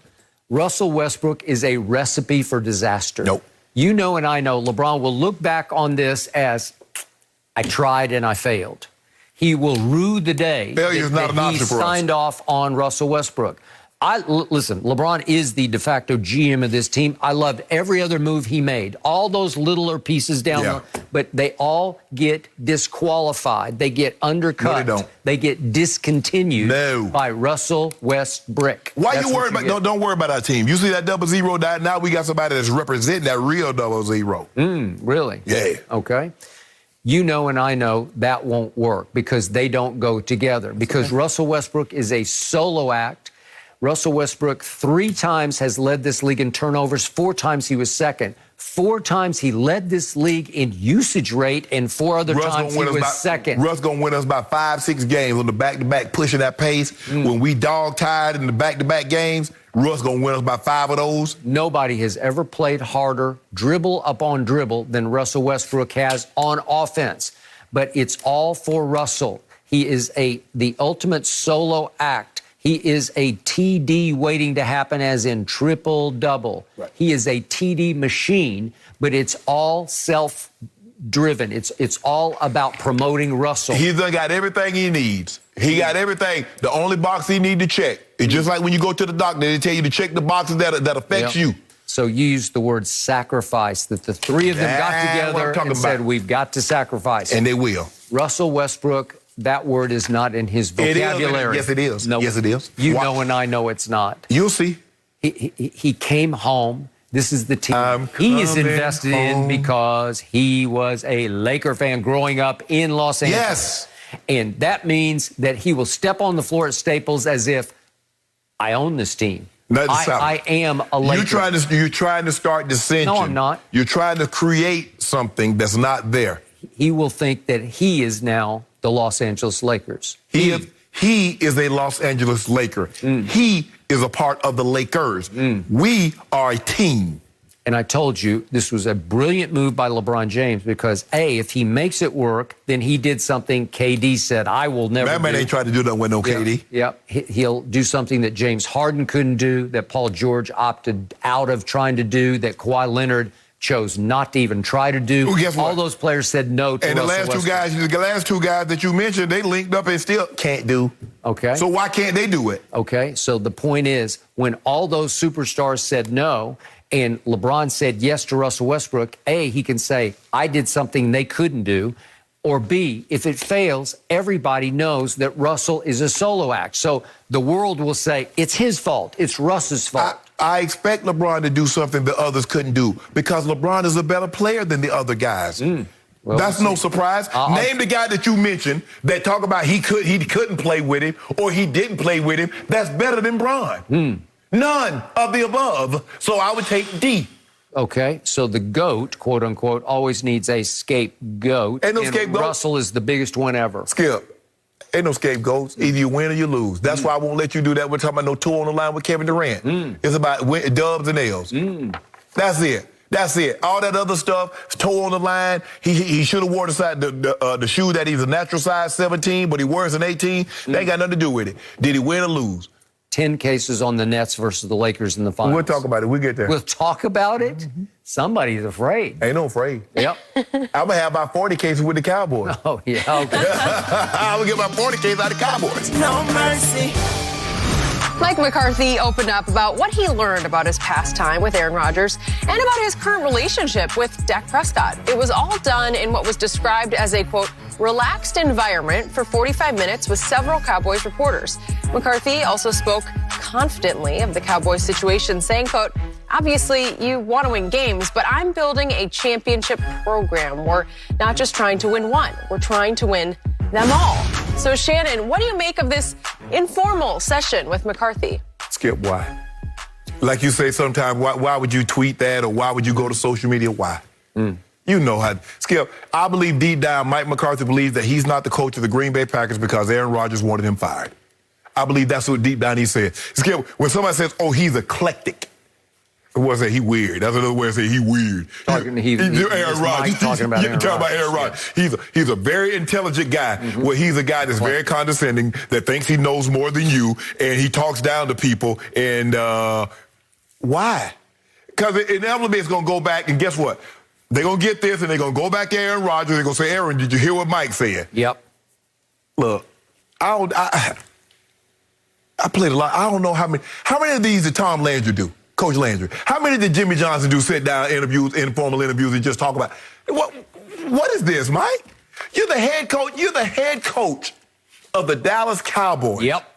Speaker 4: Russell Westbrook is a recipe for disaster. You know and I know LeBron will look back on this as, I tried and I failed. He will rue the day that he signed off on Russell Westbrook. Listen, LeBron is the de facto GM of this team. I loved every other move he made. All those littler pieces down, but they all get disqualified. They get undercut.
Speaker 3: No, they don't.
Speaker 4: They get discontinued by Russell Westbrook.
Speaker 3: Why you worried about? Don't worry about our team. You see that 00 died. Now we got somebody that's representing that real 00.
Speaker 4: Really?
Speaker 3: Yeah.
Speaker 4: Okay. You know and I know that won't work because they don't go together. Because Russell Westbrook is a solo act. Russell Westbrook 3 times has led this league in turnovers. 4 times he was second. 4 times he led this league in usage rate, and 4 other times he was second.
Speaker 3: Russ going to win us by 5-6 games on the back-to-back, pushing that pace. When we dog-tired in the back-to-back games, Russ going to win us by 5 of those.
Speaker 4: Nobody has ever played harder, dribble upon dribble, than Russell Westbrook has on offense. But it's all for Russell. He is the ultimate solo act. He is a TD waiting to happen, as in triple-double. He is a TD machine, but it's all self-driven. It's all about promoting Russell.
Speaker 3: He's done got everything he needs. He got everything. The only box he need to check. It's just like when you go to the doctor, they tell you to check the boxes that affects you.
Speaker 4: So you used the word sacrifice, that the 3 of them got together and said, we've got to sacrifice.
Speaker 3: And they will.
Speaker 4: Russell Westbrook, that word is not in his vocabulary.
Speaker 3: Yes, it is.
Speaker 4: No,
Speaker 3: yes, it is.
Speaker 4: You know and I know it's not.
Speaker 3: You'll see.
Speaker 4: He came home. This is the team he is invested in because he was a Laker fan growing up in Los Angeles.
Speaker 3: Yes.
Speaker 4: And that means that he will step on the floor at Staples as if, I own this team. I am a Laker.
Speaker 3: You're trying to start dissension.
Speaker 4: No, I'm not.
Speaker 3: You're trying to create something that's not there.
Speaker 4: He will think that he is now the Los Angeles Lakers.
Speaker 3: He is a Los Angeles Laker. He is a part of the Lakers. We are a team.
Speaker 4: And I told you this was a brilliant move by LeBron James because, A, if he makes it work, then he did something KD said, I will never do.
Speaker 3: That man ain't tried to do that with no KD.
Speaker 4: Yeah, he'll do something that James Harden couldn't do, that Paul George opted out of trying to do, that Kawhi Leonard chose not to even try to do.
Speaker 3: Well, guess what?
Speaker 4: All those players said no to
Speaker 3: And the
Speaker 4: Russell
Speaker 3: last two guys that you mentioned, they linked up and still can't do.
Speaker 4: Okay.
Speaker 3: So why can't they do it?
Speaker 4: Okay, so the point is, when all those superstars said no, and LeBron said yes to Russell Westbrook, A, he can say, I did something they couldn't do. Or B, if it fails, everybody knows that Russell is a solo act. So the world will say, it's his fault. It's Russ's fault.
Speaker 3: I expect LeBron to do something that others couldn't do because LeBron is a better player than the other guys. Well, that's no surprise. Name the guy that you mentioned that talk about he couldn't play with him or he didn't play with him. That's better than Bron. None of the above. So I would take D.
Speaker 4: Okay, so the GOAT, quote unquote, always needs a scapegoat.
Speaker 3: Ain't no
Speaker 4: and
Speaker 3: scapegoat.
Speaker 4: Russell is the biggest one ever.
Speaker 3: Skip. Ain't no scapegoats. Either you win or you lose. That's why I won't let you do that. We're talking about no two on the line with Kevin Durant. It's about dubs and L's. That's it. That's it. All that other stuff, toe on the line. He should have worn the shoe that he's a natural size 17, but he wears an 18. That ain't got nothing to do with it. Did he win or lose?
Speaker 4: 10 cases on the Nets versus the Lakers in the finals.
Speaker 3: We'll talk about it. We'll get there.
Speaker 4: We'll talk about it? Somebody's afraid.
Speaker 3: Ain't no afraid.
Speaker 4: Yep.
Speaker 3: I'm going to have about 40 cases with the Cowboys.
Speaker 4: Oh, yeah, okay.
Speaker 3: I'm going to get about 40 cases out of the Cowboys.
Speaker 2: No mercy. Mike McCarthy opened up about what he learned about his past time with Aaron Rodgers and about his current relationship with Dak Prescott. It was all done in what was described as a, quote, relaxed environment for 45 minutes with several Cowboys reporters. McCarthy also spoke confidently of the Cowboys situation, saying, quote, obviously, you want to win games, but I'm building a championship program. We're not just trying to win one. We're trying to win them all. So, Shannon, what do you make of this informal session with McCarthy?
Speaker 3: Skip, why? Like you say sometimes, why would you tweet that or why would you go to social media? Why? You know how. Skip, I believe deep down Mike McCarthy believes that he's not the coach of the Green Bay Packers because Aaron Rodgers wanted him fired. I believe that's what deep down he said. Skip, when somebody says, oh, he's eclectic, it wasn't he weird. That's another way to say he weird.
Speaker 4: Aaron Rodgers.
Speaker 3: Talking about Aaron Rodgers. He's a very intelligent guy. Well, he's a guy that's very condescending, that thinks he knows more than you, and he talks down to people. And why? Because inevitably it's going to go back, and guess what? They're going to get this, and they're going to go back to Aaron Rodgers. They're going to say, Aaron, did you hear what Mike said?
Speaker 4: Yep.
Speaker 3: Look, I played a lot. I don't know how many of these did Tom Landry do? Coach Landry. How many did Jimmy Johnson do sit-down interviews, informal interviews, and just talk about? What is this, Mike? You're the head coach. You're the head coach of the Dallas Cowboys.
Speaker 4: Yep.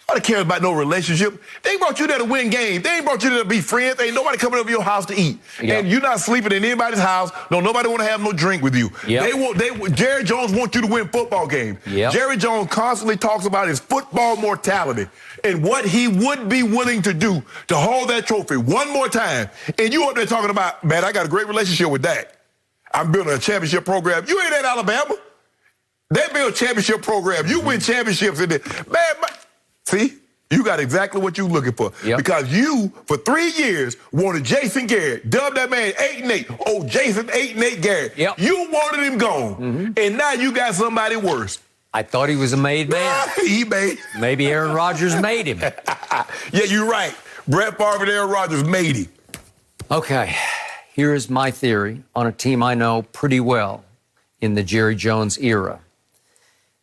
Speaker 3: Nobody cares about no relationship. They brought you there to win games. They ain't brought you there to be friends. Ain't nobody coming over your house to eat. Yep. And you're not sleeping in anybody's house. No, nobody want to have no drink with you. Yep. Jerry Jones wants you to win football games. Yep. Jerry Jones constantly talks about his football mortality and what he would be willing to do to hold that trophy one more time. And you up there talking about, man, I got a great relationship with Dak. I'm building a championship program. You ain't at Alabama. They build championship program. You win championships in there. Man, see, you got exactly what you're looking for. Yep. Because you, for 3 years, wanted Jason Garrett. Dubbed that man 8-8. Oh, Jason 8-8 Garrett. Yep. You wanted him gone. And now you got somebody worse.
Speaker 4: I thought he was a made man.
Speaker 3: He made.
Speaker 4: Maybe Aaron Rodgers made him.
Speaker 3: Yeah, you're right. Brett Favre and Aaron Rodgers made him.
Speaker 4: Okay, here is my theory on a team I know pretty well in the Jerry Jones era.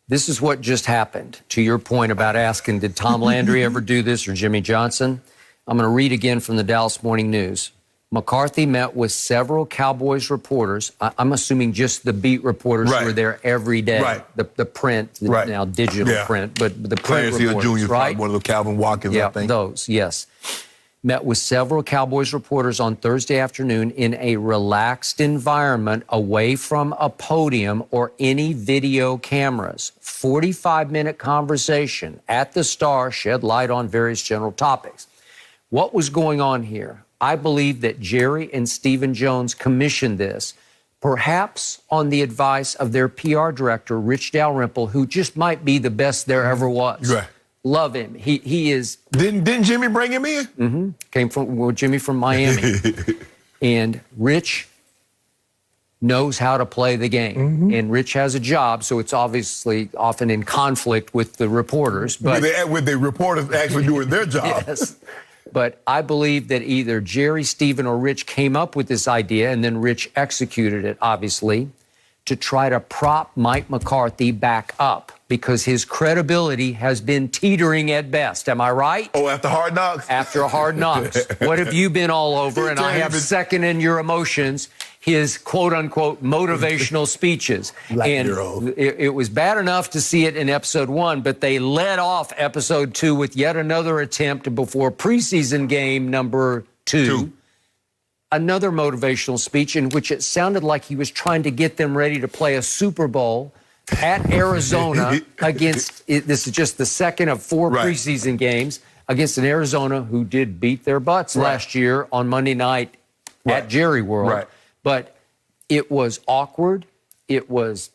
Speaker 4: This is what just happened. To your point about asking, did Tom Landry ever do this or Jimmy Johnson? I'm going to read again from the Dallas Morning News. McCarthy met with several Cowboys reporters. I'm assuming just the beat reporters who were there every day. Right. The print, now digital print, but the print reporters, right?
Speaker 3: One of the Calvin Watkins, I think.
Speaker 4: Those, yes. Met with several Cowboys reporters on Thursday afternoon in a relaxed environment away from a podium or any video cameras. 45-minute conversation at the Star shed light on various general topics. What was going on here? I believe that Jerry and Stephen Jones commissioned this, perhaps on the advice of their PR director, Rich Dalrymple, who just might be the best there ever was.
Speaker 3: Right.
Speaker 4: Love him. He is.
Speaker 3: Didn't Jimmy bring him in?
Speaker 4: Came from Jimmy from Miami. And Rich knows how to play the game. Mm-hmm. And Rich has a job, so it's obviously often in conflict with the reporters. But
Speaker 3: with the reporters actually doing their job.
Speaker 4: Yes. But I believe that either Jerry, Stephen, or Rich came up with this idea, and then Rich executed it, obviously, to try to prop Mike McCarthy back up because his credibility has been teetering at best. Am I right?
Speaker 3: Oh, after Hard Knocks?
Speaker 4: After Hard Knocks. What have you been all over? And I have second in your emotions his quote-unquote motivational speeches. And it was bad enough to see it in episode 1, but they led off episode 2 with yet another attempt before preseason game number 2. Another motivational speech in which it sounded like he was trying to get them ready to play a Super Bowl at Arizona against, this is just the second of 4 preseason games, against an Arizona who did beat their butts last year on Monday night at Jerry World. But it was awkward. It was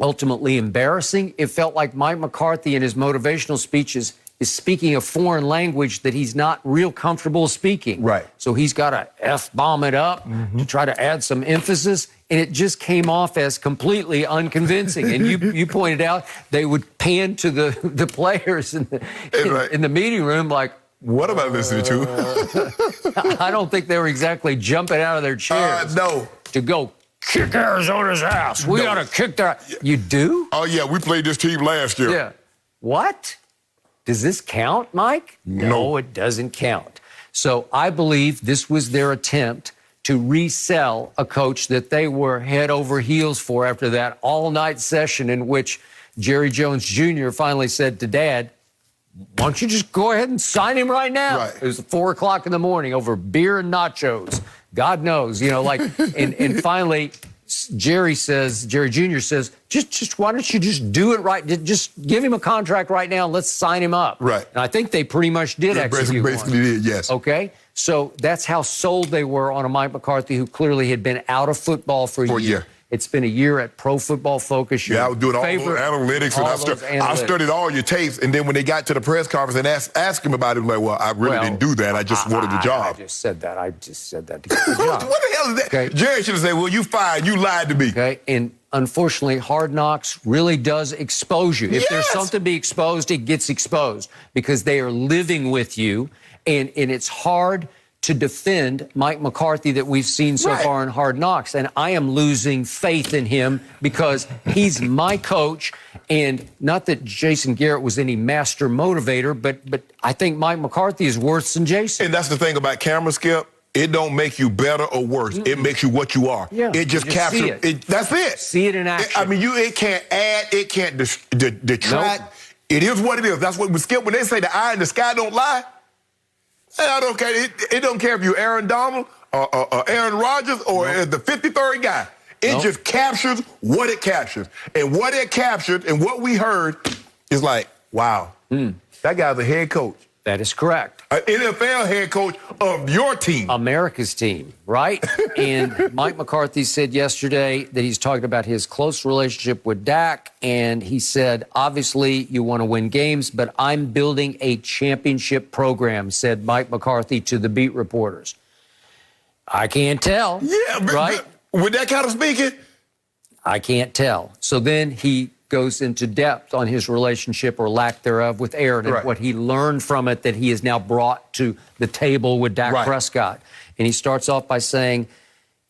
Speaker 4: ultimately embarrassing. It felt like Mike McCarthy in his motivational speeches is speaking a foreign language that he's not real comfortable speaking. So he's got to F-bomb it up to try to add some emphasis, and it just came off as completely unconvincing. And you pointed out they would pan to the players in the meeting room like,
Speaker 3: what am I listening to?
Speaker 4: I don't think they were exactly jumping out of their chairs.
Speaker 3: No.
Speaker 4: To go kick Arizona's ass. We ought to kick their ass. You do?
Speaker 3: Oh, yeah, we played this team last year.
Speaker 4: Yeah. What? Does this count, Mike? No, it doesn't count. So I believe this was their attempt to resell a coach that they were head over heels for after that all-night session in which Jerry Jones Jr. finally said to Dad, why don't you just go ahead and sign him right now? It was 4 o'clock in the morning over beer and nachos. God knows, and finally Jerry Jr. says, just why don't you just do it right? Just give him a contract right now and let's sign him up. And I think they pretty much did execute
Speaker 3: basically did, yes.
Speaker 4: Okay? So that's how sold they were on a Mike McCarthy who clearly had been out of football for a year. It's been a year at Pro Football Focus.
Speaker 3: I was doing all those analytics, and I studied all your tapes. And then when they got to the press conference and asked him about it, I'm like, well, I really didn't do that. I just wanted the job.
Speaker 4: I just said that to get the job.
Speaker 3: What the hell is that? Okay. Jerry should have said, well, you fired. You lied to me.
Speaker 4: Okay, and unfortunately, Hard Knocks really does expose you. If there's something to be exposed, it gets exposed because they are living with you, and it's hard to defend Mike McCarthy that we've seen so far in Hard Knocks. And I am losing faith in him because he's my coach. And not that Jason Garrett was any master motivator, but I think Mike McCarthy is worse than Jason.
Speaker 3: And that's the thing about camera, Skip. It don't make you better or worse. It makes you what you are. It just captures it. That's it.
Speaker 4: See it in action.
Speaker 3: It can't add. It can't detract. Nope. It is what it is. That's what we Skip, when they say the eye in the sky don't lie, I don't care. It don't care if you're Aaron Donald or Aaron Rodgers or the 53rd guy. It just captures what it captures. And what it captured and what we heard is like, wow, that guy's a head coach.
Speaker 4: That is correct.
Speaker 3: An NFL head coach of your team.
Speaker 4: America's team, right? And Mike McCarthy said yesterday that he's talking about his close relationship with Dak, and he said, obviously, you want to win games, but I'm building a championship program, said Mike McCarthy to the beat reporters. I can't tell.
Speaker 3: Yeah,
Speaker 4: right?
Speaker 3: With that kind of speaking?
Speaker 4: I can't tell. So then he goes into depth on his relationship or lack thereof with Aaron and what he learned from it that he has now brought to the table with Dak Prescott. And he starts off by saying,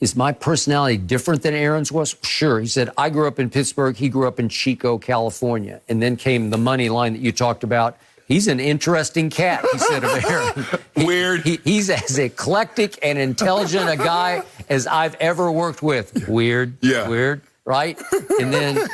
Speaker 4: is my personality different than Aaron's was? Sure. He said, I grew up in Pittsburgh. He grew up in Chico, California. And then came the money line that you talked about. He's an interesting cat, he said of Aaron.
Speaker 3: Weird.
Speaker 4: He's as eclectic and intelligent a guy as I've ever worked with. Weird.
Speaker 3: Yeah.
Speaker 4: Weird, right? And then...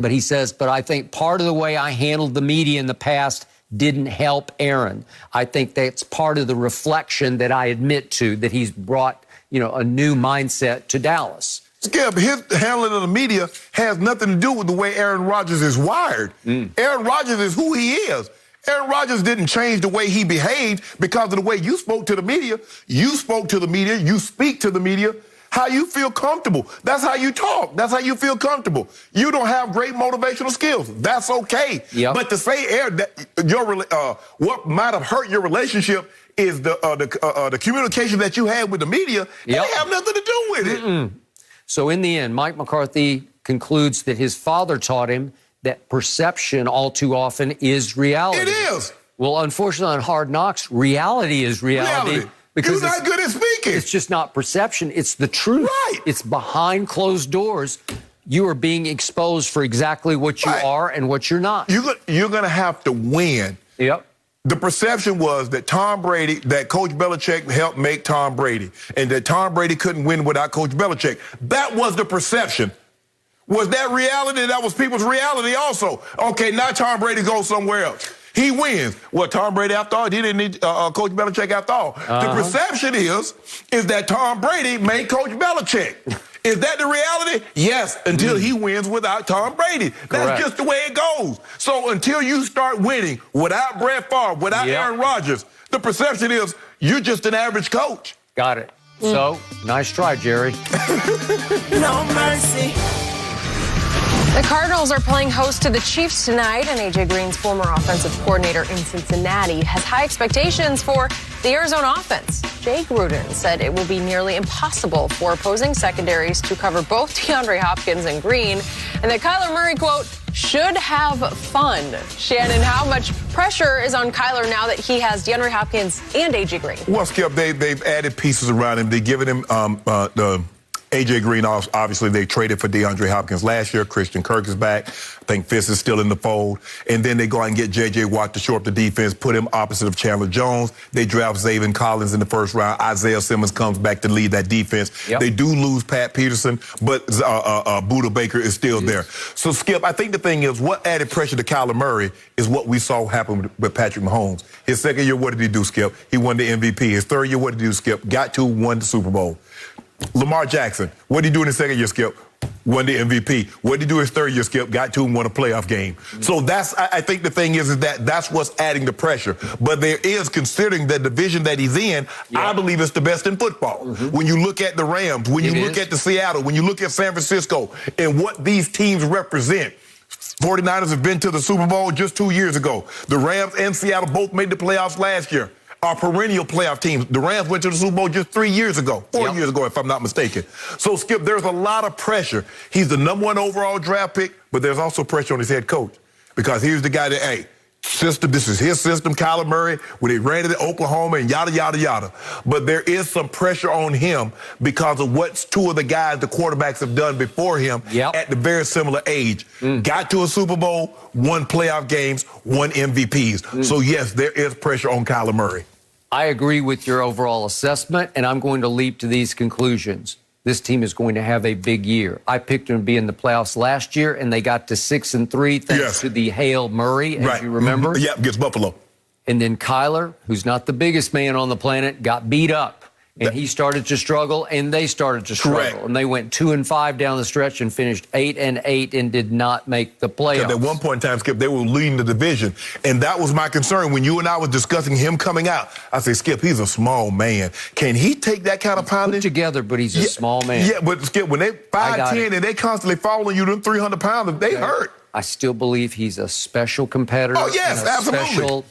Speaker 4: But he says, but I think part of the way I handled the media in the past didn't help Aaron. I think that's part of the reflection that I admit to, that he's brought, a new mindset to Dallas.
Speaker 3: Skip, his handling of the media has nothing to do with the way Aaron Rodgers is wired. Aaron Rodgers is who he is. Aaron Rodgers didn't change the way he behaved because of the way you spoke to the media. You spoke to the media. You speak to the media. how you feel comfortable. That's how you talk. That's how you feel comfortable. You don't have great motivational skills. That's okay.
Speaker 4: Yep.
Speaker 3: But to say that what might have hurt your relationship is the communication that you had with the media.
Speaker 4: Yep.
Speaker 3: They have nothing to do with it.
Speaker 4: So in the end, Mike McCarthy concludes that his father taught him that perception all too often is reality.
Speaker 3: It is.
Speaker 4: Well, unfortunately, on Hard Knocks, reality is reality. Because
Speaker 3: you're not good at speaking.
Speaker 4: It's just not perception. It's the truth.
Speaker 3: Right.
Speaker 4: It's behind closed doors. You are being exposed for exactly what you are and what you're not.
Speaker 3: You're going to have to win.
Speaker 4: Yep.
Speaker 3: The perception was that that Coach Belichick helped make Tom Brady, and that Tom Brady couldn't win without Coach Belichick. That was the perception. Was that reality? That was people's reality also. Okay, now Tom Brady goes somewhere else. He wins. Well, Tom Brady, after all, he didn't need Coach Belichick after all. The perception is that Tom Brady made Coach Belichick. Is that the reality? Yes, until he wins without Tom Brady. That's just the way it goes. So until you start winning without Brett Favre, without Aaron Rodgers, the perception is you're just an average coach.
Speaker 4: Got it. So, nice try, Jerry.
Speaker 5: No mercy.
Speaker 2: The Cardinals are playing host to the Chiefs tonight, and AJ Green's former offensive coordinator in Cincinnati has high expectations for the Arizona offense. Jon Gruden said it will be nearly impossible for opposing secondaries to cover both DeAndre Hopkins and Green, and that Kyler Murray, quote, should have fun. Shannon, how much pressure is on Kyler now that he has DeAndre Hopkins and AJ Green?
Speaker 3: Well, Skip, they've added pieces around him. They've given him the AJ Green, obviously, they traded for DeAndre Hopkins last year. Christian Kirk is back. I think Fitz is still in the fold. And then they go out and get J.J. Watt to shore up the defense, put him opposite of Chandler Jones. They draft Zaven Collins in the first round. Isaiah Simmons comes back to lead that defense. Yep. They do lose Pat Peterson, but Buda Baker is still there. So, Skip, I think the thing is what added pressure to Kyler Murray is what we saw happen with Patrick Mahomes. His second year, what did he do, Skip? He won the MVP. His third year, what did he do, Skip? Won the Super Bowl. Lamar Jackson, what did he do in his second year, Skip? Won the MVP. What did he do his third year, Skip? Won a playoff game. So I think the thing is that that's what's adding the pressure. But there is, considering the division that he's in, I believe it's the best in football. When you look at the Rams, when you look at the Seattle, when you look at San Francisco, and what these teams represent. 49ers have been to the Super Bowl just 2 years ago. The Rams and Seattle both made the playoffs last year. Our perennial playoff teams. The Rams went to the Super Bowl just 3 years ago, 4 years ago, if I'm not mistaken. So, Skip, there's a lot of pressure. He's the #1 overall draft pick, but there's also pressure on his head coach because here's the guy that, this is his system, Kyler Murray, when he ran it at Oklahoma and yada, yada, yada. But there is some pressure on him because of what two of the guys, the quarterbacks, have done before him at the very similar age. Got to a Super Bowl, won playoff games, won MVPs. So, yes, there is pressure on Kyler Murray.
Speaker 4: I agree with your overall assessment, and I'm going to leap to these conclusions. This team is going to have a big year. I picked them to be in the playoffs last year, and they got to 6-3 thanks to the Hail Murray, as you remember.
Speaker 3: Yeah, against Buffalo.
Speaker 4: And then Kyler, who's not the biggest man on the planet, got beat up. And he started to struggle, and they started to struggle. And they went 2-5 down the stretch and finished 8-8 and did not make the playoffs.
Speaker 3: At one point in time, Skip, they were leading the division. And that was my concern. When you and I was discussing him coming out, I said, Skip, he's a small man. Can he take that kind of pounding?
Speaker 4: Put together, but he's a small man.
Speaker 3: Yeah, but Skip, when they 5'10" and they constantly following you, them 300 pounds, they hurt.
Speaker 4: I still believe he's a special competitor.
Speaker 3: Oh, yes, absolutely.
Speaker 4: Special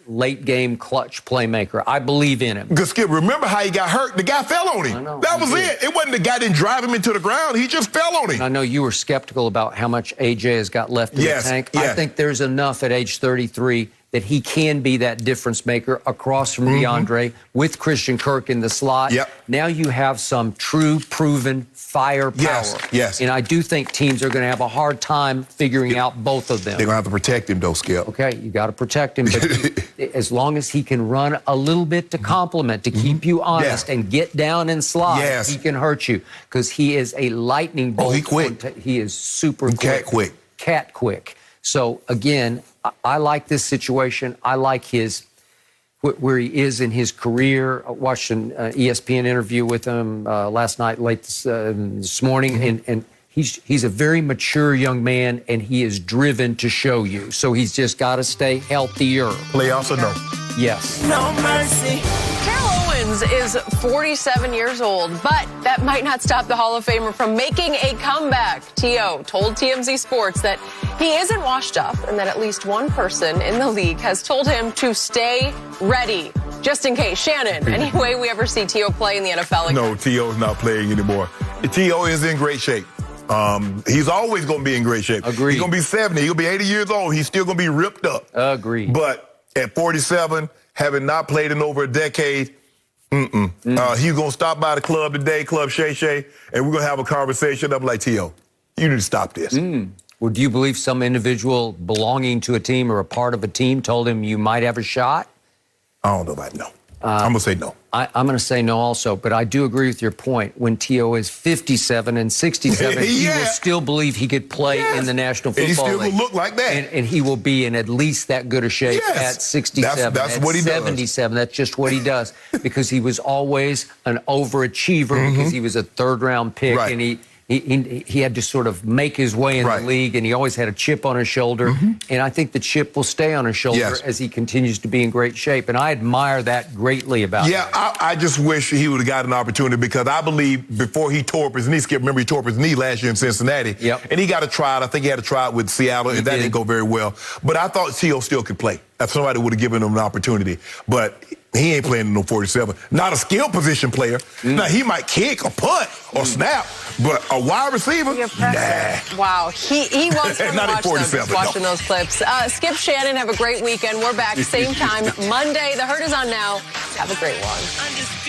Speaker 4: late-game clutch playmaker. I believe in him.
Speaker 3: Because, Skip, remember how he got hurt? The guy fell on him.
Speaker 4: I know,
Speaker 3: that was it. It wasn't the guy didn't drive him into the ground. He just fell on him.
Speaker 4: I know you were skeptical about how much AJ has got left in the tank. I think there's enough at age 33 that he can be that difference maker across from DeAndre with Christian Kirk in the slot. Now you have some true, proven firepower.
Speaker 3: Yes.
Speaker 4: And I do think teams are going to have a hard time figuring out both of them.
Speaker 3: They're going to have to protect him, though, Skip.
Speaker 4: Okay, you got to protect him. But as long as he can run a little bit to complement, to keep you honest and get down and slide, he can hurt you because he is a lightning bolt.
Speaker 3: Oh, he quick.
Speaker 4: He is super quick. Cat quick. So, again, I like this situation. I like where he is in his career. I watched an ESPN interview with him last night, late this morning, and he's a very mature young man, and he is driven to show you. So he's just got to stay healthier.
Speaker 3: Playoffs or no?
Speaker 4: Yes.
Speaker 5: No mercy.
Speaker 2: Terrell Owens Owens is 47 years old, but that might not stop the Hall of Famer from making a comeback. T.O. told TMZ Sports that he isn't washed up and that at least one person in the league has told him to stay ready, just in case. Shannon, any way we ever see T.O. play in the NFL again?
Speaker 3: No, T.O. is not playing anymore. T.O. is in great shape. He's always going to be in great shape.
Speaker 4: Agreed.
Speaker 3: He's going to be 70. He'll be 80 years old. He's still going to be ripped up.
Speaker 4: Agreed.
Speaker 3: But at 47, having not played in over a decade, he's going to stop by the club today, Club Shay Shay, and we're going to have a conversation. I'm like, T.O., you need to stop this.
Speaker 4: Well, do you believe some individual belonging to a team or a part of a team told him you might have a shot?
Speaker 3: I don't know about no. I'm going to say no.
Speaker 4: I'm going to say no also, but I do agree with your point. When T.O. is 57 and 67, he will still believe he could play in the National Football League.
Speaker 3: And he still will look like that.
Speaker 4: And he will be in at least that good a shape at 67,
Speaker 3: that's
Speaker 4: at
Speaker 3: what he
Speaker 4: 77. That's just what he does because he was always an overachiever because he was a third-round pick and he had to sort of make his way in the league, and he always had a chip on his shoulder. And I think the chip will stay on his shoulder as he continues to be in great shape. And I admire that greatly about him.
Speaker 3: I just wish he would have got an opportunity because I believe before he tore up his knee, Skip, remember he tore up his knee last year in Cincinnati. And he got a tryout. I think he had a tryout with Seattle, and that didn't go very well. But I thought T.O. still could play. If somebody would have given him an opportunity. But he ain't playing in no 47. Not a skill position player. Now, he might kick or punt or snap, but a wide receiver, nah.
Speaker 2: Wow, he wants to watch them, just watching those clips. Skip, Shannon, have a great weekend. We're back same time Monday. The Herd is on now. Have a great one.